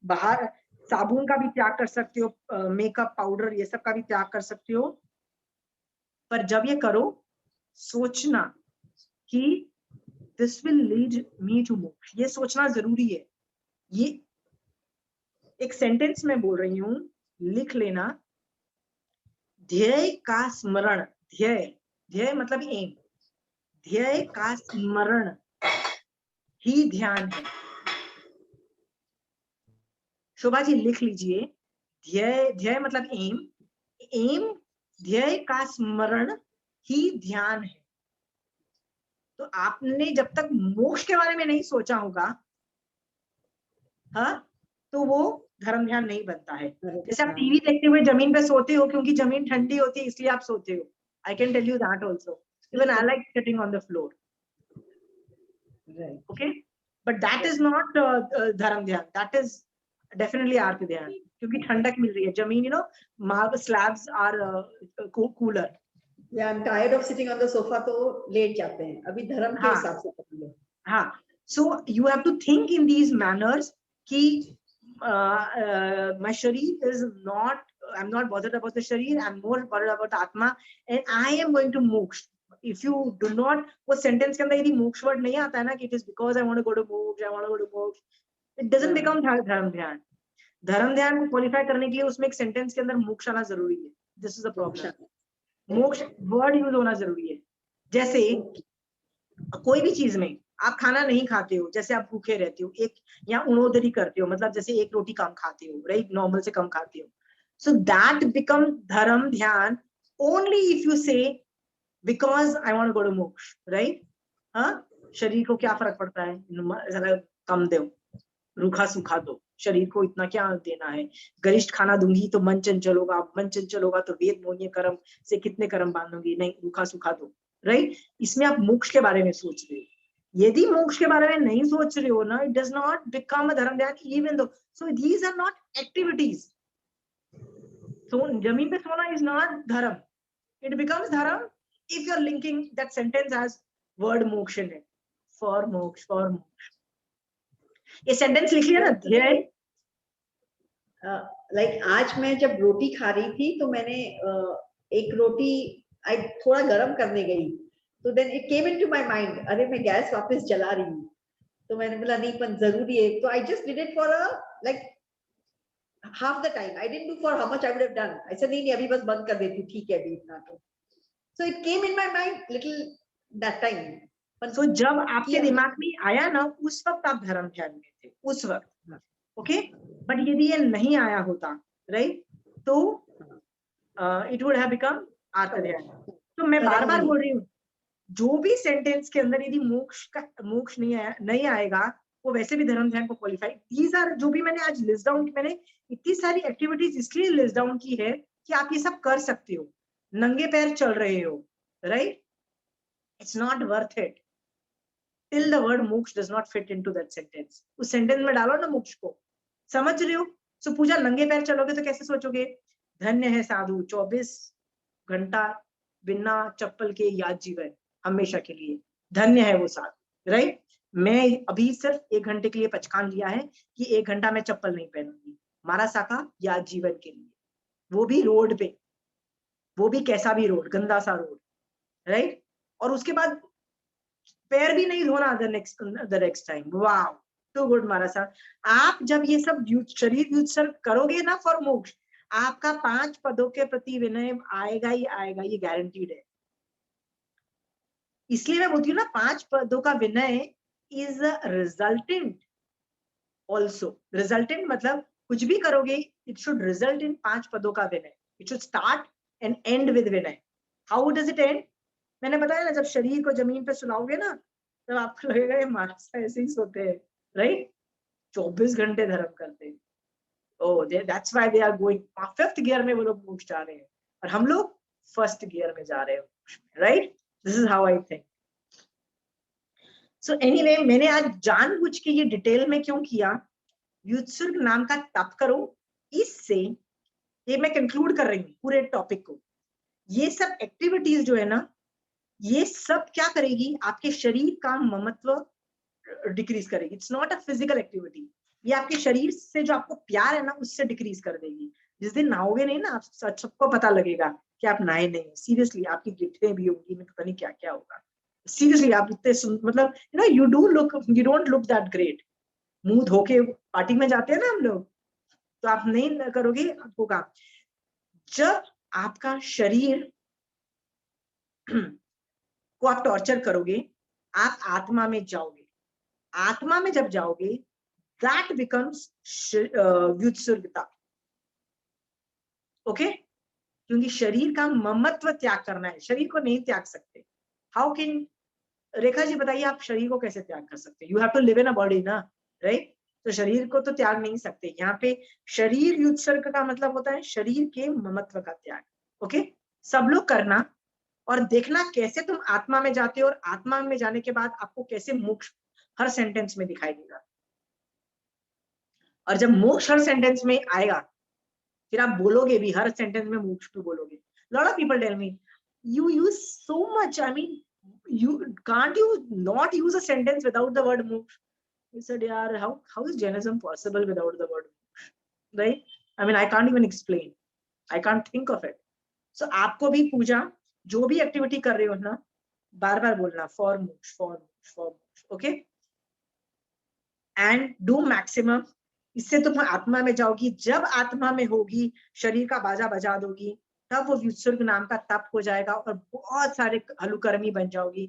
Speaker 1: बाहर साबुन का भी त्याग कर सकते हो, मेकअप पाउडर ये सब का भी त्याग कर सकते हो, पर जब ये करो सोचना कि this will lead me to moksha, ये सोचना जरूरी है। ये एक सेंटेंस में बोल रही हूँ, लिख लेना, ध्येय का स्मरण, ध्येय मतलब एम, ध्येय का स्मरण ही ध्यान है। शोभा जी लिख लीजिए, ध्येय मतलब एम, ध्येय का स्मरण ही ध्यान है। तो आपने जब तक मोक्ष के बारे में नहीं सोचा होगा, हाँ, तो वो धर्म ध्यान नहीं बनता है। जैसे आप टीवी देखते हुए जमीन पे सोते हो क्योंकि जमीन ठंडी होती है इसलिए आप सोते हो, I can tell you that also, even I like sitting on the floor, okay, but that is not dharma dhyana, that is definitely आर्थ ध्यान, क्योंकि ठंडक मिल रही है, जमीन, you know, marble slabs are cooler.
Speaker 2: Yeah, I'm tired of sitting on the sofa, तो लेट जाते हैं, अभी धर्म के हिसाब से कर लो।
Speaker 1: हाँ, so you have to think in these manners कि my sharir is not, I'm not bothered about the sharir, I'm more bothered about Atma and I am going to moksha. If you do not, वो sentence के अंदर यदि मोक्ष word नहीं आता है ना कि it is because I want to go to moksha, I want to go to moksha, it doesn't become धर्म ध्यान। धर्म ध्यान को क्वालिफाई करने के लिए उसमें एक सेंटेंस के अंदर मोक्ष आना जरूरी है, दिस इज द प्रॉब्लम। मोक्ष वर्ड यूज होना जरूरी है। जैसे कोई भी चीज में आप खाना नहीं खाते हो, जैसे आप भूखे रहते हो, एक या उणोदरी करते हो, मतलब जैसे एक रोटी कम खाते हो, राइट, नॉर्मल से कम खाते हो, so that become dharma dhyana only if you say because I want to go to moksha, right. हाँ, शरीर को क्या फर्क पड़ता है, जरा कम दो, रूखा सूखा दो, शरीर को इतना क्या देना है, गरिष्ठ खाना दूंगी तो मन चंचल होगा, मन चंचल होगा तो वेद मोहिनी कर्म से कितने कर्म बांधूंगी, नहीं, रूखा सूखा दो, राइट। इसमें आप मोक्ष के बारे में सोच रहे हो, यदि मोक्ष के बारे में नहीं सोच रहे हो ना, it does not become a dharma dhyan even though, so these are not activities. So जमीन पे सोना is not dharma, it becomes dharma if you're linking that sentence as word moksha in it, for moksha, for moksha. ये सेंटेंस लिख लिया ना, ध्येय।
Speaker 2: लाइक आज मैं जब रोटी खा रही थी तो मैंने एक रोटी थोड़ा गर्म करने गई, तो then it came into my mind, अरे मैं गैस वापस जला रही हूँ, तो मैंने बोला नहीं पर जरूरी है, तो I just did it for like half the time. I didn't do for how much I would have done. I said नहीं अभी बस बंद कर देती हूँ, ठीक है अभी इतना तो. So it came in my mind little that time.
Speaker 1: So जब आपके दिमाग में आया ना, उस वक्त आप धर्म ध्यान में थे, उस वक्त, ओके. बट यदि ये नहीं आया होता, राइट, तो इट वुड हैव बिकम आत्म ध्यान. तो मैं बार बार बोल रही हूँ, जो भी सेंटेंस के अंदर यदि मोक्ष नहीं आएगा, वो वैसे भी धर्म ध्यान को क्वालिफाई. दीज आर, जो भी मैंने आज लिस्ट डाउन, मैंने इतनी सारी एक्टिविटीज इसलिए लिस्ट डाउन की है कि आप ये सब कर सकते हो. नंगे पैर चल रहे हो, right, it's not worth it till the word moksha does not fit into that sentence. उस सेंटेंस में डालो ना मोक्ष को, समझ रहे हो. सो पूजा नंगे पैर चलोगे तो कैसे सोचोगे, धन्य है साधु 24 घंटा बिना चप्पल के याद जीवन हमेशा के लिए, धन्य है वो साधु, राइट. मैं अभी सिर्फ 1 घंटे के लिए पचकान लिया है कि 1 घंटा मैं चप्पल नहीं पहनूंगी, मारा साका याद जीवन के लिए, वो भी रोड पे, वो भी कैसा भी रोड, गंदा सा रोड, राइट. और उसके बाद पैर भी नहीं धोना द नेक्स्ट टाइम. वाह, टू गुड मारा सा. आप जब ये सब शरीर युत्सर्ग करोगे ना फॉर मोक्ष, आपका 5 पदों के प्रति विनय आएगा ही आएगा, ये गारंटीड है. इसलिए मैं बोलती हूँ ना, 5 पदों का विनय इज रिजल्टेंट ऑल्सो. रिजल्टेंट मतलब कुछ भी करोगे, इट शुड रिजल्ट इन 5 पदों का विनय. It should start and end with vinay. How does it end? मैंने बताया ना, जब शरीर को जमीन पे सुलाओगे ना, तब आपको लगेगा ये मानस ऐसे ही सोते हैं, राइट. 24 घंटे धर्म करते हैं. Oh, that's why they are going 5th gear में, वो लोग मोक्ष जा रहे हैं, और हम लोग 1st गियर में जा रहे हैं, right. This is how I think. So anyway, मैंने आज जानबूझ के ये डिटेल में क्यों किया, युत्सर्ग नाम का तप करो, इससे ये मैं कंक्लूड कर रही हूँ पूरे टॉपिक को. ये सब एक्टिविटीज जो है ना, ये सब क्या करेगी, आपके शरीर का ममत्व डिक्रीज करेगी. It's not a physical activity. ये आपके शरीर से जो आपको प्यार है ना, उससे डिक्रीज कर देगी. जिस दिन नहाओगे नहीं ना, आप सबको पता लगेगा कि आप नहाए नहीं. सीरियसली, आपकी गिट्टें भी होगी, पता नहीं क्या क्या होगा. सीरियसली, आप इतने मतलब you don't look that great. मुंह धो के पार्टी में जाते हैं ना हम लोग, तो आप नहीं करोगे, होगा. जब आपका शरीर को आप टॉर्चर करोगे, आप आत्मा में जाओगे. आत्मा में जब जाओगे, that becomes व्युत्सर्गता. ओके, क्योंकि शरीर का ममत्व त्याग करना है, शरीर को नहीं त्याग सकते. हाउ कैन, रेखा जी बताइए, आप शरीर को कैसे त्याग कर सकते? You have to live in a body ना, राइट. तो शरीर को तो त्याग नहीं सकते. यहाँ पे शरीर व्युत्सर्ग का मतलब होता है शरीर के ममत्व का त्याग. ओके, सब लोग करना और देखना कैसे तुम आत्मा में जाते हो, और आत्मा में जाने के बाद आपको कैसे मोक्ष हर सेंटेंस में दिखाई देगा. और जब मोक्ष हर सेंटेंस में आएगा, फिर आप बोलोगे भी, हर सेंटेंस में मोक्ष क्यों बोलोगे. Lot of people tell me, you use so much, I mean, can't you not use a sentence without the word moksha? He said, yaar, how is Jainism possible without the word moksha, right? I mean, I can't even explain, I can't think of it. So आपको भी पूजा, जो भी एक्टिविटी कर रहे हो ना, बार बार बोलना for moksha, okay, and do maximum. इससे तुम आत्मा में जाओगी. जब आत्मा में होगी, शरीर का बाजा बजा दोगी, तब वो व्युत्सर्ग नाम का तप हो जाएगा और बहुत सारे हलुकर्मी बन जाओगी.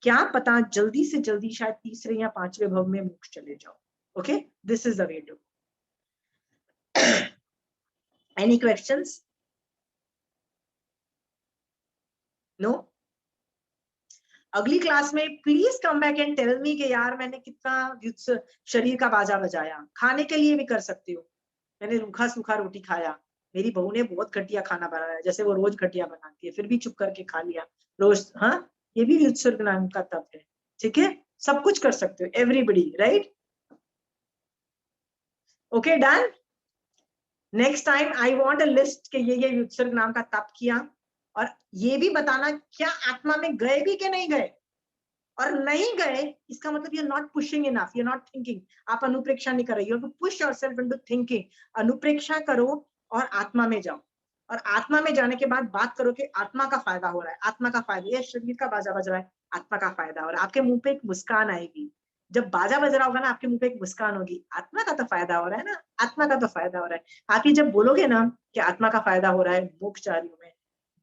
Speaker 1: क्या पता जल्दी से जल्दी शायद 3रे या 5वें भव में मोक्ष चले जाओ. Okay, this is the way to. Any questions? No? अगली क्लास में please come back and tell me कि यार मैंने कितना शरीर का बाजा बजाया. खाने के लिए भी कर सकती हो. मैंने रूखा सूखा रोटी खाया, मेरी बहू ने बहुत घटिया खाना बनाया, जैसे वो रोज घटिया बनाती है, फिर भी चुप करके खा लिया रोज. हाँ, ये भी व्युत्सर्ग नाम का तप है. ठीक है, सब कुछ कर सकते हो, everybody, right. Okay, done. Next time I want a list कि ये व्युत्सर्ग नाम का तप किया, और ये भी बताना क्या आत्मा में गए भी कि नहीं गए, और नहीं गए, इसका मतलब you are not pushing enough, you are not thinking, आप अनुप्रेक्षा नहीं कर रही हो। You push yourself into thinking. अनुप्रेक्षा करो और आत्मा में जाओ, और आत्मा में जाने के बाद बात करो कि आत्मा का फायदा हो रहा है, आत्मा का फायदा, ये शरीर का बाजा बज रहा है, आत्मा का फायदा हो रहा है। आपके मुंह पे एक मुस्कान आएगी, जब बाजा बज रहा होगा ना आपके मुंह पे एक मुस्कान होगी, आत्मा का तो फायदा हो रहा है ना, आत्मा का तो फायदा हो रहा है। आप ही जब बोलोगे ना कि आत्मा का फायदा हो रहा है मोक्ष जा रही हूं मैं,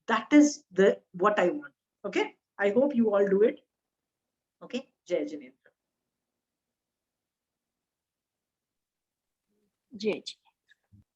Speaker 1: that is the what I want. Okay, I hope you all do it. Okay, जय जिनेन्द्र।
Speaker 5: जय जी।